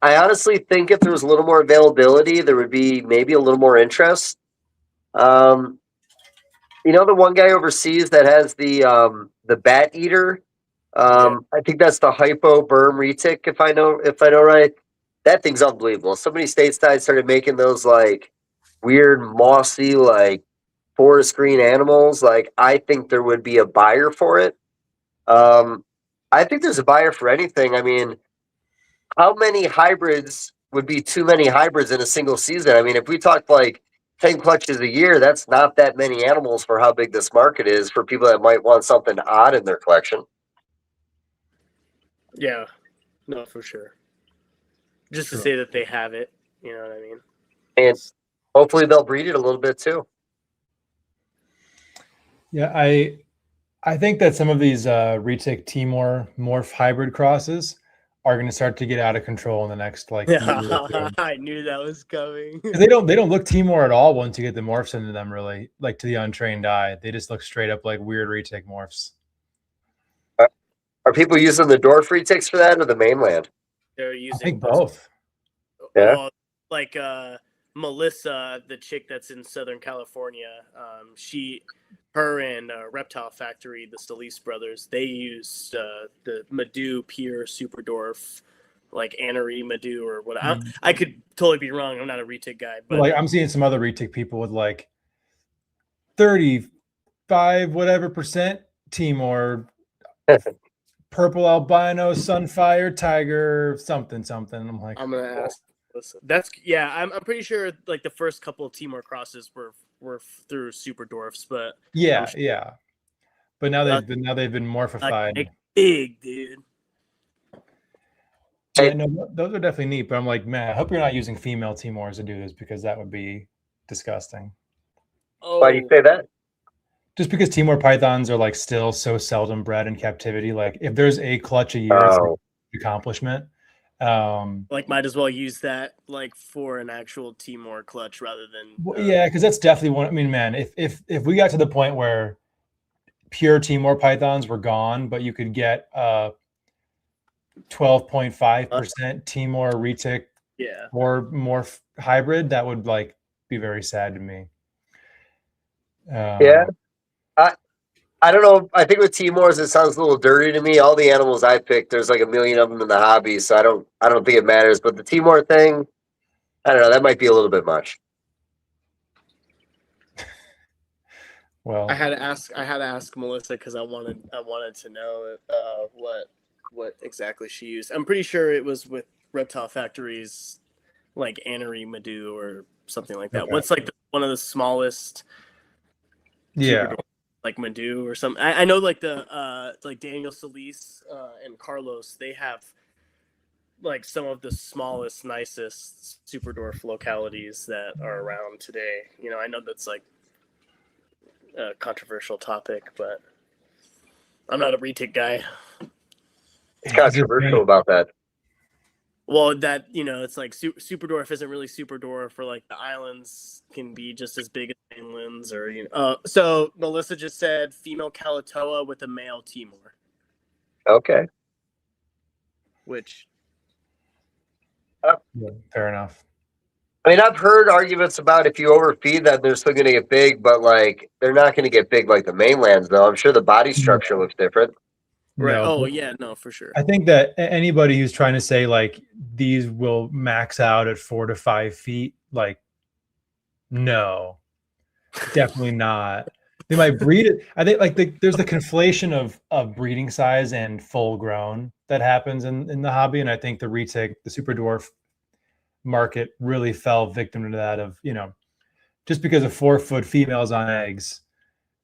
I honestly think if there was a little more availability, there would be maybe a little more interest. You know, the one guy overseas that has the bat eater. I think that's the hypo berm retic, if I know right. That thing's unbelievable. So many stateside started making those like weird mossy like forest green animals. Like, I think there would be a buyer for it. I think there's a buyer for anything. I mean, how many hybrids would be too many hybrids in a single season? I mean, if we talk like 10 clutches a year, that's not that many animals for how big this market is for people that might want something odd in their collection. Yeah, no, for sure. Just to say that they have it, you know what I mean? And hopefully they'll breed it a little bit too. Yeah, I think that some of these retic Timor morph hybrid crosses are going to start to get out of control in the next like year or two. I knew that was coming. They don't look Timor at all once you get the morphs into them, really, like to the untrained eye. They just look straight up like weird retic morphs. Are people using the dwarf retics for that or the mainland? They're using, I think both. Yeah. Like Melissa, the chick that's in Southern California, her and Reptile Factory, the Stolise brothers, they used the Madu Pure Super Dwarf, like Annery Madu or what. I could totally be wrong. I'm not a retic guy, but like I'm seeing some other retic people with like 35 whatever percent Timor. Purple albino, sunfire, tiger, something. I'm like, I'm gonna ask. Listen, that's I'm pretty sure like the first couple of Timor crosses were through super dwarfs, but Yeah, sure yeah. But now they've been morphified. like big, dude. Yeah, no, those are definitely neat. But I'm like, man, I hope you're not using female Timors to do this, because that would be disgusting. Why do you say that? Just because Timor pythons are like still so seldom bred in captivity. Like if there's a clutch a year, it's an accomplishment. Like might as well use that like for an actual Timor clutch rather than yeah, because that's definitely one. I mean, man, if we got to the point where pure Timor pythons were gone, but you could get 12.5% Timor retic or morph hybrid, that would like be very sad to me. Yeah. I don't know. I think with Timors, it sounds a little dirty to me. All the animals I picked, there's like a million of them in the hobby, so I don't think it matters. But the Timor thing, I don't know. That might be a little bit much. Well, I had to ask Melissa because I wanted to know what exactly she used. I'm pretty sure it was with Reptile Factory's like Anery Madu or something like that. Okay. What's like one of the smallest? Yeah. Like Madu or something. I know like the like Daniel Solis and Carlos, they have like some of the smallest, nicest super dwarf localities that are around today. You know, I know that's like a controversial topic, but I'm not a retic guy. It's controversial about that. Well, that, you know, it's like super dwarf isn't really super dwarf, or like the islands can be just as big as mainlands, or you know. So Melissa just said female Kalatoa with a male Timor. Okay. Which. Yeah, fair enough. I mean, I've heard arguments about if you overfeed them, they're still going to get big, but like they're not going to get big like the mainlands, though. I'm sure the body structure looks different. Right. No, oh yeah, no, for sure. I think that anybody who's trying to say like these will max out at 4 to 5 feet, like, no, definitely not. They might breed it. I think like there's the conflation of breeding size and full grown that happens in the hobby, and I think the retic, the super dwarf market really fell victim to that. Of, you know, just because of 4-foot females on eggs,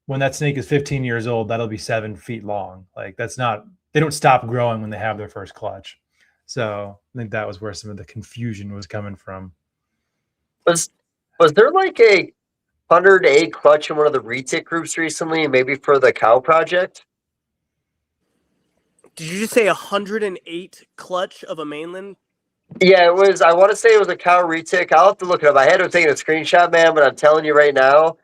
when that snake is 15 years old, that'll be 7 feet long. Like that's not, they don't stop growing when they have their first clutch. So I think that was where some of the confusion was coming from. Was there like a 100 egg clutch in one of the retic groups recently, maybe for the cow project? Did you just say 108 clutch of a mainland? Yeah, it was. I want to say it was a cow retic. I'll have to look it up. I had to take a screenshot, man, but I'm telling you right now,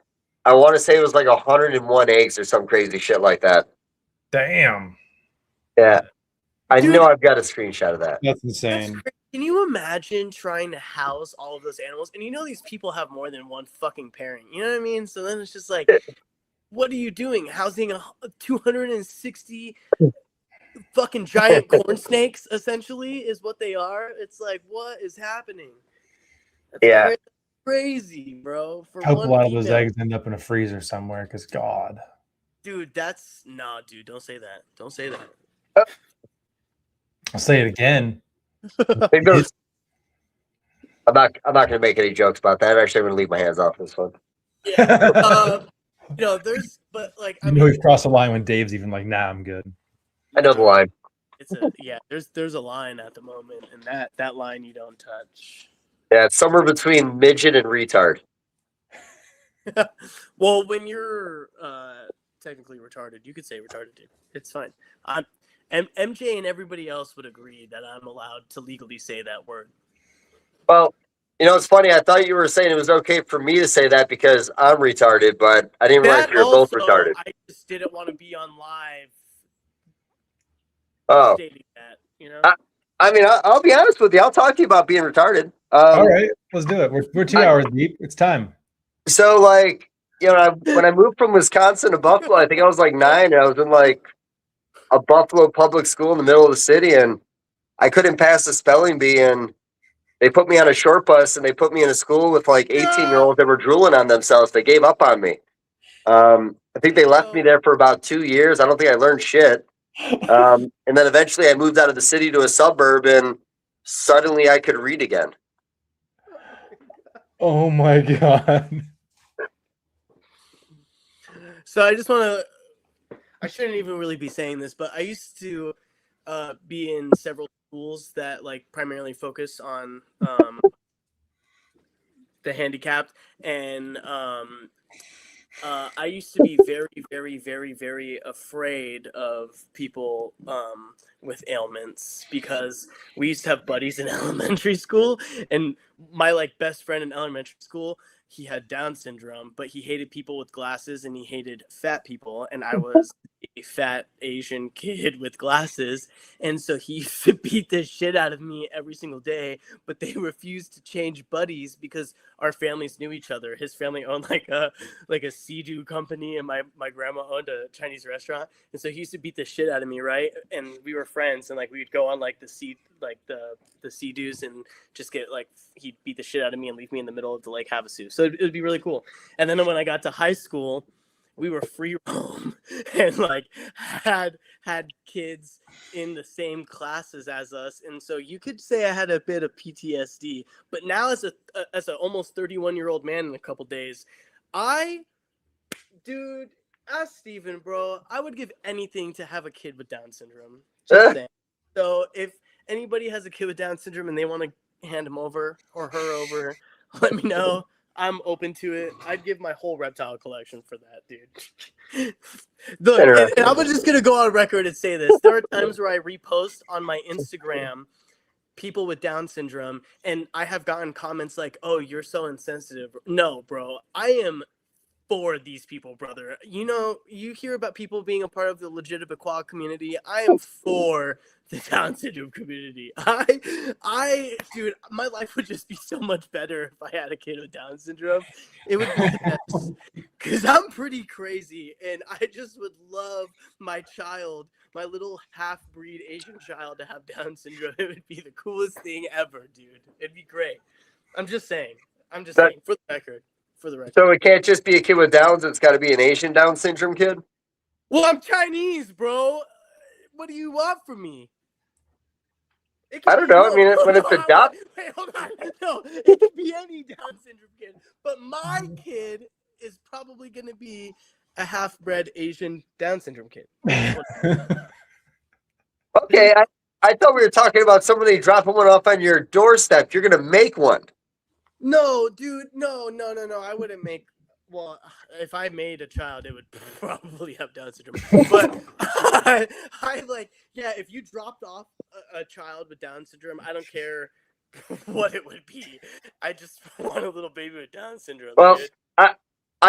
I want to say it was like 101 eggs or some crazy shit like that. Damn. Yeah. I Dude, know I've got a screenshot of that. That's insane. Can you imagine trying to house all of those animals? And you know these people have more than one fucking parent. You know what I mean? So then it's just like, what are you doing? Housing 260 fucking giant corn snakes, essentially, is what they are. It's like, what is happening? That's crazy, bro. I hope a lot of those eggs end up in a freezer somewhere, because God. Dude, dude, don't say that. Don't say that. I'll say it again. I'm not gonna make any jokes about that. Actually, I'm gonna leave my hands off this one. Yeah. You know, but like, I mean, we've crossed the line when Dave's even like, nah, I'm good. I know the line. There's a line at the moment, and that line you don't touch. Yeah, it's somewhere between midget and retard. Well, when you're technically retarded, you could say retarded, dude. It's fine. MJ and everybody else would agree that I'm allowed to legally say that word. Well, you know, it's funny. I thought you were saying it was okay for me to say that because I'm retarded, but I didn't realize we were both retarded. I just didn't want to be on live. Oh, stating that, you know. I mean, I'll be honest with you. I'll talk to you about being retarded. All right, let's do it. We're 2 hours deep. It's time. So, like, you know, when I moved from Wisconsin to Buffalo, I think I was like 9, and I was in like a Buffalo public school in the middle of the city, and I couldn't pass the spelling bee, and they put me on a short bus, and they put me in a school with like 18-year-olds that were drooling on themselves. They gave up on me. I think they left me there for about 2 years. I don't think I learned shit. And then eventually I moved out of the city to a suburb, and suddenly I could read again. Oh my God. So I just want to. I shouldn't even really be saying this, but I used to be in several schools that like primarily focus on the handicapped, and I used to be very, very, very, very afraid of people with ailments, because we used to have buddies in elementary school, and my like best friend in elementary school, he had Down syndrome, but he hated people with glasses and he hated fat people, and I was a fat Asian kid with glasses, and so he used to beat the shit out of me every single day. But they refused to change buddies because our families knew each other. His family owned like a Sea-Doo company, and my grandma owned a Chinese restaurant, and so he used to beat the shit out of me, right? And we were friends, and like we'd go on like the Sea-Doos and just get like, he'd beat the shit out of me and leave me in the middle of the Lake Havasu. So it would be really cool. And then when I got to high school, we were free roam and like had kids in the same classes as us, and so you could say I had a bit of PTSD. But now as a almost 31-year-old man in a couple days, dude, ask Steven, bro, I would give anything to have a kid with Down syndrome. Just saying. So if anybody has a kid with Down syndrome and they want to hand him over or her over, let me know. I'm open to it. I'd give my whole reptile collection for that, dude. Look, and I'm just going to go on record and say this. There are times where I repost on my Instagram people with Down syndrome, and I have gotten comments like, oh, you're so insensitive. No, bro. I am for these people, brother. You know, you hear about people being a part of the legitimate quad community. I am for the Down syndrome community. Dude, my life would just be so much better if I had a kid with Down syndrome. It would be the best, because I'm pretty crazy, and I just would love my child, my little half-breed Asian child, to have Down syndrome. It would be the coolest thing ever, dude. It'd be great. I'm just saying, for the record. So it can't just be a kid with Downs. It's got to be an Asian Down syndrome kid. Well, I'm Chinese, bro. What do you want from me? I don't know. I mean, when it's adopted. Wait, hold on. No, it could be any Down syndrome kid. But my kid is probably going to be a half-bred Asian Down syndrome kid. Okay, I thought we were talking about somebody dropping one off on your doorstep. You're going to make one. No, dude. No. I wouldn't make. Well, if I made a child, it would probably have Down syndrome. But I like, yeah, if you dropped off a child with Down syndrome, I don't care what it would be. I just want a little baby with Down syndrome. Well, dude. I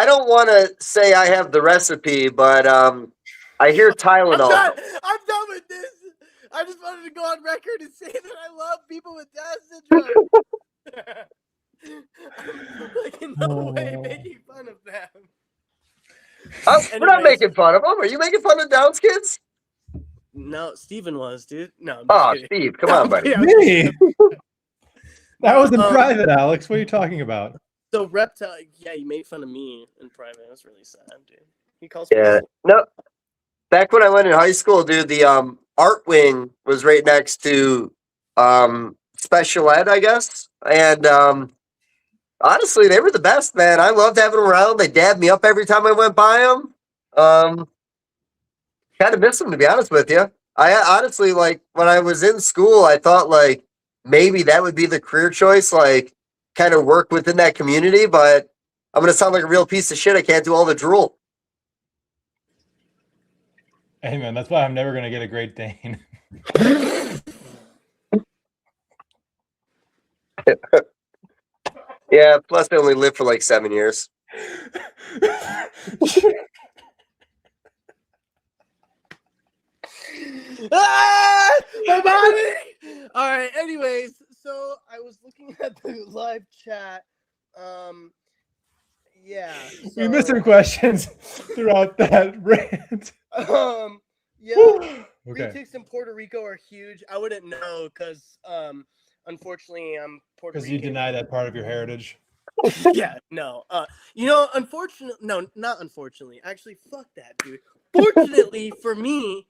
don't want to say I have the recipe, but I hear Tylenol. I'm done with this. I just wanted to go on record and say that I love people with Down syndrome. I'm like in no way making fun of them. We're not making fun of them. Are you making fun of Downs kids? No, Steven was, dude. No. Steve, come on, buddy. Me? That was in private, Alex. What are you talking about? So Reptile, yeah, he made fun of me in private. It was really sad, dude. He calls me. Yeah, no. Back when I went in high school, dude, the art wing was right next to special ed, I guess, and honestly, they were the best, man. I loved having them around. They dabbed me up every time I went by them. Kind of miss them, to be honest with you. I honestly, like, when I was in school, I thought, like, maybe that would be the career choice, like, kind of work within that community, but I'm going to sound like a real piece of shit. I can't do all the drool. Hey, man, that's why I'm never going to get a Great Dane. Yeah, plus they only live for like 7 years. My body! All right, anyways, so I was looking at the live chat. Yeah. So, we missed some questions throughout that rant. Yeah. Okay. Retics in Puerto Rico are huge. I wouldn't know because unfortunately I'm Puerto Rican. Because you deny that part of your heritage. Yeah, no. Unfortunately, no, not unfortunately. Actually, fuck that, dude. Fortunately for me,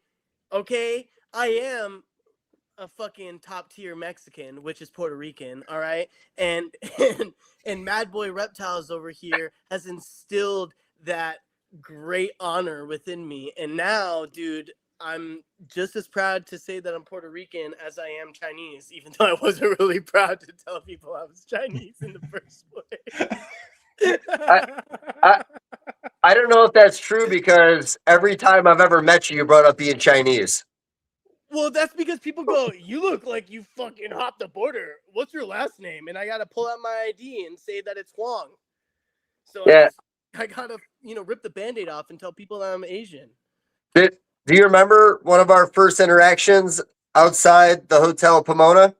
okay, I am a fucking top tier Mexican, which is Puerto Rican, all right? And Mad Boy Reptiles over here has instilled that great honor within me. And now, dude, I'm just as proud to say that I'm Puerto Rican as I am Chinese, even though I wasn't really proud to tell people I was Chinese in the first place. I don't know if that's true because every time I've ever met you, you brought up being Chinese. Well, that's because people go, you look like you fucking hopped the border. What's your last name? And I got to pull out my ID and say that it's Huang. So Yeah. I got to, rip the Band-Aid off and tell people that I'm Asian. Do you remember one of our first interactions outside the Hotel Pomona?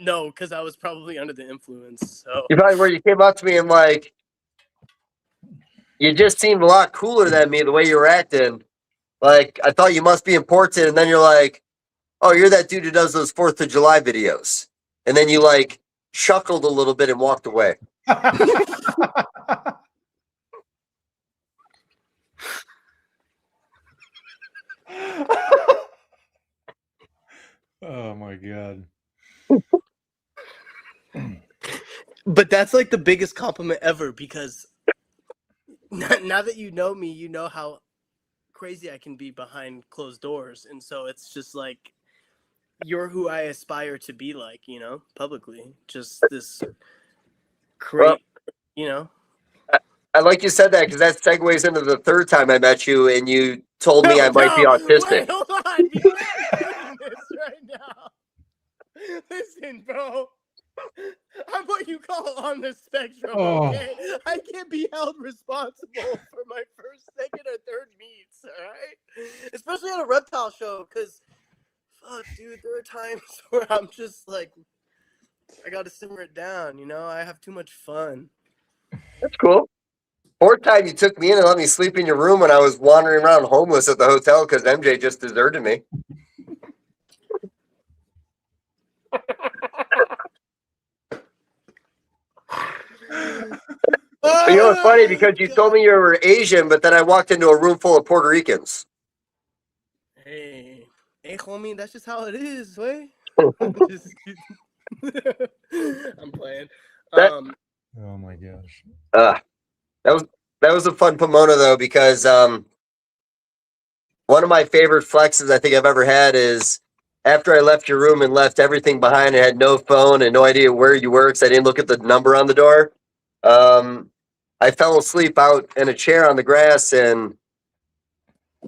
No, because I was probably under the influence. So You probably where you came up to me and like, you just seemed a lot cooler than me the way you were acting. Like, I thought you must be important. And then you're like, oh, you're that dude who does those 4th of July videos. And then you like chuckled a little bit and walked away. Oh my God. But that's like the biggest compliment ever, because now that you know me, you know how crazy I can be behind closed doors. And so it's just like, you're who I aspire to be like, publicly. Just this great, I like you said that because that segues into the third time I met you and you told me I might be autistic. Wait, hold on. Before I'm doing this right now. Listen, bro. I'm what you call on the spectrum, okay? I can't be held responsible for my first, second, or third meets, all right? Especially on a reptile show, because, fuck, dude, there are times where I'm just like, I gotta simmer it down, I have too much fun. That's cool. Fourth time you took me in and let me sleep in your room when I was wandering around homeless at the hotel because MJ just deserted me. It's funny because you told me you were Asian, but then I walked into a room full of Puerto Ricans. Hey, homie, that's just how it is, way. I'm playing. Oh my gosh. That was a fun Pomona though, because one of my favorite flexes I think I've ever had is after I left your room and left everything behind and had no phone and no idea where you were because I didn't look at the number on the door. I fell asleep out in a chair on the grass, and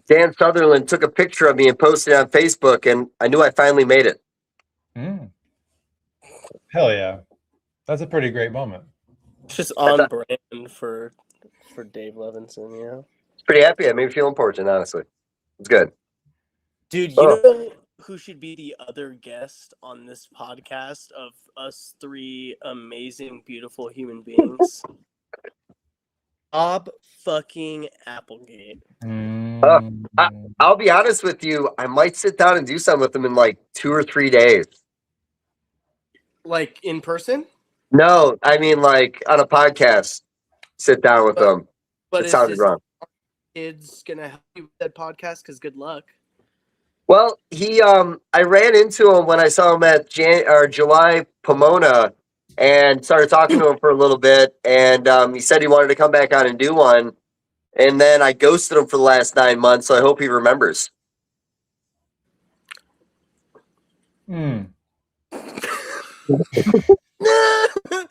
Dan Sutherland took a picture of me and posted it on Facebook, and I knew I finally made it. Hell yeah. That's a pretty great moment. It's just on brand for Dave Levinson, Pretty happy. I made me feel important, honestly. It's good. Dude, you know who should be the other guest on this podcast of us three amazing, beautiful human beings? Bob fucking Applegate. I'll be honest with you. I might sit down and do something with them in like 2 or 3 days. Like in person? No, I mean like on a podcast. Sit down with them. But it sounded wrong. Kid's gonna help you with that podcast because good luck. Well, I ran into him when I saw him at July Pomona and started talking to him for a little bit. And he said he wanted to come back on and do one. And then I ghosted him for the last 9 months. So I hope he remembers.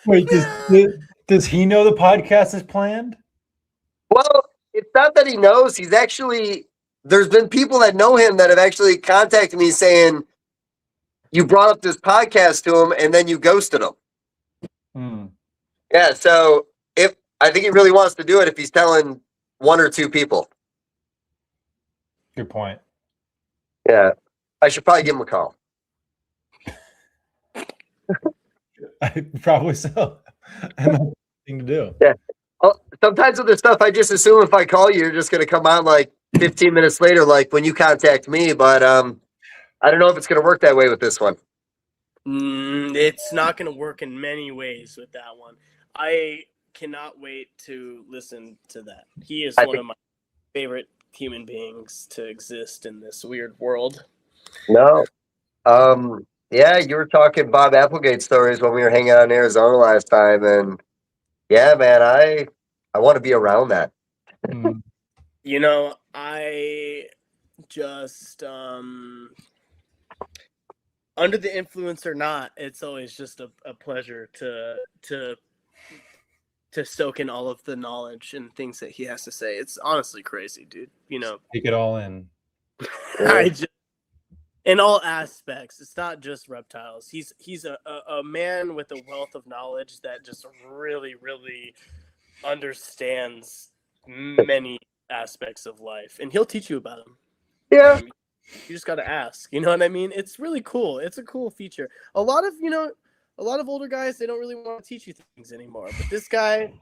Wait, does he know the podcast is planned? Well, it's not that he knows. He's actually, there's been people that know him that have actually contacted me saying, you brought up this podcast to him and then you ghosted him. Yeah, so I think he really wants to do it if he's telling 1 or 2 people. Good point. Yeah, I should probably give him a call. Probably so. Another thing to do. Yeah. Well, sometimes with this stuff, I just assume if I call you, you're just going to come on like 15 minutes later, like when you contact me. But I don't know if it's going to work that way with this one. It's not going to work in many ways with that one. I cannot wait to listen to that. He is one of my favorite human beings to exist in this weird world. No. Yeah, you were talking Bob Applegate stories when we were hanging out in Arizona last time. And yeah, man, I want to be around that. You know, I just under the influence or not, it's always just a pleasure to soak in all of the knowledge and things that he has to say. It's honestly crazy, dude. You know, Take it all in. I just, in all aspects, it's not just reptiles. He's a man with a wealth of knowledge that just really, really understands many aspects of life, and he'll teach you about them. Yeah. You just got to ask. You know what I mean? It's really cool. It's a cool feature. A lot of older guys, they don't really want to teach you things anymore. But this guy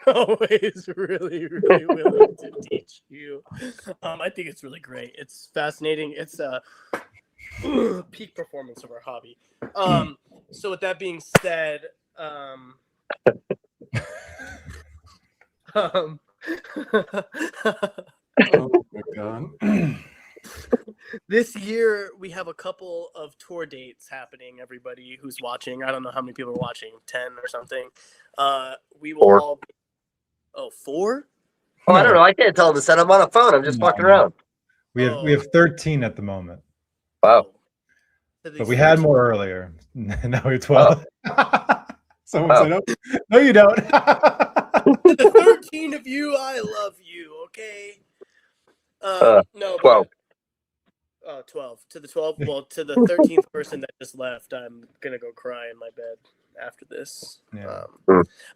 always really, really willing to teach you. I think it's really great. It's fascinating. It's a peak performance of our hobby. So with that being said, Oh my god. This year we have a couple of tour dates happening. Everybody who's watching, I don't know how many people are watching, 10 or something. We will 4. all be... 4? Oh, I don't know. I can't tell the set. I'm on a phone. I'm just fucking around. We have 13 at the moment. Wow. But we had more earlier. Now we're 12. Someone said, "Oh, no, you don't." To the 13 of you, I love you. Okay. No, 12. 12. To the 12. Well, to the 13th person that just left, I'm gonna go cry in my bed after this. Yeah.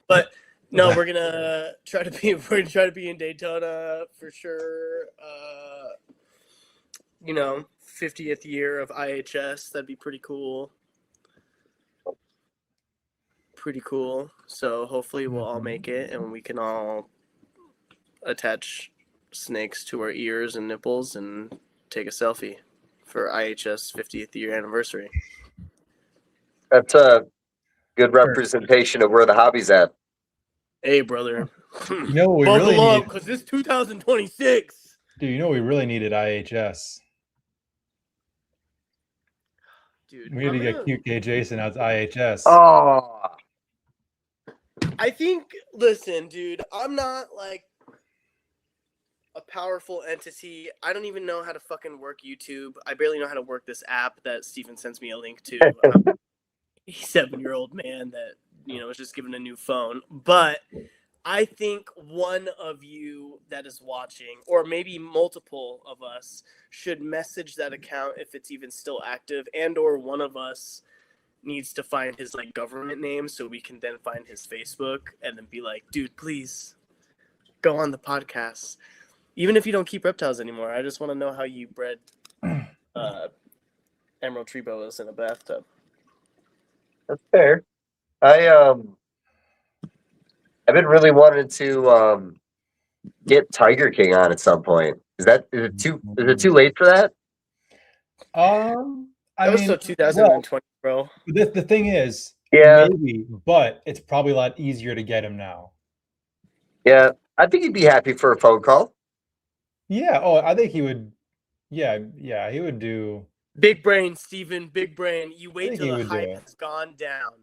But no, we're gonna try to be in Daytona for sure. 50th year of IHS. That'd be pretty cool. Pretty cool. So hopefully we'll all make it, and we can all attach snakes to our ears and nipples and take a selfie for IHS 50th year anniversary. That's a good representation of where the hobby's at. Hey, brother. You know what we Buckle really up, need? because it's 2026. Dude, you know we really needed IHS. Dude, We had to get QK Jason out to IHS. Oh. I think, listen, dude, I'm not like a powerful entity. I don't even know how to fucking work YouTube. I barely know how to work this app that Steven sends me a link to. He's a 7-year-old man that, was just given a new phone. But I think one of you that is watching, or maybe multiple of us, should message that account if it's even still active, and or one of us needs to find his government name so we can then find his Facebook and then be like, dude, please go on the podcast. Even if you don't keep reptiles anymore, I just want to know how you bred emerald tree boas in a bathtub. That's fair. I've been really wanting to get Tiger King on at some point. Is it too late for that? That was so 2020, bro. The thing is, yeah, maybe, but it's probably a lot easier to get him now. Yeah, I think he'd be happy for a phone call. Yeah. Oh, I think he would. Yeah, he would do. Big brain, Steven. Big brain. You wait till the hype has gone down.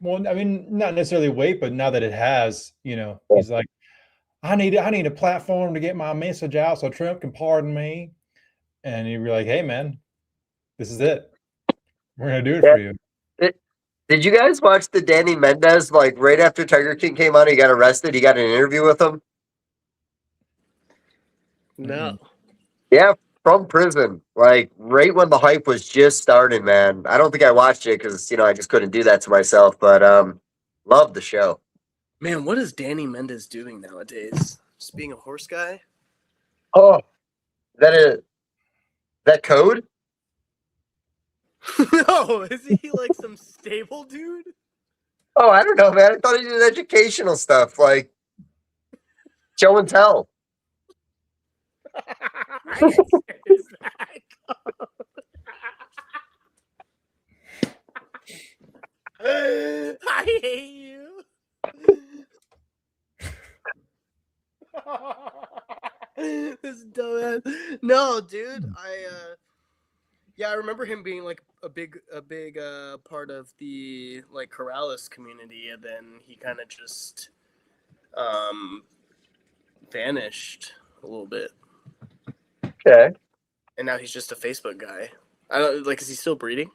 Well, I mean, not necessarily wait, but now that it has, he's like, I need a platform to get my message out so Trump can pardon me. And you'd be like, hey, man, this is it. We're going to do it for you. Did you guys watch the Danny Mendez, right after Tiger King came on, he got arrested? He got an interview with him? No. Yeah, from prison. Right when the hype was just starting, man. I don't think I watched it because, I just couldn't do that to myself. But loved the show. Man, what is Danny Mendez doing nowadays? Just being a horse guy? Oh, that code? No, is he like some stable dude? Oh, I don't know, man. I thought he did educational stuff, like show and tell. I hate you. This dumbass. No, dude. I remember him being like a big part of the Corrales community, and then he kind of just vanished. a little bit. Okay. And now he's just a Facebook guy. I don't like. Is he still breeding?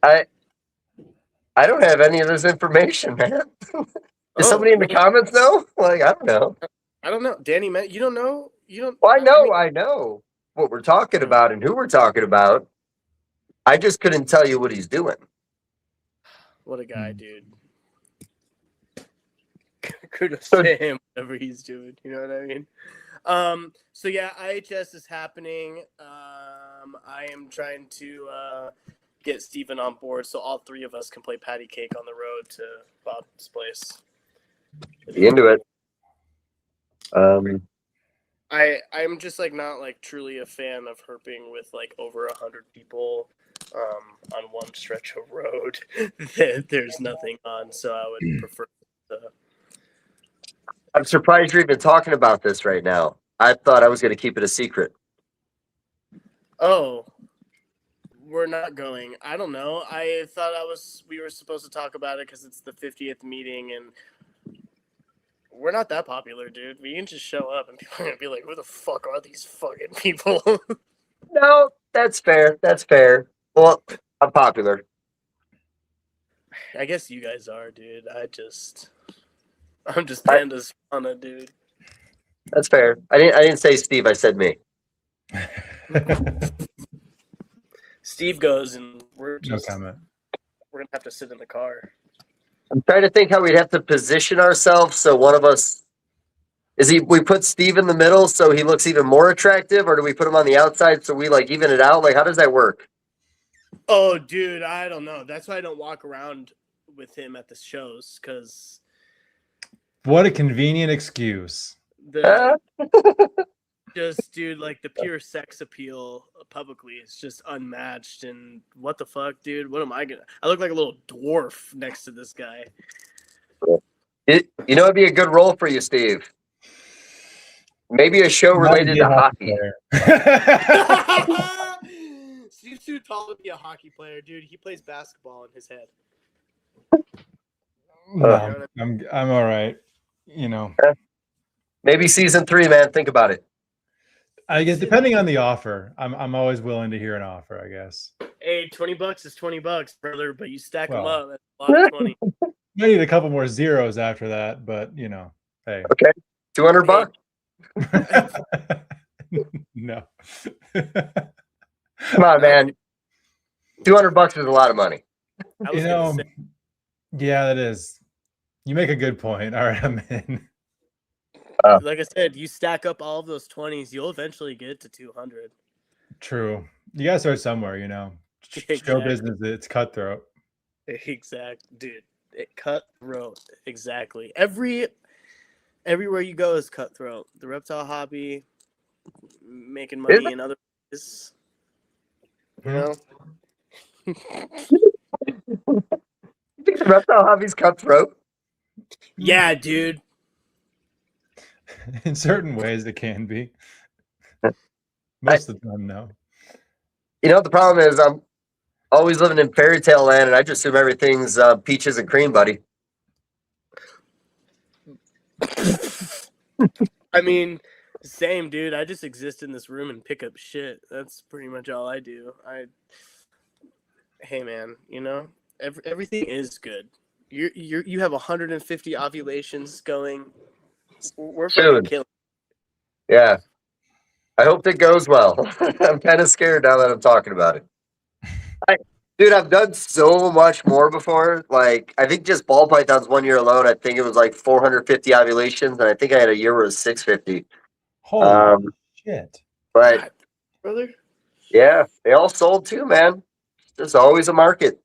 I don't have any of this information, man. Does somebody in the comments know? Like, I don't know. I don't know. Danny, you don't know? You don't. Well, I know what we're talking about and who we're talking about. I just couldn't tell you what he's doing. What a guy, dude. Kudos to him, whatever he's doing. You know what I mean? So yeah, IHS is happening. I am trying to get Steven on board so all three of us can play patty cake on the road to Bob's place. Be into it. I'm just like not like truly a fan of herping with like over 100 people on one stretch of road that there's nothing on, so I would prefer to. I'm surprised you're even talking about this right now. I thought I was going to keep it a secret. Oh, we're not going. I don't know. I thought we were supposed to talk about it because it's the 50th meeting and we're not that popular, dude. We can just show up and people are going to be like, who the fuck are these fucking people? No, that's fair. That's fair. Well, I'm popular. I guess you guys are, dude. I'm just Panda's fauna, dude. That's fair. I didn't say Steve. I said me. Steve goes, and we're just, no comment. We're gonna have to sit in the car. I'm trying to think how we'd have to position ourselves so one of us we put Steve in the middle so he looks even more attractive, or do we put him on the outside so we like even it out? Like, how does that work? Oh, dude, I don't know. That's why I don't walk around with him at the shows, because what a convenient excuse. Just, dude, like the pure sex appeal publicly is just unmatched. And what the fuck, dude? What am I gonna? I look like a little dwarf next to this guy. You know, it'd be a good role for you, Steve. Maybe a show related to hockey. Steve's too tall to be a hockey player, dude. He plays basketball in his head. No, I'm all right. You know, maybe season 3, man. Think about it. I guess depending on the offer, I'm always willing to hear an offer, I guess. Hey, $20 is $20, brother, but you stack them up. That's a lot of 20. I need a couple more zeros after that, but you know, hey. Okay, $200. No. Come on, man. $200 is a lot of money. You know, yeah, that is. You make a good point. All right, I'm in. Like I said, you stack up all of those 20s, you'll eventually get to 200. True. You gotta start somewhere, you know. Exactly. Show business, it's cutthroat. Exactly, dude. Cutthroat. Exactly. Everywhere you go is cutthroat. The reptile hobby, making money in other ways. You know? You think the reptile hobby's cutthroat? Yeah, dude. In certain ways, it can be. Most of the time, no. You know, the problem is I'm always living in fairy tale land, and I just assume everything's peaches and cream, buddy. I mean, same, dude. I just exist in this room and pick up shit. That's pretty much all I do. Hey, man, you know, everything is good. You have 150 ovulations going. We're fucking killing. Yeah. I hope that goes well. I'm kind of scared now that I'm talking about it. Dude, I've done so much more before. Like, I think just ball pythons 1 year alone, I think it was like 450 ovulations, and I think I had a year where it was 650. Holy shit. But, God, brother? Yeah, they all sold too, man. There's always a market.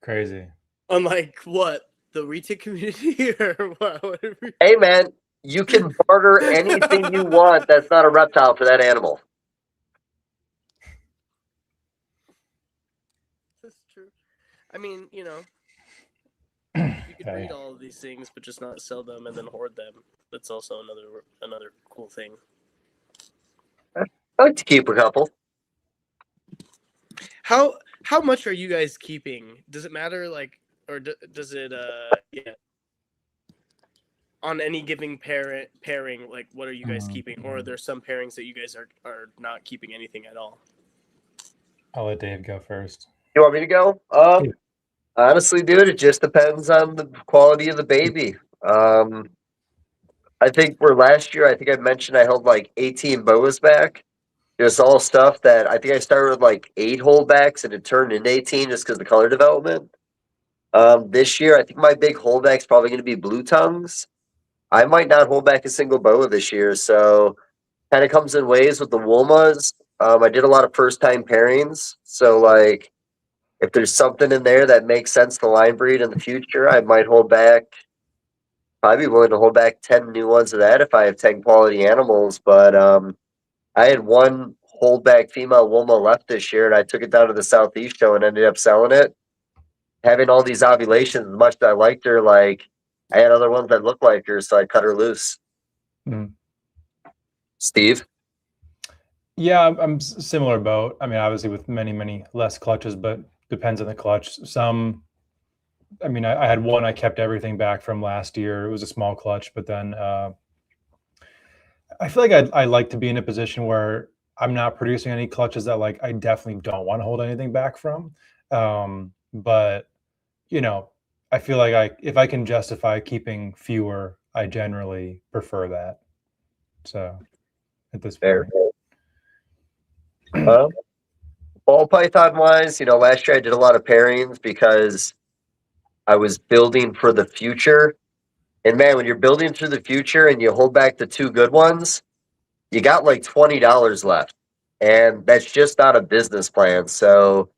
Crazy. Unlike what? The retic community or what? Hey, man, you can barter anything you want that's not a reptile for that animal. That's true. I mean, you know, you could breed all of these things, but just not sell them and then hoard them. That's also another cool thing. I like to keep a couple. How much are you guys keeping? Does it matter, like, or does it? Yeah. on any given pairing, like what are you guys keeping, or are there some pairings that you guys are not keeping anything at all? I'll let Dave go first. You want me to go? Honestly, dude, it just depends on the quality of the baby. I think for last year, I think I mentioned I held like 18 boas back. Just all stuff that I think I started with like 8 holdbacks and it turned into 18 just because of the color development. This year, I think my big holdback is probably going to be blue tongues. I might not hold back a single boa this year, so kind of comes in waves with the Wolmas. I did a lot of first time pairings, so like if there's something in there that makes sense to line breed in the future, I might hold back. Probably be willing to hold back 10 new ones of that if I have 10 quality animals. But I had one holdback female Wolma left this year, and I took it down to the Southeast show and ended up selling it. Having all these ovulations, as much as I liked her, like I had other ones that looked like her, so I cut her loose. Steve? Yeah, I'm similar boat. I mean, obviously with many less clutches, but depends on the clutch. Some, I mean, I had one I kept everything back from last year. It was a small clutch, but then I feel like I like to be in a position where I'm not producing any clutches that like I definitely don't want to hold anything back from. But you know, I feel like if I can justify keeping fewer, I generally prefer that. So at this point. Ball python wise, you know, last year I did a lot of pairings because I was building for the future. And man, when you're building for the future and you hold back the 2 good ones, you got like $20 left. And that's just not a business plan. So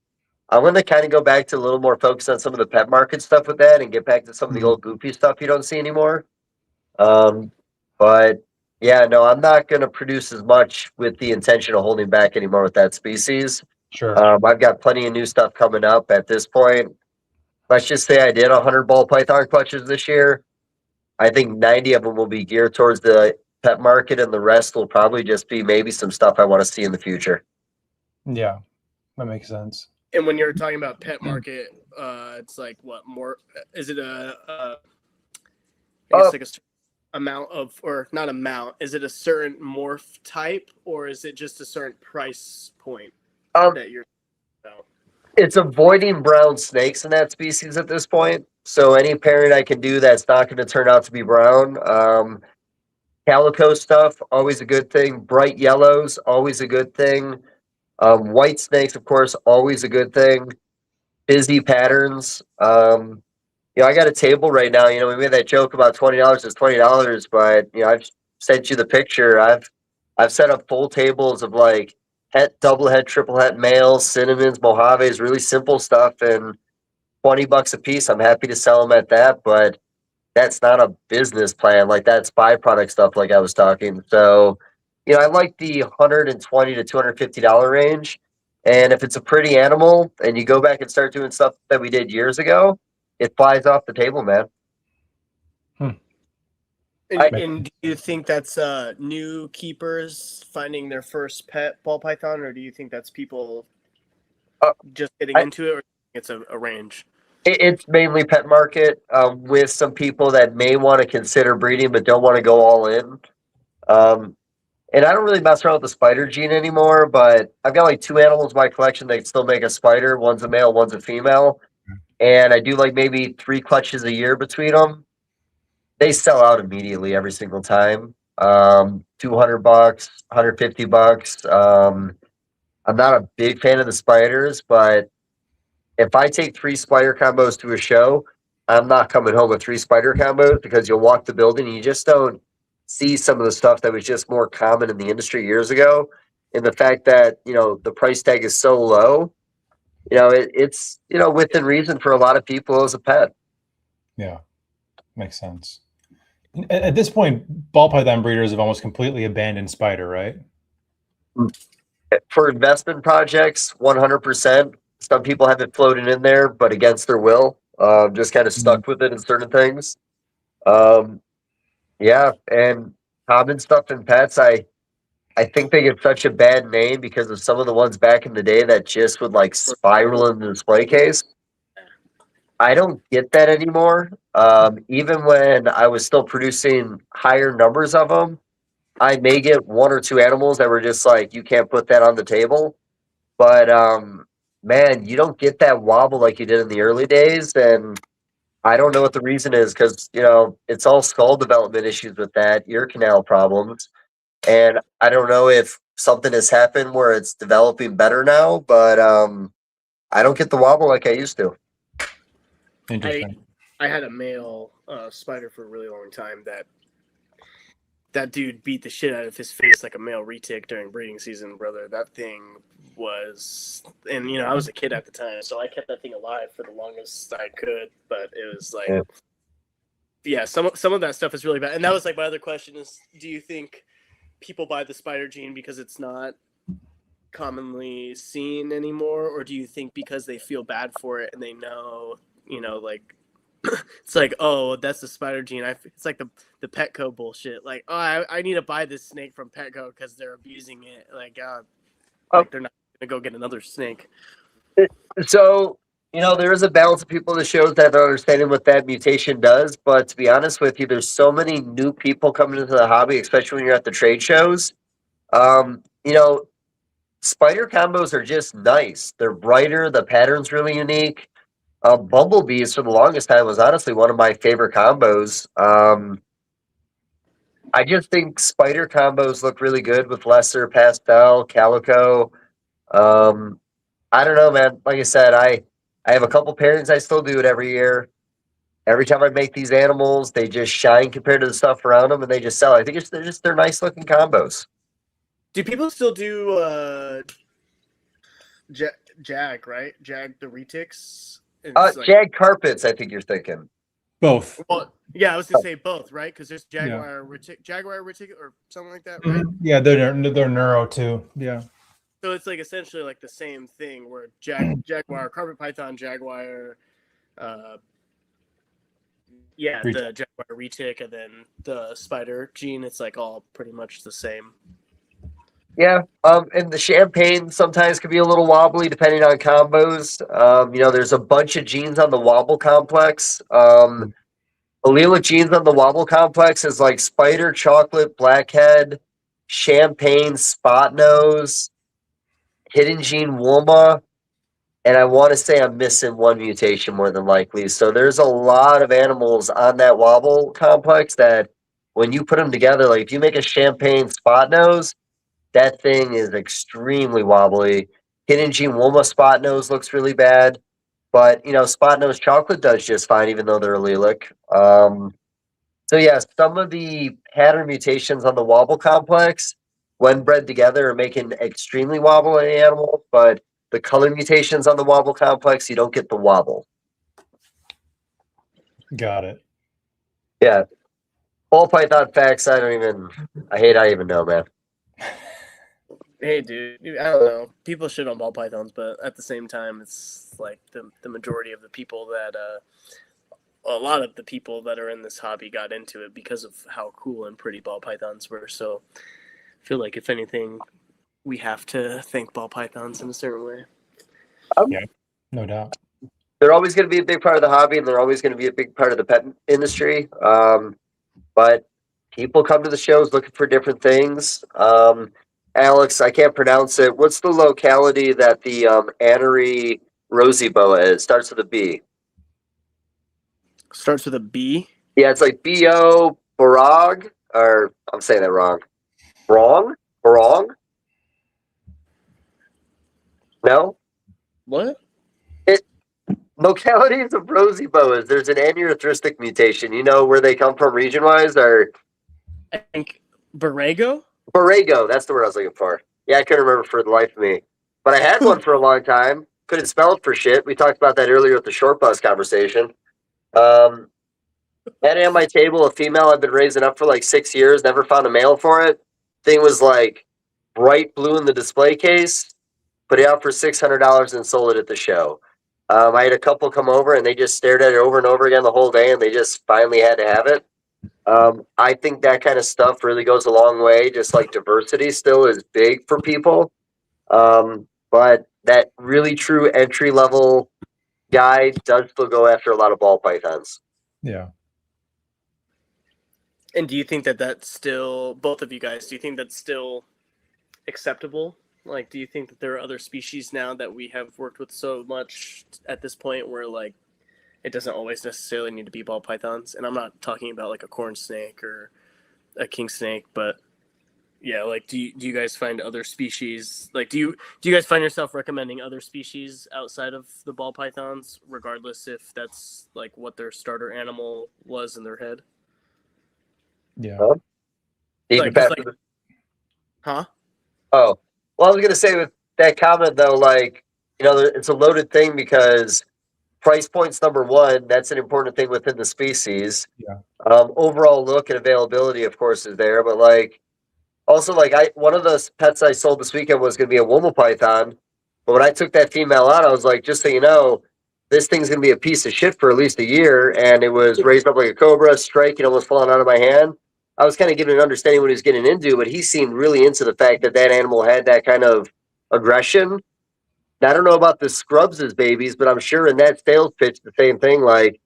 I'm going to kind of go back to a little more focus on some of the pet market stuff with that and get back to some of the old goofy stuff you don't see anymore. But yeah, no, I'm not going to produce as much with the intention of holding back anymore with that species. Sure. I've got plenty of new stuff coming up at this point. Let's just say I did 100 ball python clutches this year. I think 90 of them will be geared towards the pet market, and the rest will probably just be maybe some stuff I want to see in the future. Yeah, that makes sense. And when you're talking about pet market, it's like what more? Is it I guess like a amount of, or not amount? Is it a certain morph type, or is it just a certain price point that you're about? It's avoiding brown snakes in that species at this point. So any pairing I can do that's not going to turn out to be brown. Calico stuff, always a good thing. Bright yellows, always a good thing. White snakes, of course, always a good thing. Busy patterns. You know, I got a table right now. You know, we made that joke about $20 is $20, but you know, I've sent you the picture. I've set up full tables of like double head, triple head males, cinnamons, mojaves, really simple stuff, and $20 a piece. I'm happy to sell them at that, but that's not a business plan. Like that's byproduct stuff, like I was talking. So, you know, I like the $120 to $250 range. And if it's a pretty animal and you go back and start doing stuff that we did years ago, it flies off the table, man. And do you think that's new keepers finding their first pet ball python, or do you think that's people just getting into it, or it's a range? It's mainly pet market with some people that may want to consider breeding but don't want to go all in. And I don't really mess around with the spider gene anymore, but I've got like 2 animals in my collection that still make a spider. One's a male, one's a female. And I do like maybe 3 clutches a year between them. They sell out immediately every single time. $200, $150. I'm not a big fan of the spiders, but if I take 3 spider combos to a show, I'm not coming home with 3 spider combos, because you'll walk the building and you just don't see some of the stuff that was just more common in the industry years ago. And the fact that, you know, the price tag is so low, you know, it's, you know, within reason for a lot of people as a pet. Yeah, makes sense. At this point, ball python breeders have almost completely abandoned spider, right? For investment projects, 100%. Some people have it floating in there, but against their will, just kind of stuck with it in certain things. Yeah, and common stuff in pets, I think they get such a bad name because of some of the ones back in the day that just would like spiral in the display case. I don't get that anymore. Even when I was still producing higher numbers of them, I may get one or two animals that were just like, you can't put that on the table. But man, you don't get that wobble like you did in the early days. And I don't know what the reason is because, it's all skull development issues with that, ear canal problems. And I don't know if something has happened where it's developing better now, but I don't get the wobble like I used to. Interesting. I had a male spider for a really long time that dude beat the shit out of his face like a male retic during breeding season, brother. That thing was, and I was a kid at the time, so I kept that thing alive for the longest I could. But it was like, yeah, some of that stuff is really bad. And that was like my other question is, do you think people buy the spider gene because it's not commonly seen anymore, or do you think because they feel bad for it and they know, like it's like, oh, that's the spider gene. It's like the Petco bullshit. Like, oh, I need to buy this snake from Petco because they're abusing it. Like, they're not gonna go get another snake. So, there is a balance of people that shows that they're understanding what that mutation does. But to be honest with you, there's so many new people coming into the hobby, especially when you're at the trade shows. Spider combos are just nice. They're brighter. The pattern's really unique. Bumblebees for the longest time was honestly one of my favorite combos. I just think spider combos look really good with lesser pastel, calico. I don't know, man. Like I said, I have a couple pairings. I still do it every year. Every time I make these animals, they just shine compared to the stuff around them, and they just sell. I think they're nice looking combos. Do people still do Jag, right? Jag the retics? Jag carpets, I think you're thinking. Both. Well, yeah, I was gonna say both, right? Because there's Jaguar retic or something like that, right? Yeah, they're neuro too. Yeah. So it's like essentially like the same thing where Jaguar, carpet python, Jaguar, the Jaguar retic, and then the spider gene. It's like all pretty much the same. Yeah, and the champagne sometimes can be a little wobbly depending on combos. There's a bunch of genes on the wobble complex. Allelic genes on the wobble complex is like spider, chocolate, blackhead, champagne, spot nose, hidden gene Woma, and I want to say I'm missing one mutation more than likely. So there's a lot of animals on that wobble complex that when you put them together, like if you make a champagne spot nose, that thing is extremely wobbly. Hidden gene Woma spot nose looks really bad, but spot nose chocolate does just fine, even though they're allelic. So yeah, some of the pattern mutations on the wobble complex, when bred together, are making extremely wobbly animals. But the color mutations on the wobble complex, you don't get the wobble. Got it. Yeah, ball python facts. I even know, man. Hey, dude, I don't know. People shit on ball pythons, but at the same time, it's like the majority of the people that, a lot of the people that are in this hobby got into it because of how cool and pretty ball pythons were. So I feel like, if anything, we have to thank ball pythons in a certain way. Yeah, no doubt. They're always going to be a big part of the hobby, and they're always going to be a big part of the pet industry. But people come to the shows looking for different things. Alex, I can't pronounce it. What's the locality that the Anery rosy boa is? Starts with a B. Starts with a B? Yeah, it's like B-O, Barag, or I'm saying that wrong. Barong? No? What? Localities of rosy boas. There's an aneurystic mutation. You know where they come from region-wise? Or I think Borrego? Borrego, that's the word I was looking for. Yeah, I couldn't remember for the life of me. But I had one for a long time. Couldn't spell it for shit. We talked about that earlier with the short bus conversation. Had it on my table, a female I've been raising up for like 6 years, never found a male for it. Thing was like bright blue in the display case. Put it out for $600 and sold it at the show. I had a couple come over and they just stared at it over and over again the whole day, and they just finally had to have it. I think that kind of stuff really goes a long way. Just like diversity still is big for people. But that really true entry level guy does still go after a lot of ball pythons. Yeah. And do you think that that's still, both of you guys, do you think that's still acceptable? Like, do you think that there are other species now that we have worked with so much at this point where, like, it doesn't always necessarily need to be ball pythons? And I'm not talking about, like, a corn snake or a king snake, but, yeah, like, do you guys find other species, like, do you guys find yourself recommending other species outside of the ball pythons, regardless if that's, like, what their starter animal was in their head? Yeah. Even Like, past huh? Oh, well, I was going to say with that comment, though, like, it's a loaded thing because price point's number one. That's an important thing within the species. Yeah. Overall look and availability, of course, is there. But, like, also, like, one of the pets I sold this weekend was going to be a woman python. But when I took that female out, I was like, just so you know, this thing's going to be a piece of shit for at least a year. And it was raised up like a cobra, striking, almost falling out of my hand. I was kind of getting an understanding what he was getting into, but he seemed really into the fact that that animal had that kind of aggression. Now, I don't know about the scrubs as babies, but I'm sure in that sales pitch, the same thing. Like,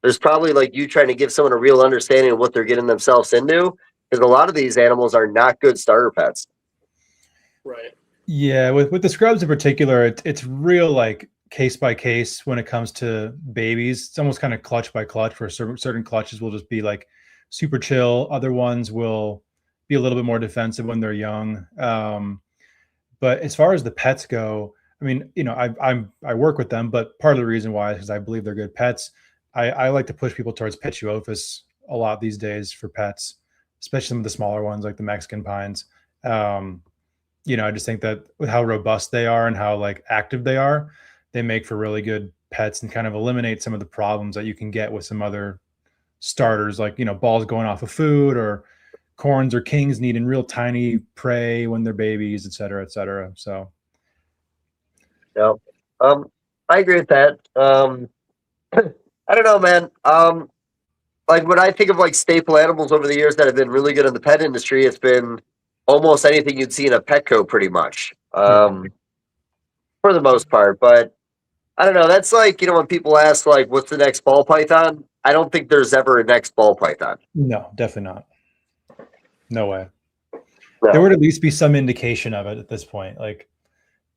there's probably like you trying to give someone a real understanding of what they're getting themselves into, because a lot of these animals are not good starter pets. Right. Yeah, with the scrubs in particular, it's real like case by case when it comes to babies. It's almost kind of clutch by clutch, where certain clutches will just be like super chill. Other ones will be a little bit more defensive when they're young. But as far as the pets go, I mean, I work with them, but part of the reason why is because I believe they're good pets. I like to push people towards Pituophis a lot these days for pets, especially some of the smaller ones like the Mexican pines. I just think that with how robust they are and how like active they are, they make for really good pets and kind of eliminate some of the problems that you can get with some other starters, like, balls going off of food or corns or kings needing real tiny prey when they're babies, et cetera, et cetera. So. Yeah. I agree with that. I don't know, man. Like when I think of like staple animals over the years that have been really good in the pet industry, it's been almost anything you'd see in a Petco pretty much. For the most part. But I don't know. That's like, when people ask like, what's the next ball python? I don't think there's ever a next ball python. No, definitely not. No way. No. There would at least be some indication of it at this point. Like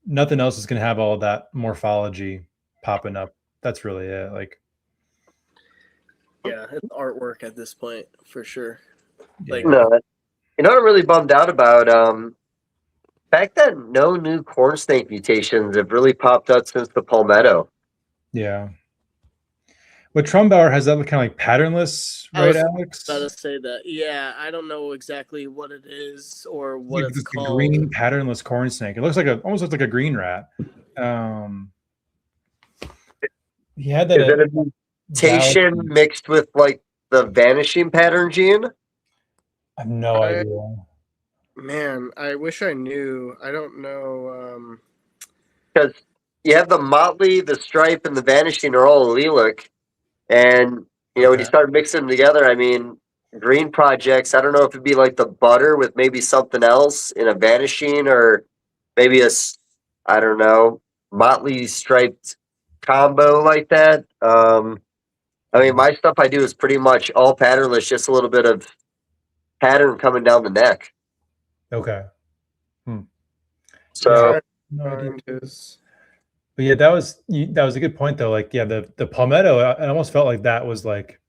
nothing else is going to have all that morphology popping up. That's really it. Like, Yeah, it's artwork at this point for sure. Like, no, what I'm really bummed out about? The fact that no new corn snake mutations have really popped up since the palmetto. Yeah. With Trumbauer, has that kind of like patternless, right, Alex? I was about to say that. Yeah, I don't know exactly what it is or what it's The called. green patternless corn snake. It looks like almost looks like a green rat. He had that. Is it a mutation mixed with like the vanishing pattern gene? I have no idea. Man, I wish I knew. I don't know. Because you have the motley, the stripe, and the vanishing are all allelic. And, when you start mixing them together, I mean, green projects, I don't know if it'd be like the butter with maybe something else in a vanishing or maybe I don't know, motley striped combo like that. I mean, my stuff I do is pretty much all patternless, just a little bit of pattern coming down the neck. Okay. So, but yeah, that was a good point though. Like, yeah, the palmetto, I almost felt like that was like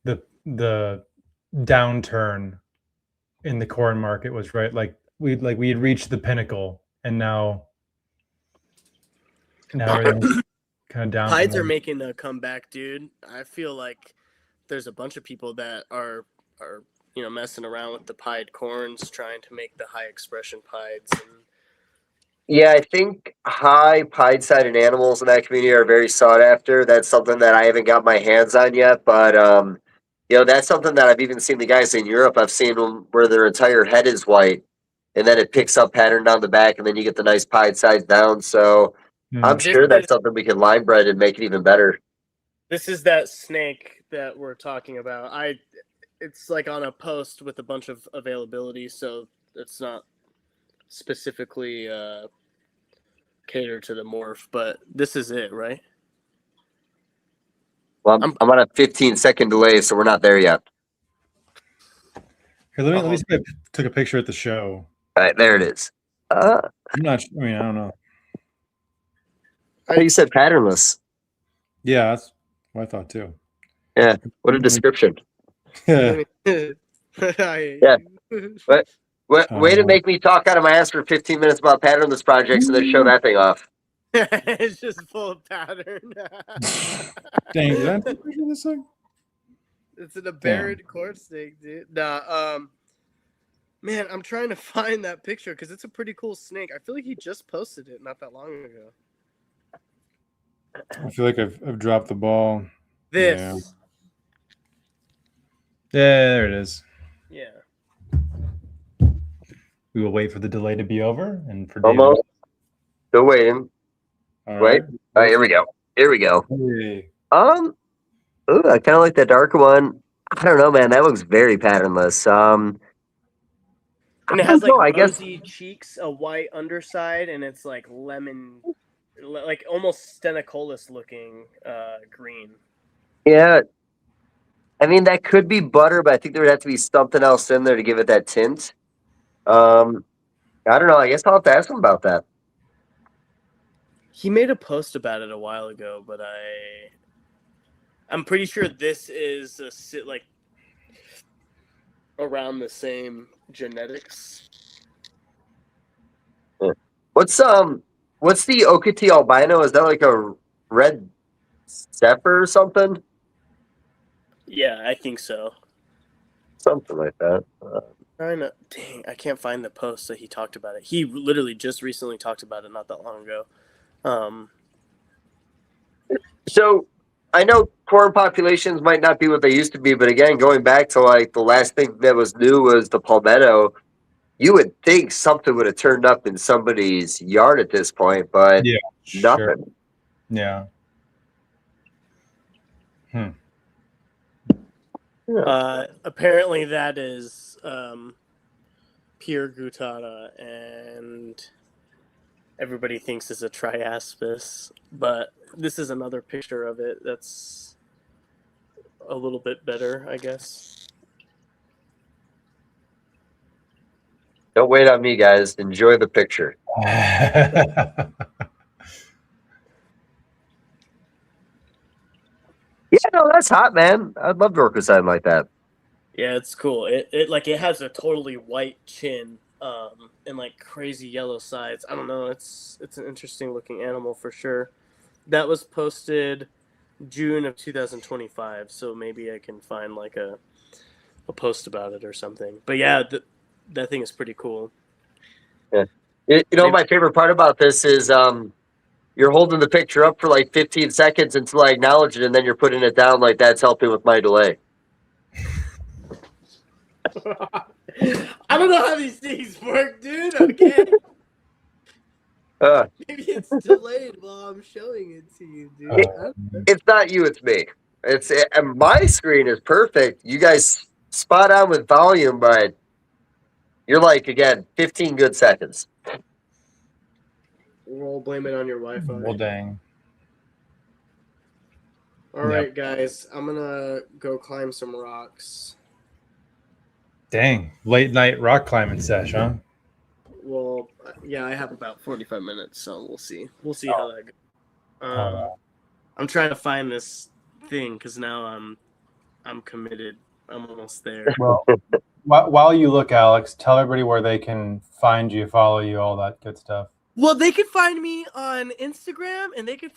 the downturn in the corn market was right. Like we had reached the pinnacle, and now everything's kind of down. Pieds are making a comeback, dude. I feel like there's a bunch of people that are messing around with the pied corns, trying to make the high expression pieds. Yeah, I think high pied-sided animals in that community are very sought after. That's something that I haven't got my hands on yet, but that's something that I've even seen the guys in Europe. I've seen them where their entire head is white, and then it picks up pattern down the back, and then you get the nice pied sides down. So I'm sure that's something we can line bred and make it even better. This is that snake that we're talking about. It's like on a post with a bunch of availability, so it's not specifically catered to the morph, but this is it, right? Well, I'm on a 15-second delay, so we're not there yet. Here, let me see if I took a picture at the show. All right, there it is. I'm not. I mean, I don't know. You said patternless. Yeah, that's what I thought too. Yeah. What a description. Yeah. Yeah. Way to make me talk out of my ass for 15 minutes about patternless projects and then show that thing off. It's just full of pattern. Dang, did I take a picture of this thing? It's an aberrant court snake, dude. Nah, man, I'm trying to find that picture because it's a pretty cool snake. I feel like he just posted it not that long ago. I feel like I've dropped the ball. This. Yeah, there it is. Yeah. We will wait for the delay to be over and for Almost. Still waiting. All Wait. right. All right, here we go. Here we go. Hey. Ooh, I kind of like that darker one. I don't know, man. That looks very patternless. And it has like I guess rosy cheeks, a white underside, and it's like lemon, like almost stenocolus looking green. Yeah. I mean, that could be butter, but I think there would have to be something else in there to give it that tint. I don't know. I guess I'll have to ask him about that. He made a post about it a while ago, but I'm pretty sure this is like around the same genetics. What's the Okati albino? Is that like a red zephyr or something? Yeah, I think so. Something like that. Dang, I can't find the post that he talked about it. He literally just recently talked about it not that long ago. So I know corn populations might not be what they used to be, but again, going back to like the last thing that was new was the palmetto. You would think something would have turned up in somebody's yard at this point, but nothing. Sure. Yeah. Apparently that is pure gutata, and everybody thinks it's a triaspis, but this is another picture of it that's a little bit better, I guess. Don't wait on me, guys. Enjoy the picture. Yeah, no, that's hot, man. I'd love to work with something like that. Yeah, it's cool. It has a totally white chin, and like crazy yellow sides. I don't know. It's an interesting looking animal for sure. That was posted June of 2025, so maybe I can find like a post about it or something. But yeah, that thing is pretty cool. Yeah. You know, my favorite part about this is you're holding the picture up for like 15 seconds until I acknowledge it, and then you're putting it down like that's helping with my delay. I don't know how these things work, dude. Okay. Maybe it's delayed while I'm showing it to you, dude. It's not you, it's me. And my screen is perfect. You guys spot on with volume, but you're like, again, 15 good seconds. We'll blame it on your Wi-Fi. Well, dang. All right, guys. I'm going to go climb some rocks. Dang. Late night rock climbing sesh, huh? Well, yeah, I have about 45 minutes, so we'll see. We'll see how that goes. I'm trying to find this thing because now I'm committed. I'm almost there. Well, while you look, Alex, tell everybody where they can find you, follow you, all that good stuff. Well, they can find me on Instagram, and they can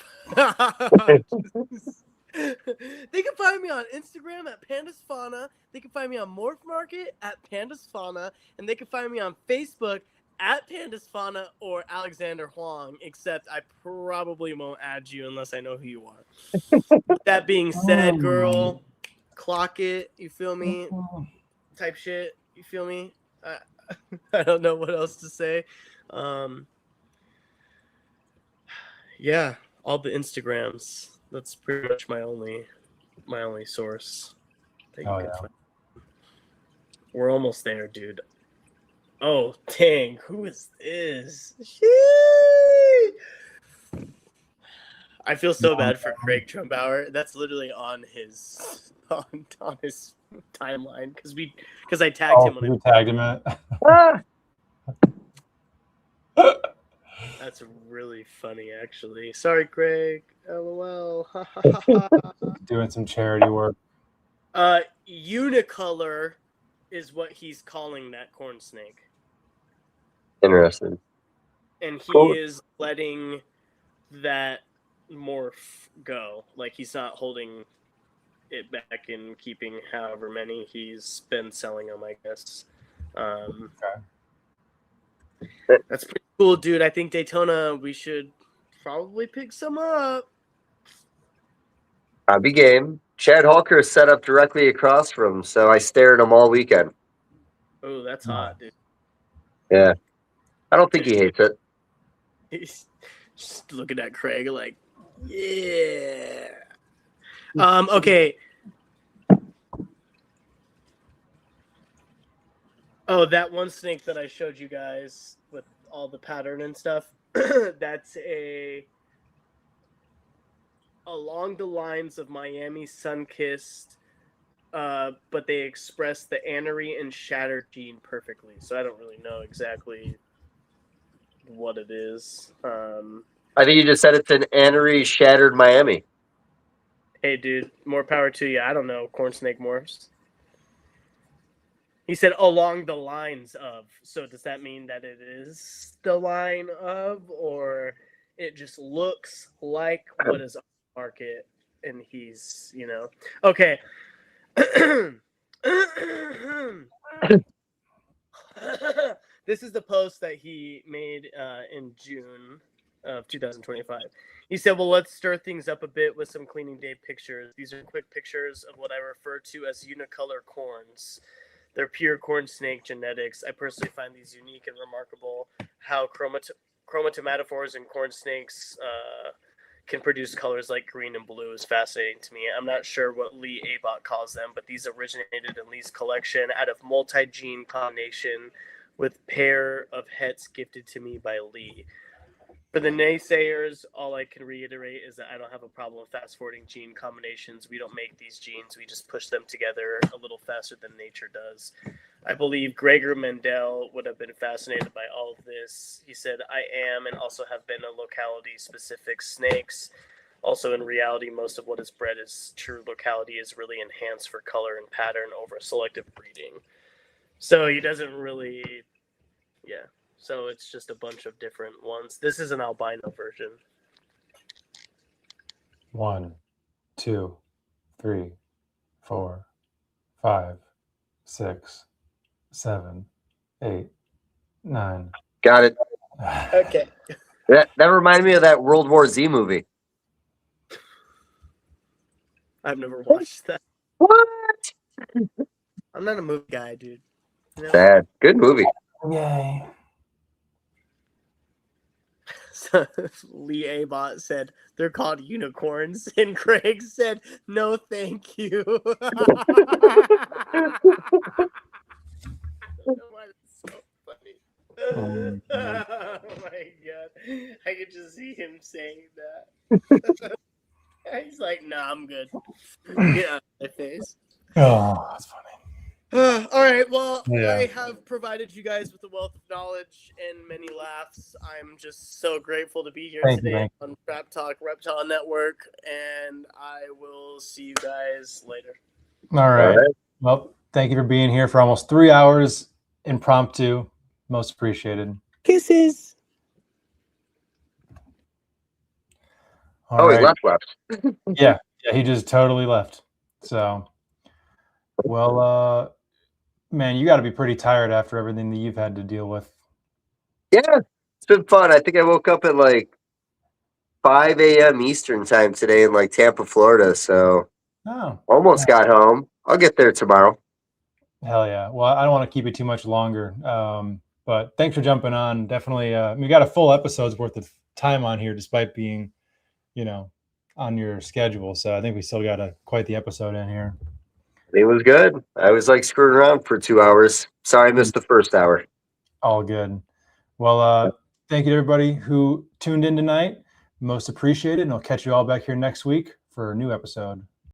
they can find me on Instagram at Pandas Fauna. They can find me on Morph Market at Pandas Fauna, and they can find me on Facebook at Pandas Fauna or Alexander Huang. Except I probably won't add you unless I know who you are. With that being said, girl, clock it. You feel me? Type shit. You feel me? I don't know what else to say. Yeah, all the Instagrams. That's pretty much my only source. That you can find. We're almost there, dude. Oh, dang. Who is this? Sheesh. I feel so bad for Craig Trumbauer. That's literally on his on his timeline because I tagged him. You tagged him in it. That's really funny, actually. Sorry, Craig. LOL. Doing some charity work. Unicolor is what he's calling that corn snake. Interesting. And he Cool. is letting that morph go. Like, he's not holding it back and keeping however many he's been selling them, I guess. That's pretty cool, dude. I think Daytona, we should probably pick some up. I'll be game. Chad Halker is set up directly across from him, so I stare at him all weekend. Oh, that's hot, dude. Yeah. I don't think he hates it. He's just looking at Craig like, yeah. Okay. Oh, that one snake that I showed you guys with all the pattern and stuff, that's along the lines of Miami Sunkissed, but they express the anery and shatter gene perfectly. So I don't really know exactly what it is. I think you just said it's an anery shattered Miami. Hey, dude, more power to you. I don't know. Corn snake morphs. He said along the lines of. So does that mean that it is the line of, or it just looks like what is on the market and he's, Okay. This is the post that he made in June of 2025. He said, well, let's stir things up a bit with some cleaning day pictures. These are quick pictures of what I refer to as unicolor corns. They're pure corn snake genetics. I personally find these unique and remarkable. How chromatomatophores and corn snakes can produce colors like green and blue is fascinating to me. I'm not sure what Lee Abott calls them, but these originated in Lee's collection out of multi-gene combination with pair of hets gifted to me by Lee. For the naysayers, all I can reiterate is that I don't have a problem fast-forwarding gene combinations. We don't make these genes. We just push them together a little faster than nature does. I believe Gregor Mendel would have been fascinated by all of this. He said, I am and also have been a locality-specific snakes. Also, in reality, most of what is bred is true locality is really enhanced for color and pattern over selective breeding. So he doesn't really, So it's just a bunch of different ones. This is an albino version. 1, 2, 3, 4, 5, 6, 7, 8, 9. Got it. Okay. That reminded me of that World War Z movie. I've never watched that. What? I'm not a movie guy, dude. Bad. Good movie. Yay. So Lee Abott said they're called unicorns, and Craig said no, thank you. That's so funny. Oh my god, I could just see him saying that. He's like, "Nah, I'm good." Get out of my face. Oh, that's funny. All right, well, Yeah. I have provided you guys with a wealth of knowledge and many laughs. I'm just so grateful to be here today on Trap Talk Reptile Network, and I will see you guys later. All right. Well, thank you for being here for almost 3 hours impromptu. Most appreciated. Kisses. All right. He left. Yeah, he just totally left. So, well, man, you got to be pretty tired after everything that you've had to deal with. Yeah, it's been fun. I think I woke up at like 5 a.m. Eastern time today in like Tampa, Florida. So almost got home. I'll get there tomorrow. Hell yeah. Well, I don't want to keep it too much longer. But thanks for jumping on. Definitely, we got a full episode's worth of time on here, despite being, on your schedule. So I think we still got quite the episode in here. It was good. I was like screwing around for 2 hours. Sorry I missed the first hour. All good. Well, thank you to everybody who tuned in tonight. Most appreciated, and I'll catch you all back here next week for a new episode.